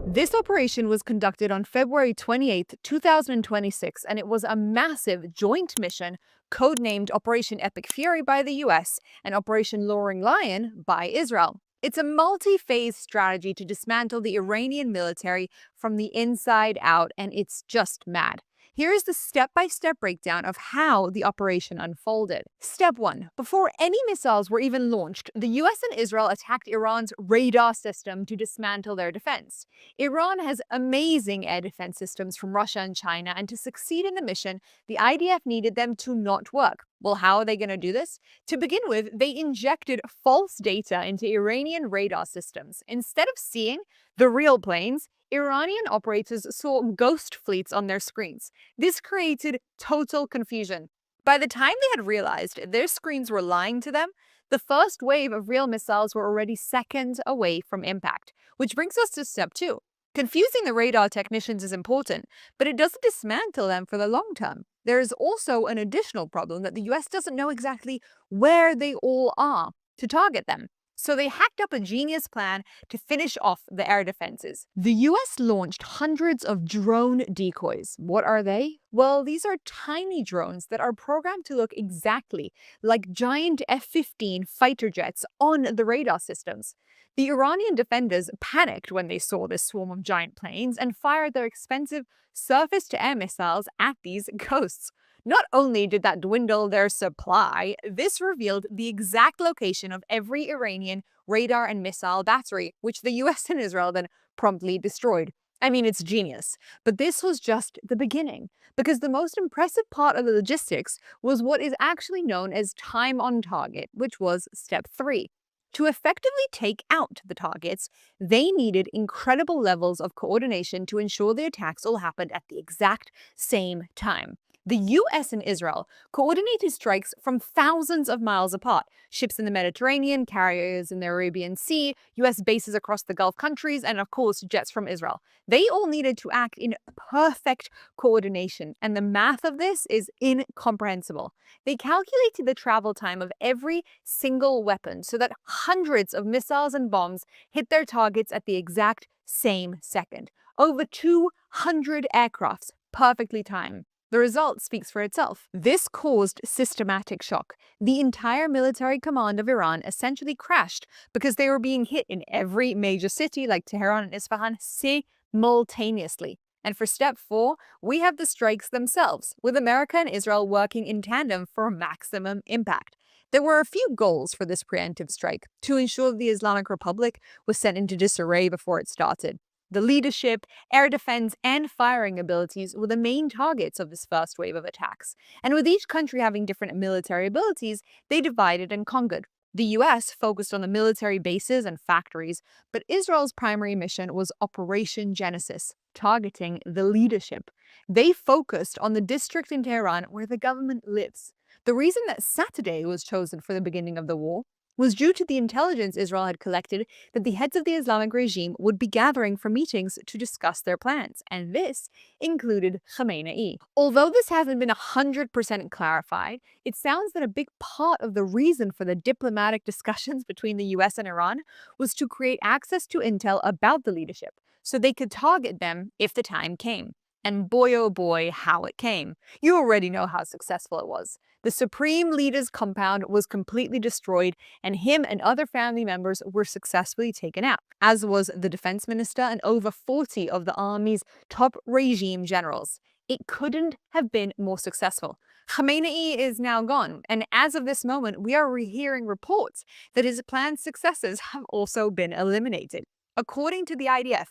This operation was conducted on February 28, 2026, and it was a massive joint mission codenamed Operation Epic Fury by the US and Operation Roaring Lion by Israel. It's a multi-phase strategy to dismantle the Iranian military from the inside out, and it's just mad. Here is the step-by-step breakdown of how the operation unfolded. Step 1. Before any missiles were even launched, the US and Israel attacked Iran's radar system to dismantle their defense. Iran has amazing air defense systems from Russia and China, and to succeed in the mission, the IDF needed them to not work. Well, how are they going to do this? To begin with, they injected false data into Iranian radar systems. Instead of seeing the real planes, Iranian operators saw ghost fleets on their screens. This created total confusion. By the time they had realized their screens were lying to them, the first wave of real missiles were already seconds away from impact. Which brings us to step 2. Confusing the radar technicians is important, but it doesn't dismantle them for the long term. There is also an additional problem that the US doesn't know exactly where they all are to target them. So they hacked up a genius plan to finish off the air defenses. The US launched hundreds of drone decoys. What are they? Well, these are tiny drones that are programmed to look exactly like giant F-15 fighter jets on the radar systems. The Iranian defenders panicked when they saw this swarm of giant planes and fired their expensive surface-to-air missiles at these ghosts. Not only did that dwindle their supply, this revealed the exact location of every Iranian radar and missile battery, which the US and Israel then promptly destroyed. I mean, it's genius. But this was just the beginning, because the most impressive part of the logistics was what is actually known as time on target, which was step 3. To effectively take out the targets, they needed incredible levels of coordination to ensure the attacks all happened at the exact same time. The US and Israel coordinated strikes from thousands of miles apart. Ships in the Mediterranean, carriers in the Arabian Sea, US bases across the Gulf countries, and of course, jets from Israel. They all needed to act in perfect coordination, and the math of this is incomprehensible. They calculated the travel time of every single weapon so that hundreds of missiles and bombs hit their targets at the exact same second. Over 200 aircrafts, perfectly timed. The result speaks for itself. This caused systematic shock. The entire military command of Iran essentially crashed because they were being hit in every major city like Tehran and Isfahan simultaneously. And for step 4, we have the strikes themselves, with America and Israel working in tandem for maximum impact. There were a few goals for this preemptive strike to ensure the Islamic Republic was sent into disarray before it started. The leadership, air defense, and firing abilities were the main targets of this first wave of attacks. And with each country having different military abilities, they divided and conquered. The US focused on the military bases and factories, but Israel's primary mission was Operation Genesis, targeting the leadership. They focused on the district in Tehran where the government lives. The reason that Saturday was chosen for the beginning of the war was due to the intelligence Israel had collected that the heads of the Islamic regime would be gathering for meetings to discuss their plans, and this included Khamenei. Although this hasn't been 100% clarified, it sounds that a big part of the reason for the diplomatic discussions between the US and Iran was to create access to intel about the leadership, so they could target them if the time came. And boy oh boy, how it came. You already know how successful it was. The Supreme Leader's compound was completely destroyed, and him and other family members were successfully taken out, as was the defense minister and over 40 of the army's top regime generals. It couldn't have been more successful. Khamenei is now gone, and as of this moment, we are hearing reports that his planned successors have also been eliminated. According to the IDF,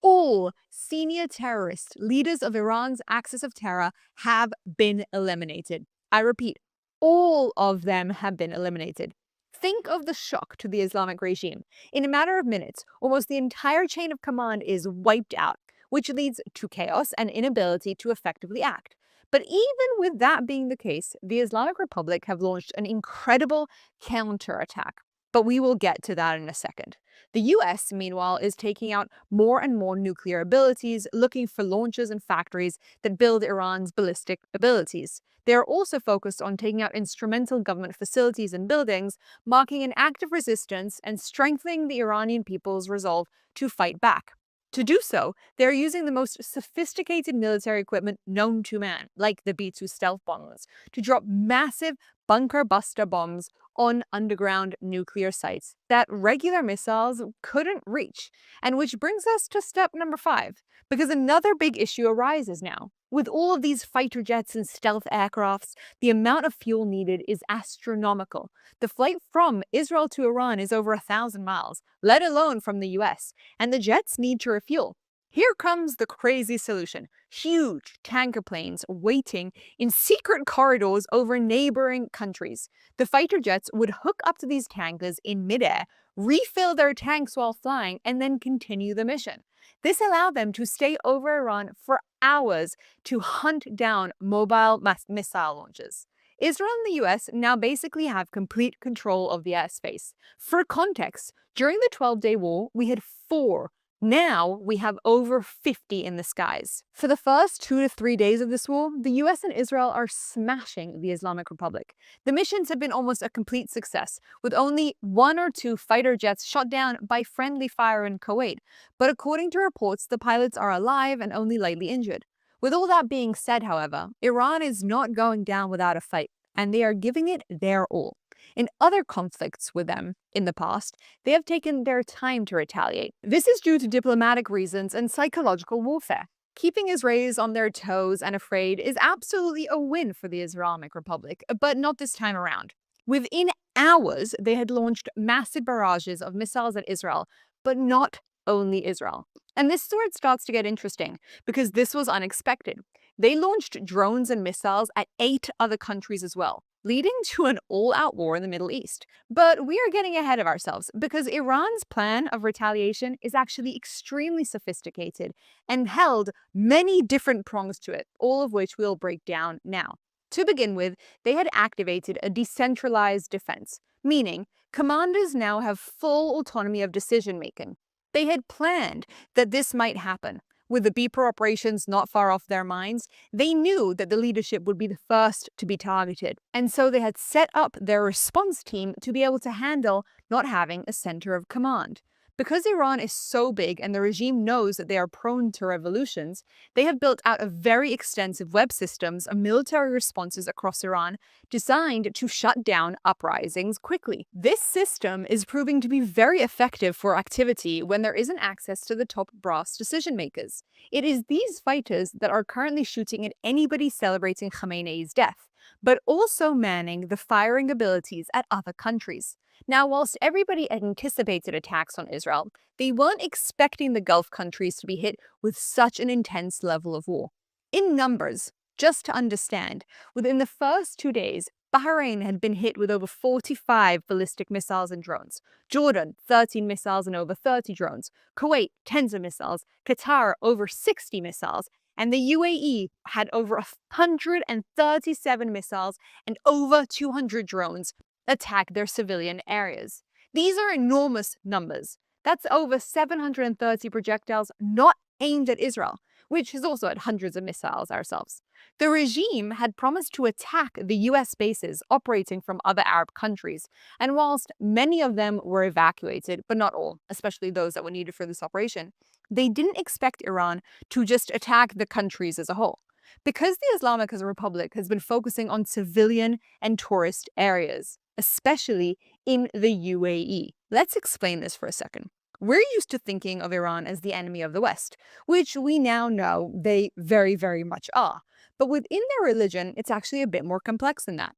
all senior terrorist leaders of Iran's axis of terror have been eliminated. I repeat, all of them have been eliminated. Think of the shock to the Islamic regime. In a matter of minutes, almost the entire chain of command is wiped out, which leads to chaos and inability to effectively act. But even with that being the case, the Islamic Republic have launched an incredible counterattack. But we will get to that in a second. The US, meanwhile, is taking out more and more nuclear abilities, looking for launchers and factories that build Iran's ballistic abilities. They are also focused on taking out instrumental government facilities and buildings, marking an act of resistance and strengthening the Iranian people's resolve to fight back. To do so, they are using the most sophisticated military equipment known to man, like the B-2 stealth bombers, to drop massive bunker-buster bombs on underground nuclear sites that regular missiles couldn't reach. And which brings us to step number 5, because another big issue arises now. With all of these fighter jets and stealth aircrafts, the amount of fuel needed is astronomical. The flight from Israel to Iran is over 1,000 miles, let alone from the US, and the jets need to refuel. Here comes the crazy solution. Huge tanker planes waiting in secret corridors over neighboring countries. The fighter jets would hook up to these tankers in midair, refill their tanks while flying, and then continue the mission. This allowed them to stay over Iran for hours to hunt down mobile missile launches. Israel and the US now basically have complete control of the airspace. For context, during the 12-day war, we had 4. Now we have over 50 in the skies. For the first 2 to 3 days of this war, the US and Israel are smashing the Islamic Republic. The missions have been almost a complete success, with only 1 or 2 fighter jets shot down by friendly fire in Kuwait. But according to reports, the pilots are alive and only lightly injured. With all that being said, however, Iran is not going down without a fight, and they are giving it their all. In other conflicts with them in the past, they have taken their time to retaliate. This is due to diplomatic reasons and psychological warfare. Keeping Israelis on their toes and afraid is absolutely a win for the Islamic Republic, but not this time around. Within hours, they had launched massive barrages of missiles at Israel, but not only Israel. And this is where it starts to get interesting, because this was unexpected. They launched drones and missiles at 8 other countries as well, leading to an all-out war in the Middle East. But we are getting ahead of ourselves, because Iran's plan of retaliation is actually extremely sophisticated and held many different prongs to it, all of which we'll break down now. To begin with, they had activated a decentralized defense, meaning commanders now have full autonomy of decision-making. They had planned that this might happen. With the Beeper operations not far off their minds, they knew that the leadership would be the first to be targeted. And so they had set up their response team to be able to handle not having a center of command. Because Iran is so big and the regime knows that they are prone to revolutions, they have built out a very extensive web systems of military responses across Iran designed to shut down uprisings quickly. This system is proving to be very effective for activity when there isn't access to the top brass decision makers. It is these fighters that are currently shooting at anybody celebrating Khamenei's death, but also manning the firing abilities at other countries. Now, whilst everybody anticipated attacks on Israel, they weren't expecting the Gulf countries to be hit with such an intense level of war. In numbers, just to understand, within the first 2 days, Bahrain had been hit with over 45 ballistic missiles and drones, Jordan 13 missiles and over 30 drones, Kuwait tens of missiles, Qatar over 60 missiles, and the UAE had over 137 missiles and over 200 drones attack their civilian areas. These are enormous numbers. That's over 730 projectiles not aimed at Israel, which has also had hundreds of missiles ourselves. The regime had promised to attack the US bases operating from other Arab countries, and whilst many of them were evacuated, but not all, especially those that were needed for this operation, they didn't expect Iran to just attack the countries as a whole. Because the Islamic Republic has been focusing on civilian and tourist areas, especially in the UAE. Let's explain this for a second. We're used to thinking of Iran as the enemy of the West, which we now know they very, very much are. But within their religion, it's actually a bit more complex than that.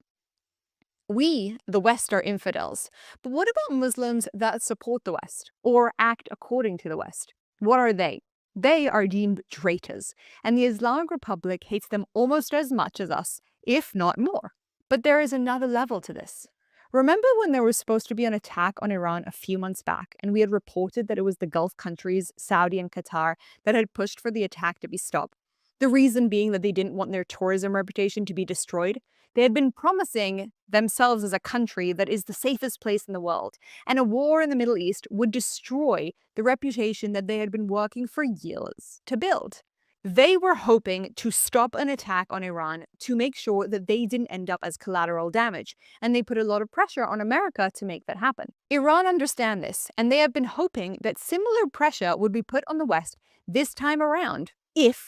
We, the West, are infidels. But what about Muslims that support the West or act according to the West? What are they? They are deemed traitors, and the Islamic Republic hates them almost as much as us, if not more. But there is another level to this. Remember when there was supposed to be an attack on Iran a few months back, and we had reported that it was the Gulf countries, Saudi and Qatar, that had pushed for the attack to be stopped? The reason being that they didn't want their tourism reputation to be destroyed. They had been promising themselves as a country that is the safest place in the world, and a war in the Middle East would destroy the reputation that they had been working for years to build. They were hoping to stop an attack on Iran to make sure that they didn't end up as collateral damage, and they put a lot of pressure on America to make that happen. Iran understand this, and they have been hoping that similar pressure would be put on the West this time around if